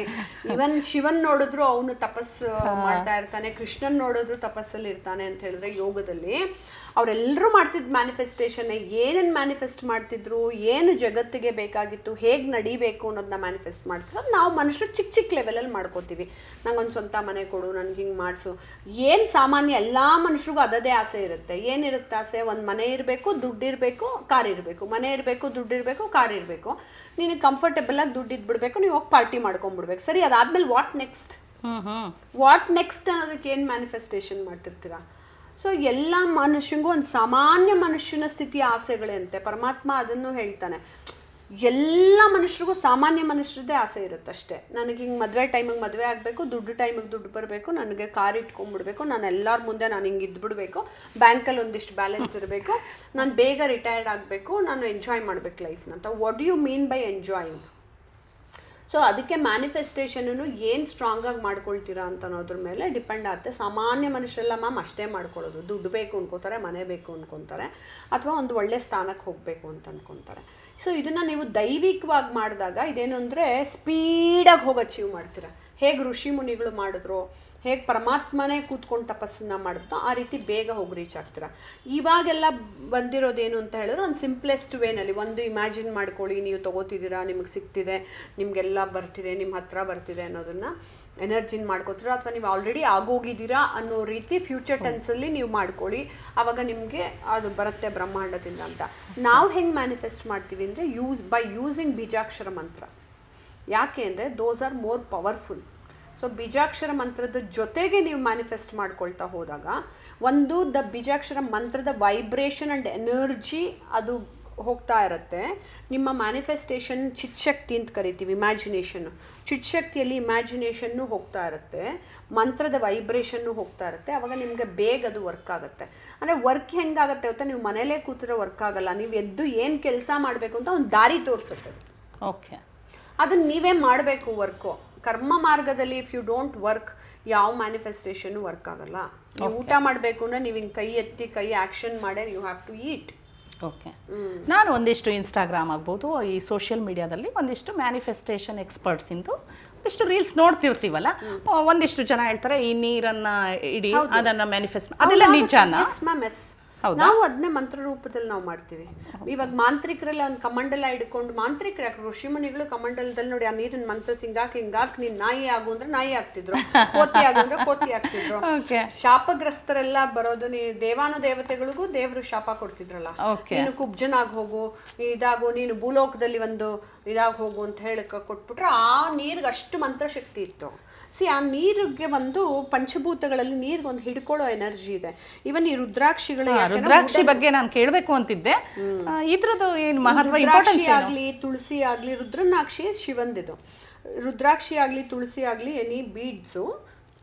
ಇವನ್ ಶಿವನ್ ನೋಡಿದ್ರು ಅವನು ತಪಸ್ಸು ಮಾಡ್ತಾ ಇರ್ತಾನೆ, ಕೃಷ್ಣನ್ ನೋಡಿದ್ರು ತಪಸ್ಸಲ್ಲಿ ಇರ್ತಾನೆ ಅಂತ ಹೇಳಿದ್ರೆ ಯೋಗದಲ್ಲಿ ಅವರೆಲ್ಲರೂ ಮಾಡ್ತಿದ್ದ ಮ್ಯಾನಿಫೆಸ್ಟೇಷನ್ ಏನೇನು ಮ್ಯಾನಿಫೆಸ್ಟ್ ಮಾಡ್ತಿದ್ರು, ಏನು ಜಗತ್ತಿಗೆ ಬೇಕಾಗಿತ್ತು, ಹೇಗೆ ನಡಿಬೇಕು ಅನ್ನೋದನ್ನ ಮ್ಯಾನಿಫೆಸ್ಟ್ ಮಾಡ್ತಿದ್ರು. ಅದು ನಾವು ಮನುಷ್ಯರು ಚಿಕ್ಕ ಚಿಕ್ಕ ಲೆವೆಲಲ್ಲಿ ಮಾಡ್ಕೋತೀವಿ. ನಂಗೊಂದು ಸ್ವಂತ ಮನೆ ಕೊಡು, ನನಗೆ ಹಿಂಗೆ ಮಾಡಿಸು. ಏನು ಸಾಮಾನ್ಯ ಎಲ್ಲ ಮನುಷ್ಯರಿಗೂ ಅದದೇ ಆಸೆ ಇರುತ್ತೆ. ಏನಿರುತ್ತೆ ಆಸೆ? ಒಂದು ಮನೆ ಇರಬೇಕು, ದುಡ್ಡು ಇರಬೇಕು, ಕಾರ್ ಇರಬೇಕು. ಮನೆ ಇರಬೇಕು, ದುಡ್ಡು ಇರಬೇಕು, ಕಾರ್ ಇರಬೇಕು. ನೀನು ಕಂಫರ್ಟೇಬಲ್ ಆಗಿ ದುಡ್ಡು ಇದ್ಬಿಡ್ಬೇಕು, ನೀವು ಹೋಗಿ ಪಾರ್ಟಿ ಮಾಡ್ಕೊಂಡ್ಬಿಡ್ಬೇಕು. ಸರಿ, ಅದಾದ್ಮೇಲೆ ವಾಟ್ ನೆಕ್ಸ್ಟ್ ಅನ್ನೋದಕ್ಕೆ ಏನು ಮ್ಯಾನಿಫೆಸ್ಟೇಷನ್ ಮಾಡ್ತಿರ್ತೀರಾ? ಸೊ ಎಲ್ಲ ಮನುಷ್ಯಂಗೂ ಒಂದು ಸಾಮಾನ್ಯ ಮನುಷ್ಯನ ಸ್ಥಿತಿಯ ಆಸೆಗಳೇ ಅಂತೆ. ಪರಮಾತ್ಮ ಅದನ್ನು ಹೇಳ್ತಾನೆ. ಎಲ್ಲ ಮನುಷ್ಯರಿಗೂ ಸಾಮಾನ್ಯ ಮನುಷ್ಯರದ್ದೇ ಆಸೆ ಇರುತ್ತೆ ಅಷ್ಟೇ. ನನಗೆ ಹಿಂಗೆ ಮದುವೆ ಟೈಮಿಗೆ ಮದುವೆ ಆಗಬೇಕು, ದುಡ್ಡು ಟೈಮಿಗೆ ದುಡ್ಡು ಬರಬೇಕು, ನನಗೆ ಕಾರ್ ಇಟ್ಕೊಂಡ್ಬಿಡ್ಬೇಕು, ನಾನು ಎಲ್ಲರ ಮುಂದೆ ನಾನು ಹಿಂಗೆ ಇದ್ಬಿಡ್ಬೇಕು, ಬ್ಯಾಂಕಲ್ಲಿ ಒಂದಿಷ್ಟು ಬ್ಯಾಲೆನ್ಸ್ ಇರಬೇಕು, ನಾನು ಬೇಗ ರಿಟೈರ್ಡ್ ಆಗಬೇಕು, ನಾನು ಎಂಜಾಯ್ ಮಾಡ್ಬೇಕು ಲೈಫ್ನ ಅಂತ. What you mean by enjoying? So ಅದಕ್ಕೆ ಮ್ಯಾನಿಫೆಸ್ಟೇಷನನ್ನು ಏನು ಸ್ಟ್ರಾಂಗಾಗಿ ಮಾಡ್ಕೊಳ್ತೀರಾ ಅಂತ ಅನ್ನೋದ್ರ ಮೇಲೆ ಡಿಪೆಂಡ್ ಆಗುತ್ತೆ. ಸಾಮಾನ್ಯ ಮನುಷ್ಯರೆಲ್ಲ ಮ್ಯಾಮ್ ಅಷ್ಟೇ ಮಾಡ್ಕೊಳ್ಳೋದು. ದುಡ್ಡು ಬೇಕು ಅನ್ಕೋತಾರೆ, ಮನೆ ಬೇಕು ಅನ್ಕೊತಾರೆ, ಅಥವಾ ಒಂದು ಒಳ್ಳೆ ಸ್ಥಾನಕ್ಕೆ ಹೋಗಬೇಕು ಅಂತ ಅನ್ಕೊತಾರೆ. ಸೊ ಇದನ್ನು ನೀವು ದೈವಿಕವಾಗಿ ಮಾಡಿದಾಗ ಇದೇನು ಅಂದರೆ ಸ್ಪೀಡಾಗಿ ಹೋಗಿ ಅಚೀವ್ ಮಾಡ್ತೀರಾ. ಹೇಗೆ ಋಷಿ ಮುನಿಗಳು ಮಾಡಿದ್ರು, ಹೇಗೆ ಪರಮಾತ್ಮನೇ ಕೂತ್ಕೊಂಡು ತಪಸ್ಸನ್ನ ಮಾಡುತ್ತೋ ಆ ರೀತಿ ಬೇಗ ಹೋಗಿ ರೀಚ್ ಆಗ್ತೀರಾ. ಇವಾಗೆಲ್ಲ ಬಂದಿರೋದೇನು ಅಂತ ಹೇಳಿದ್ರೆ ಒಂದು ಸಿಂಪ್ಲೆಸ್ಟ್ ವೇನಲ್ಲಿ ಒಂದು ಇಮ್ಯಾಜಿನ್ ಮಾಡ್ಕೊಳ್ಳಿ. ನೀವು ತೊಗೋತಿದ್ದೀರಾ, ನಿಮಗೆ ಸಿಗ್ತಿದೆ, ನಿಮಗೆಲ್ಲ ಬರ್ತಿದೆ, ನಿಮ್ಮ ಹತ್ರ ಬರ್ತಿದೆ ಅನ್ನೋದನ್ನು ಎನರ್ಜಿನ ಮಾಡ್ಕೋತೀರಾ, ಅಥವಾ ನೀವು ಆಲ್ರೆಡಿ ಆಗೋಗಿದ್ದೀರಾ ಅನ್ನೋ ರೀತಿ ಫ್ಯೂಚರ್ ಟೆನ್ಸಲ್ಲಿ ನೀವು ಮಾಡ್ಕೊಳ್ಳಿ. ಆವಾಗ ನಿಮಗೆ ಅದು ಬರುತ್ತೆ ಬ್ರಹ್ಮಾಂಡದಿಂದ ಅಂತ. ನಾವು ಹೆಂಗೆ ಮ್ಯಾನಿಫೆಸ್ಟ್ ಮಾಡ್ತೀವಿ ಅಂದರೆ ಬೈ ಯೂಸಿಂಗ್ ಬೀಜಾಕ್ಷರ ಮಂತ್ರ. ಯಾಕೆ ಅಂದರೆ those are more powerful. So ಬೀಜಾಕ್ಷರ ಮಂತ್ರದ ಜೊತೆಗೆ ನೀವು ಮ್ಯಾನಿಫೆಸ್ಟ್ ಮಾಡ್ಕೊಳ್ತಾ ಹೋದಾಗ ದ ಬೀಜಾಕ್ಷರ ಮಂತ್ರದ ವೈಬ್ರೇಷನ್ ಆ್ಯಂಡ್ ಎನರ್ಜಿ ಅದು ಹೋಗ್ತಾ ಇರುತ್ತೆ. ನಿಮ್ಮ ಮ್ಯಾನಿಫೆಸ್ಟೇಷನ್ ಚಿತ್ಶಕ್ತಿ ಅಂತ ಕರಿತೀವಿ, ಇಮ್ಯಾಜಿನೇಷನ್ನು. ಚಿತ್ಶಕ್ತಿಯಲ್ಲಿ ಇಮ್ಯಾಜಿನೇಷನ್ನು ಹೋಗ್ತಾ ಇರುತ್ತೆ, ಮಂತ್ರದ ವೈಬ್ರೇಷನ್ನು ಹೋಗ್ತಾ ಇರುತ್ತೆ. ಆವಾಗ ನಿಮಗೆ ಬೇಗ ಅದು ವರ್ಕ್ ಆಗುತ್ತೆ. ಅಂದರೆ ವರ್ಕ್ ಹೆಂಗಾಗುತ್ತೆ ಗೊತ್ತಾ? ನೀವು ಮನೇಲೇ ಕೂತಿರೋ ವರ್ಕ್ ಆಗಲ್ಲ. ನೀವು ಎದ್ದು ಏನು ಕೆಲಸ ಮಾಡಬೇಕು ಅಂತ ಒಂದು ದಾರಿ ತೋರಿಸುತ್ತೆ. ಓಕೆ, ಅದನ್ನು ನೀವೇ ಮಾಡಬೇಕು ವರ್ಕು. ಕರ್ಮ ಮಾರ್ಗದಲ್ಲಿ ಇಫ್ ಯು ಡೋಂಟ್ ವರ್ಕ್ ಯಾವ ಮ್ಯಾನಿಫೆಸ್ಟೇಷನ್ ವರ್ಕ್ ಆಗಲ್ಲ. ನೀವು ಊಟ ಮಾಡಬೇಕು ಅಂದರೆ ನೀವು ಹಿಂಗೆ ಕೈ ಎತ್ತಿ ಕೈ ಆ್ಯಕ್ಷನ್ ಮಾಡೇ you have to eat. Okay, ನಾನು ಒಂದಿಷ್ಟು ಇನ್ಸ್ಟಾಗ್ರಾಮ್ ಆಗ್ಬೋದು, ಈ ಸೋಷಿಯಲ್ ಮೀಡಿಯಾದಲ್ಲಿ ಒಂದಿಷ್ಟು ಮ್ಯಾನಿಫೆಸ್ಟೇಷನ್ ಎಕ್ಸ್ಪರ್ಟ್ಸಿಂದು ಒಂದಿಷ್ಟು ರೀಲ್ಸ್ ನೋಡ್ತಿರ್ತೀವಲ್ಲ, ಒಂದಿಷ್ಟು ಜನ ಹೇಳ್ತಾರೆ ಈ ನೀರನ್ನ ಇಡಿ, ಅದನ್ನ ಮ್ಯಾನಿಫೆಸ್ಟ್, ಅದೆಲ್ಲ ನಿಜಾನಾ? ನಾವು ಅದನ್ನೇ ಮಂತ್ರ ರೂಪದಲ್ಲಿ ನಾವು ಮಾಡ್ತೀವಿ. ಇವಾಗ ಮಾಂತ್ರಿಕರೆಲ್ಲ ಒಂದು ಕಮಂಡಲ ಹಿಡ್ಕೊಂಡು, ಮಾಂತ್ರಿಕರು ಯಾಕೆ ಋಷಿಮುನಿಗಳು ಕಮಂಡಲದಲ್ಲಿ ನೋಡಿ ಆ ನೀರಿನ ಮಂತ್ರ ಹಿಂಗಾಕಿ ನೀನ್ ನಾಯಿ ಆಗು ಅಂದ್ರೆ ನಾಯಿ ಆಗ್ತಿದ್ರು, ಕೋತಿ ಆಗು ಅಂದ್ರೆ ಕೋತಿ ಆಗ್ತಿದ್ರು. ಶಾಪಗ್ರಸ್ತರೆಲ್ಲ ಬರೋದು, ದೇವಾನುದೇವತೆಗಳಿಗೂ ದೇವರು ಶಾಪ ಕೊಡ್ತಿದ್ರಲ್ಲ, ನೀನು ಕುಬ್ಜನಾಗಿ ಹೋಗು, ಇದಾಗು, ನೀನು ಭೂಲೋಕದಲ್ಲಿ ಒಂದು ಇದಾಗಿ ಹೋಗು ಅಂತ ಹೇಳಕ್ ಕೊಟ್ಬಿಟ್ರೆ ಆ ನೀರ್ಗೆ ಅಷ್ಟು ಮಂತ್ರಶಕ್ತಿ ಇತ್ತು. ಆ ನೀರಿಗೆ ಒಂದು ಪಂಚಭೂತಗಳಲ್ಲಿ ನೀರಿಗೆ ಒಂದು ಹಿಡ್ಕೊಳ್ಳೋ ಎನರ್ಜಿ ಇದೆ. ಇವನ್ ಈ ರುದ್ರಾಕ್ಷಿ ಬಗ್ಗೆ ನಾನು ಕೇಳಬೇಕು ಅಂತಿದ್ದೆ. ಇದ್ರದ್ದು ಏನು ಮಹತ್ವ? ರುದ್ರಾಕ್ಷಿ ಆಗ್ಲಿ, ತುಳಸಿ ಆಗ್ಲಿ, ರುದ್ರನಾಕ್ಷಿ ಶಿವಂದಿದು. ರುದ್ರಾಕ್ಷಿ ಆಗ್ಲಿ, ತುಳಸಿ ಆಗ್ಲಿ, ಎನಿ ಬೀಡ್ಸು,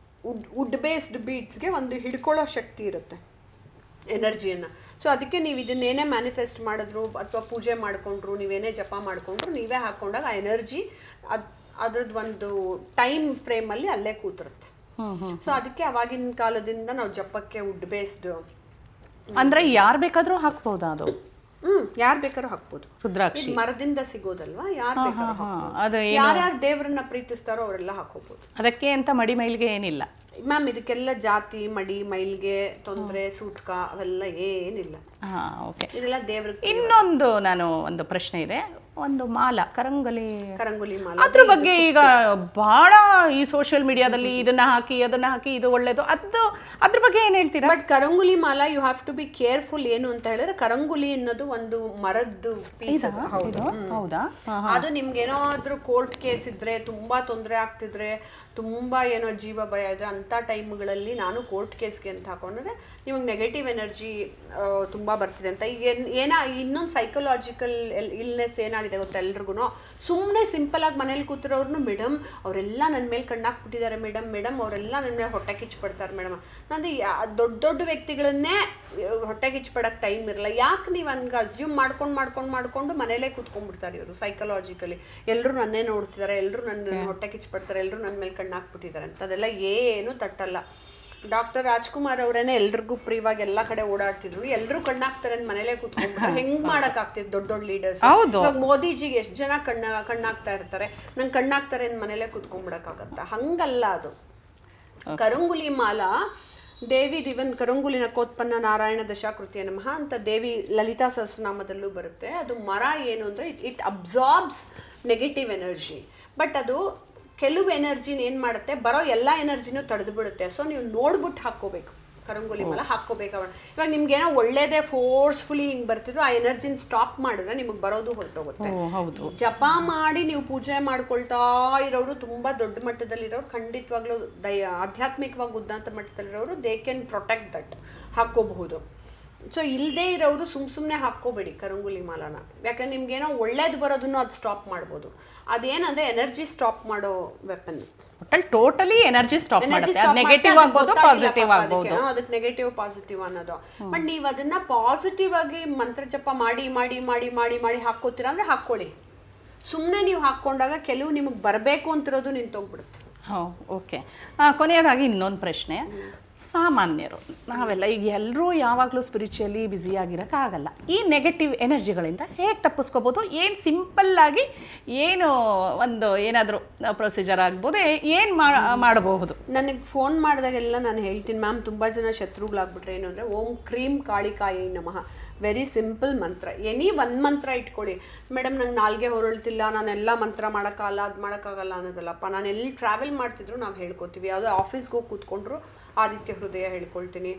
ವುಡ್ ಬೇಸ್ಡ್ ಬೀಡ್ಸ್ಗೆ ಒಂದು ಹಿಡ್ಕೊಳ್ಳೋ ಶಕ್ತಿ ಇರುತ್ತೆ, ಎನರ್ಜಿಯನ್ನು. ಸೊ ಅದಕ್ಕೆ ನೀವು ಇದನ್ನೇನೇ ಮ್ಯಾನಿಫೆಸ್ಟ್ ಮಾಡಿದ್ರು ಅಥವಾ ಪೂಜೆ ಮಾಡಿಕೊಂಡ್ರು, ನೀವೇನೇ ಜಪ ಮಾಡಿಕೊಂಡ್ರು, ನೀವೇ ಹಾಕೊಂಡಾಗ ಆ ಎನರ್ಜಿ ಅದ್ರದ್ದು ಒಂದು ಟೈಮ್ ಫ್ರೇಮಲ್ಲಿ ಅಲ್ಲೇ ಕೂತಿರುತ್ತೆ. ಸೊ ಅದಕ್ಕೆ ಅವಾಗಿನ ಕಾಲದಿಂದ ನಾವು ಜಪಕ್ಕೆ ವುಡ್ ಬೇಸ್ಡ್ ಅಂದ್ರೆ ಯಾರು ಬೇಕಾದ್ರೂ ಹಾಕ್ಬೋದಾ? ಅದು ಯಾರು ಬೇಕಾದ್ರೂ ಹಾಕ್ಬೋದು. ರುದ್ರಾಕ್ಷಿ ಮರದಿಂದ ಸಿಗೋದಲ್ವಾ, ಯಾರು ಬೇಕಾದ್ರೂ, ಯಾರ್ಯಾರು ದೇವರನ್ನ ಪ್ರೀತಿಸ್ತಾರೋ ಅವರೆಲ್ಲ ಹಾಕೋಬಹುದು. ಅದಕ್ಕೆ ಅಂತ ಮಡಿ ಮೈಲ್ಗೆ ಏನಿಲ್ಲ ಮ್ಯಾಮ್. ಇದಕ್ಕೆಲ್ಲ ಜಾತಿ, ಮಡಿ, ಮೈಲ್ಗೆ, ತೊಂದರೆ, ಸೂತ್ಕ ಅವೆಲ್ಲ ಏನಿಲ್ಲ. ಇದೆಲ್ಲ ದೇವ್ರಿಗೆ. ಇನ್ನೊಂದು ನಾನು ಒಂದು ಪ್ರಶ್ನೆ ಇದೆ. ಒಂದು ಮಾಲ, ಕರಂಗುಲಿ ಮಾಲ, ಅದ್ರ ಬಗ್ಗೆ ಈಗ ಬಹಳ ಈ ಸೋಷಿಯಲ್ ಮೀಡಿಯಾದಲ್ಲಿ ಇದನ್ನ ಹಾಕಿ ಅದನ್ನ ಹಾಕಿ ಇದು ಒಳ್ಳೇದು, ಅದ್ರ ಬಗ್ಗೆ ಏನ್ ಹೇಳ್ತೀರಾ? ಬಟ್ ಕರಂಗುಲಿ ಮಾಲ you have to be careful. ಏನು ಅಂತ ಹೇಳಿದ್ರೆ ಕರಂಗುಲಿ ಅನ್ನೋದು ಒಂದು ಮರದ್ದು ಪೀಸ್. ಹೌದಾ? ಅದು ನಿಮ್ಗೆ ಏನಾದ್ರೂ ಕೋರ್ಟ್ ಕೇಸ್ ಇದ್ರೆ, ತುಂಬಾ ತೊಂದರೆ ಆಗ್ತಿದ್ರೆ, ತುಂಬಾ ಏನೋ ಜೀವ ಭಯ ಇದ್ರೆ, ಅಂತ ಟೈಮ್ಗಳಲ್ಲಿ ನಾನು ಕೋರ್ಟ್ ಕೇಸ್ಗೆ ಅಂತ ಹಾಕೊಂಡ್ರೆ ನಿಮಗೆ ನೆಗೆಟಿವ್ ಎನರ್ಜಿ ತುಂಬಾ ಬರ್ತಿದೆ ಅಂತ. ಈಗ ಇನ್ನೊಂದು ಸೈಕಲಾಜಿಕಲ್ ಇಲ್ನೆಸ್ ಏನಾಗಿದೆ ಗೊತ್ತಾ ಎಲ್ರಿಗೂ? ಸುಮ್ಮನೆ ಸಿಂಪಲ್ ಆಗಿ ಮನೇಲಿ ಕೂತಿರೋರ್ನು, ಮೇಡಮ್ ಅವರೆಲ್ಲ ನನ್ನ ಮೇಲೆ ಕಣ್ಣಾಕ್ಬಿಟ್ಟಿದ್ದಾರೆ, ಮೇಡಮ್ ಅವರೆಲ್ಲ ನನ್ನ ಮೇಲೆ ಹೊಟ್ಟೆ ಕಿಚ್ಪಡ್ತಾರೆ ಮೇಡಮ್. ನಂದು ದೊಡ್ಡ ವ್ಯಕ್ತಿಗಳನ್ನೇ ಹೊಟ್ಟೆ ಕಿಚ್ಪಡಕ್ಕೆ ಟೈಮ್ ಇರಲ್ಲ. ಯಾಕೆ ನೀವು ಹಂಗೆ ಅಸ್ಯೂಮ್ ಮಾಡ್ಕೊಂಡು ಮನೇಲೇ ಕೂತ್ಕೊಂಡ್ಬಿಡ್ತಾರೆ ಇವರು ಸೈಕಲಾಜಿಕಲಿ. ಎಲ್ಲರೂ ನನ್ನೇ ನೋಡ್ತಿದ್ದಾರೆ, ಎಲ್ಲರೂ ನನ್ನ ಹೊಟ್ಟೆ ಕಿಚ್ಪಡ್ತಾರೆ, ಎಲ್ಲರೂ ನನ್ನ ಮೇಲೆ ಕಣ್ಣಾಕ್ಬಿಟ್ಟಿದ್ದಾರೆ ಅಂತ. ಅದೆಲ್ಲ ಏನು ತಟ್ಟಲ್ಲ. ಡಾಕ್ಟರ್ ರಾಜ್ಕುಮಾರ್ ಅವರೇನೆ ಎಲ್ರಿಗೂ ಪ್ರಿಯವಾಗಿ ಎಲ್ಲಾ ಕಡೆ ಓಡಾಡ್ತಿದ್ರು, ಎಲ್ಲರೂ ಕಣ್ಣಾಕ್ತಾರೆ ಅಂತ ಮನೇಲೆ ಕೂತ್ಕೊಂಡ್ಬಿಟ್ರೆ ಹೆಂಗ್ ಮಾಡಕ್ ಆಗ್ತಿದ್? ದೊಡ್ಡ ಲೀಡರ್ಸ್. ಇವಾಗ ಮೋದಿಜಿಗೆ ಎಷ್ಟು ಜನ ಕಣ್ಣಾಕ್ತಾ ಇರ್ತಾರೆ, ನಂಗೆ ಕಣ್ಣಾಕ್ತಾರೆ ಅಂತ ಮನೇಲೆ ಕೂತ್ಕೊಂಡ್ಬಿಡಕ್ ಆಗತ್ತ? ಹಂಗಲ್ಲ ಅದು. ಕರಂಗುಲಿ ಮಾಲ ದೇವಿ ದಿವನ್ ಕರಂಗುಲಿ ನಕೋತ್ಪನ್ನ ನಾರಾಯಣ ದಶಾಕೃತಿಯ ನಮಃ ಅಂತ ದೇವಿ ಲಲಿತಾ ಸಹಸ್ರನಾಮದಲ್ಲೂ ಬರುತ್ತೆ. ಅದು ಮರ ಏನು ಅಂದರೆ it absorbs negative energy, but ಅದು ಕೆಲವು ಎನರ್ಜಿನ ಏನು ಮಾಡುತ್ತೆ, ಬರೋ ಎಲ್ಲ ಎನರ್ಜಿನೂ ತಡೆದು ಬಿಡುತ್ತೆ. ಸೊ ನೀವು ನೋಡ್ಬಿಟ್ಟು ಹಾಕ್ಕೋಬೇಕು, ಕರಂಗುಲಿ ಮಲ ಹಾಕ್ಕೋಬೇಕು. ಇವಾಗ ನಿಮ್ಗೇನೋ ಒಳ್ಳೇದೇ ಫೋರ್ಸ್ಫುಲಿ ಹಿಂಗೆ ಬರ್ತಿದ್ರು ಆ ಎನರ್ಜಿನ ಸ್ಟಾಪ್ ಮಾಡಿದ್ರೆ ನಿಮಗೆ ಬರೋದು ಹೊರಟೋಗುತ್ತೆ. ಜಪ ಮಾಡಿ ನೀವು ಪೂಜೆ ಮಾಡ್ಕೊಳ್ತಾ ಇರೋರು, ತುಂಬ ದೊಡ್ಡ ಮಟ್ಟದಲ್ಲಿರೋರು, ಖಂಡಿತವಾಗ್ಲೂ ಆಧ್ಯಾತ್ಮಿಕವಾಗಿ ಉದ್ದಾಂತ ಮಟ್ಟದಲ್ಲಿರೋರು ದೇ ಕ್ಯಾನ್ ಪ್ರೊಟೆಕ್ಟ್ ದಟ್, ಹಾಕ್ಕೋಬಹುದು. ಸೊ ಇಲ್ಲದೇ ಇರೋರು ಸುಮ್ಮನೆ ಹಾಕ್ಕೋಬೇಡಿ ಕರಂಗುಲಿ ಮಾಲನ, ಯಾಕಂದ್ರೆ ನಿಮ್ಗೇನೋ ಒಳ್ಳೇದು ಬರೋದನ್ನು ಅದು ಸ್ಟಾಪ್ ಮಾಡ್ಬೋದು. ಅದೇನಂದ್ರೆ ಎನರ್ಜಿ ಸ್ಟಾಪ್ ಮಾಡೋ ವೆಪನ್. ಟೋಟಲಿ ಎನರ್ಜಿ ಸ್ಟಾಪ್ ಮಾಡುತ್ತೆ. ನೆಗೆಟಿವ್ ಆಗ್ಬೋದು, ಪಾಸಿಟಿವ್ ಆಗ್ಬೋದು. ಅದಕ್ಕೆ ನೆಗೆಟಿವ್ ಪಾಸಿಟಿವ್ ಅನ್ನೋದು. ಬಟ್ ನೀವು ಅದನ್ನ ಪಾಸಿಟಿವ್ ಆಗಿ ಮಂತ್ರ ಜಪ ಮಾಡಿ ಮಾಡಿ ಮಾಡಿ ಮಾಡಿ ಮಾಡಿ ಹಾಕೋತೀರಾ ಅಂದ್ರೆ ಹಾಕೊಳ್ಳಿ. ಸುಮ್ಮನೆ ನೀವು ಹಾಕ್ಕೊಂಡಾಗ ಕೆಲವು ನಿಮಗೆ ಬರಬೇಕು ಅಂತಿರೋದು ನಿಂತೋಗ್ಬಿಡುತ್ತೆ. ಓಕೆ. ಕೊನೆಯದಾಗಿ ಇನ್ನೊಂದು ಪ್ರಶ್ನೆ. ಸಾಮಾನ್ಯರು ನಾವೆಲ್ಲ ಈಗ ಎಲ್ಲರೂ ಯಾವಾಗಲೂ ಸ್ಪಿರಿಚುವಲಿ ಬ್ಯುಸಿಯಾಗಿರೋಕ್ಕಾಗಲ್ಲ. ಈ ನೆಗೆಟಿವ್ ಎನರ್ಜಿಗಳಿಂದ ಹೇಗೆ ತಪ್ಪಿಸ್ಕೋಬೋದು? ಏನು ಸಿಂಪಲ್ಲಾಗಿ ಏನು ಒಂದು ಏನಾದರೂ ಪ್ರೊಸೀಜರ್ ಆಗ್ಬೋದು, ಏನು ಮಾಡಬಹುದು? ನನಗೆ ಫೋನ್ ಮಾಡಿದಾಗೆಲ್ಲ ನಾನು ಹೇಳ್ತೀನಿ, ಮ್ಯಾಮ್ ತುಂಬ ಜನ ಶತ್ರುಗಳಾಗ್ಬಿಟ್ರೆ ಏನು ಅಂದರೆ ಓಂ ಕ್ರೀಂ ಕಾಳಿಕಾಯಿ ನಮಃ, ವೆರಿ ಸಿಂಪಲ್ ಮಂತ್ರ. ಎನಿ ಒಂದು ಮಂತ್ರ ಇಟ್ಕೊಳ್ಳಿ. ಮೇಡಮ್ ನಂಗೆ ನಾಲ್ಗೆ ಹೊರಳ್ತಿಲ್ಲ, ನಾನೆಲ್ಲ ಮಂತ್ರ ಮಾಡೋಕ್ಕಾಗಲ್ಲ, ಅದು ಮಾಡೋಕ್ಕಾಗಲ್ಲ ಅನ್ನೋದಲ್ಲಪ್ಪ. ನಾನು ಎಲ್ಲಿ ಟ್ರಾವೆಲ್ ಮಾಡ್ತಿದ್ರು ನಾವು ಹೇಳ್ಕೊತೀವಿ. ಯಾವುದೋ ಆಫೀಸ್ಗೆ ಹೋಗಿ ಕೂತ್ಕೊಂಡ್ರು ಆದಿತ್ಯ ಹೃದಯ ಹೇಳ್ಕೊಳ್ತೀನಿ.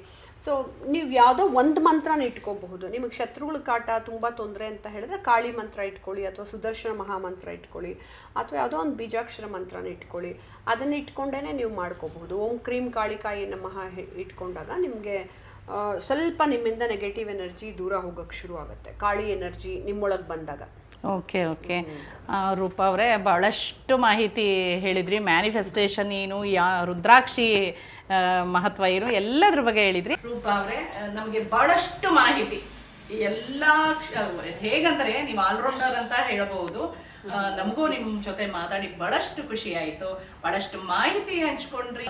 ಸೊ ನೀವು ಯಾವುದೋ ಒಂದು ಮಂತ್ರನ ಇಟ್ಕೋಬಹುದು. ನಿಮಗೆ ಶತ್ರುಗಳ ಕಾಟ ತುಂಬ ತೊಂದರೆ ಅಂತ ಹೇಳಿದ್ರೆ ಕಾಳಿ ಮಂತ್ರ ಇಟ್ಕೊಳ್ಳಿ, ಅಥವಾ ಸುದರ್ಶನ ಮಹಾಮಂತ್ರ ಇಟ್ಕೊಳ್ಳಿ, ಅಥವಾ ಯಾವುದೋ ಒಂದು ಬೀಜಾಕ್ಷರ ಮಂತ್ರನ ಇಟ್ಕೊಳ್ಳಿ. ಅದನ್ನು ಇಟ್ಕೊಂಡೇ ನೀವು ಮಾಡ್ಕೋಬಹುದು. ಓಂ ಕ್ರೀಂ ಕಾಳಿಕಾಯಿ ನಮಃ ಇಟ್ಕೊಂಡಾಗ ನಿಮಗೆ ಸ್ವಲ್ಪ ನಿಮ್ಮಿಂದ ನೆಗೆಟಿವ್ ಎನರ್ಜಿ ದೂರ ಹೋಗೋಕ್ಕೆ ಶುರು ಆಗುತ್ತೆ, ಕಾಳಿ ಎನರ್ಜಿ ನಿಮ್ಮೊಳಗೆ ಬಂದಾಗ. Okay okay. ರೂಪಾ ಅವರೇ ಭಾಳಷ್ಟು ಮಾಹಿತಿ ಹೇಳಿದ್ರಿ. ಮ್ಯಾನಿಫೆಸ್ಟೇಷನ್ ಏನು, ರುದ್ರಾಕ್ಷಿ ಮಹತ್ವ ಏನು, ಎಲ್ಲದ್ರ ಬಗ್ಗೆ ಹೇಳಿದ್ರಿ. ರೂಪಾ ಅವರೇ, ನಮಗೆ ಭಾಳಷ್ಟು ಮಾಹಿತಿ ಎಲ್ಲ ಹೇಗಂದರೆ ನೀವು ಆಲ್ರೌಂಡರ್ ಅಂತ ಹೇಳಬಹುದು. ನಮಗೂ ನಿಮ್ಮ ಜೊತೆ ಮಾತಾಡಿ ಭಾಳಷ್ಟು ಖುಷಿ ಆಯಿತು, ಭಾಳಷ್ಟು ಮಾಹಿತಿ ಹಂಚ್ಕೊಂಡ್ರಿ.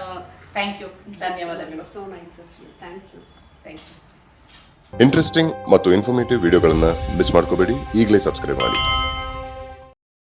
ಥ್ಯಾಂಕ್ ಯು, ಧನ್ಯವಾದಗಳು. So nice of you. Thank you. Thank you. Interesting ಮತ್ತು ಇನ್ಫಾರ್ಮೇಟಿವ್ ವಿಡಿಯೋಗಳನ್ನು ಮಿಸ್ ಮಾಡ್ಕೋಬೇಡಿ. ಈಗಲೇ ಸಬ್ಸ್ಕ್ರೈಬ್ ಮಾಡಿ.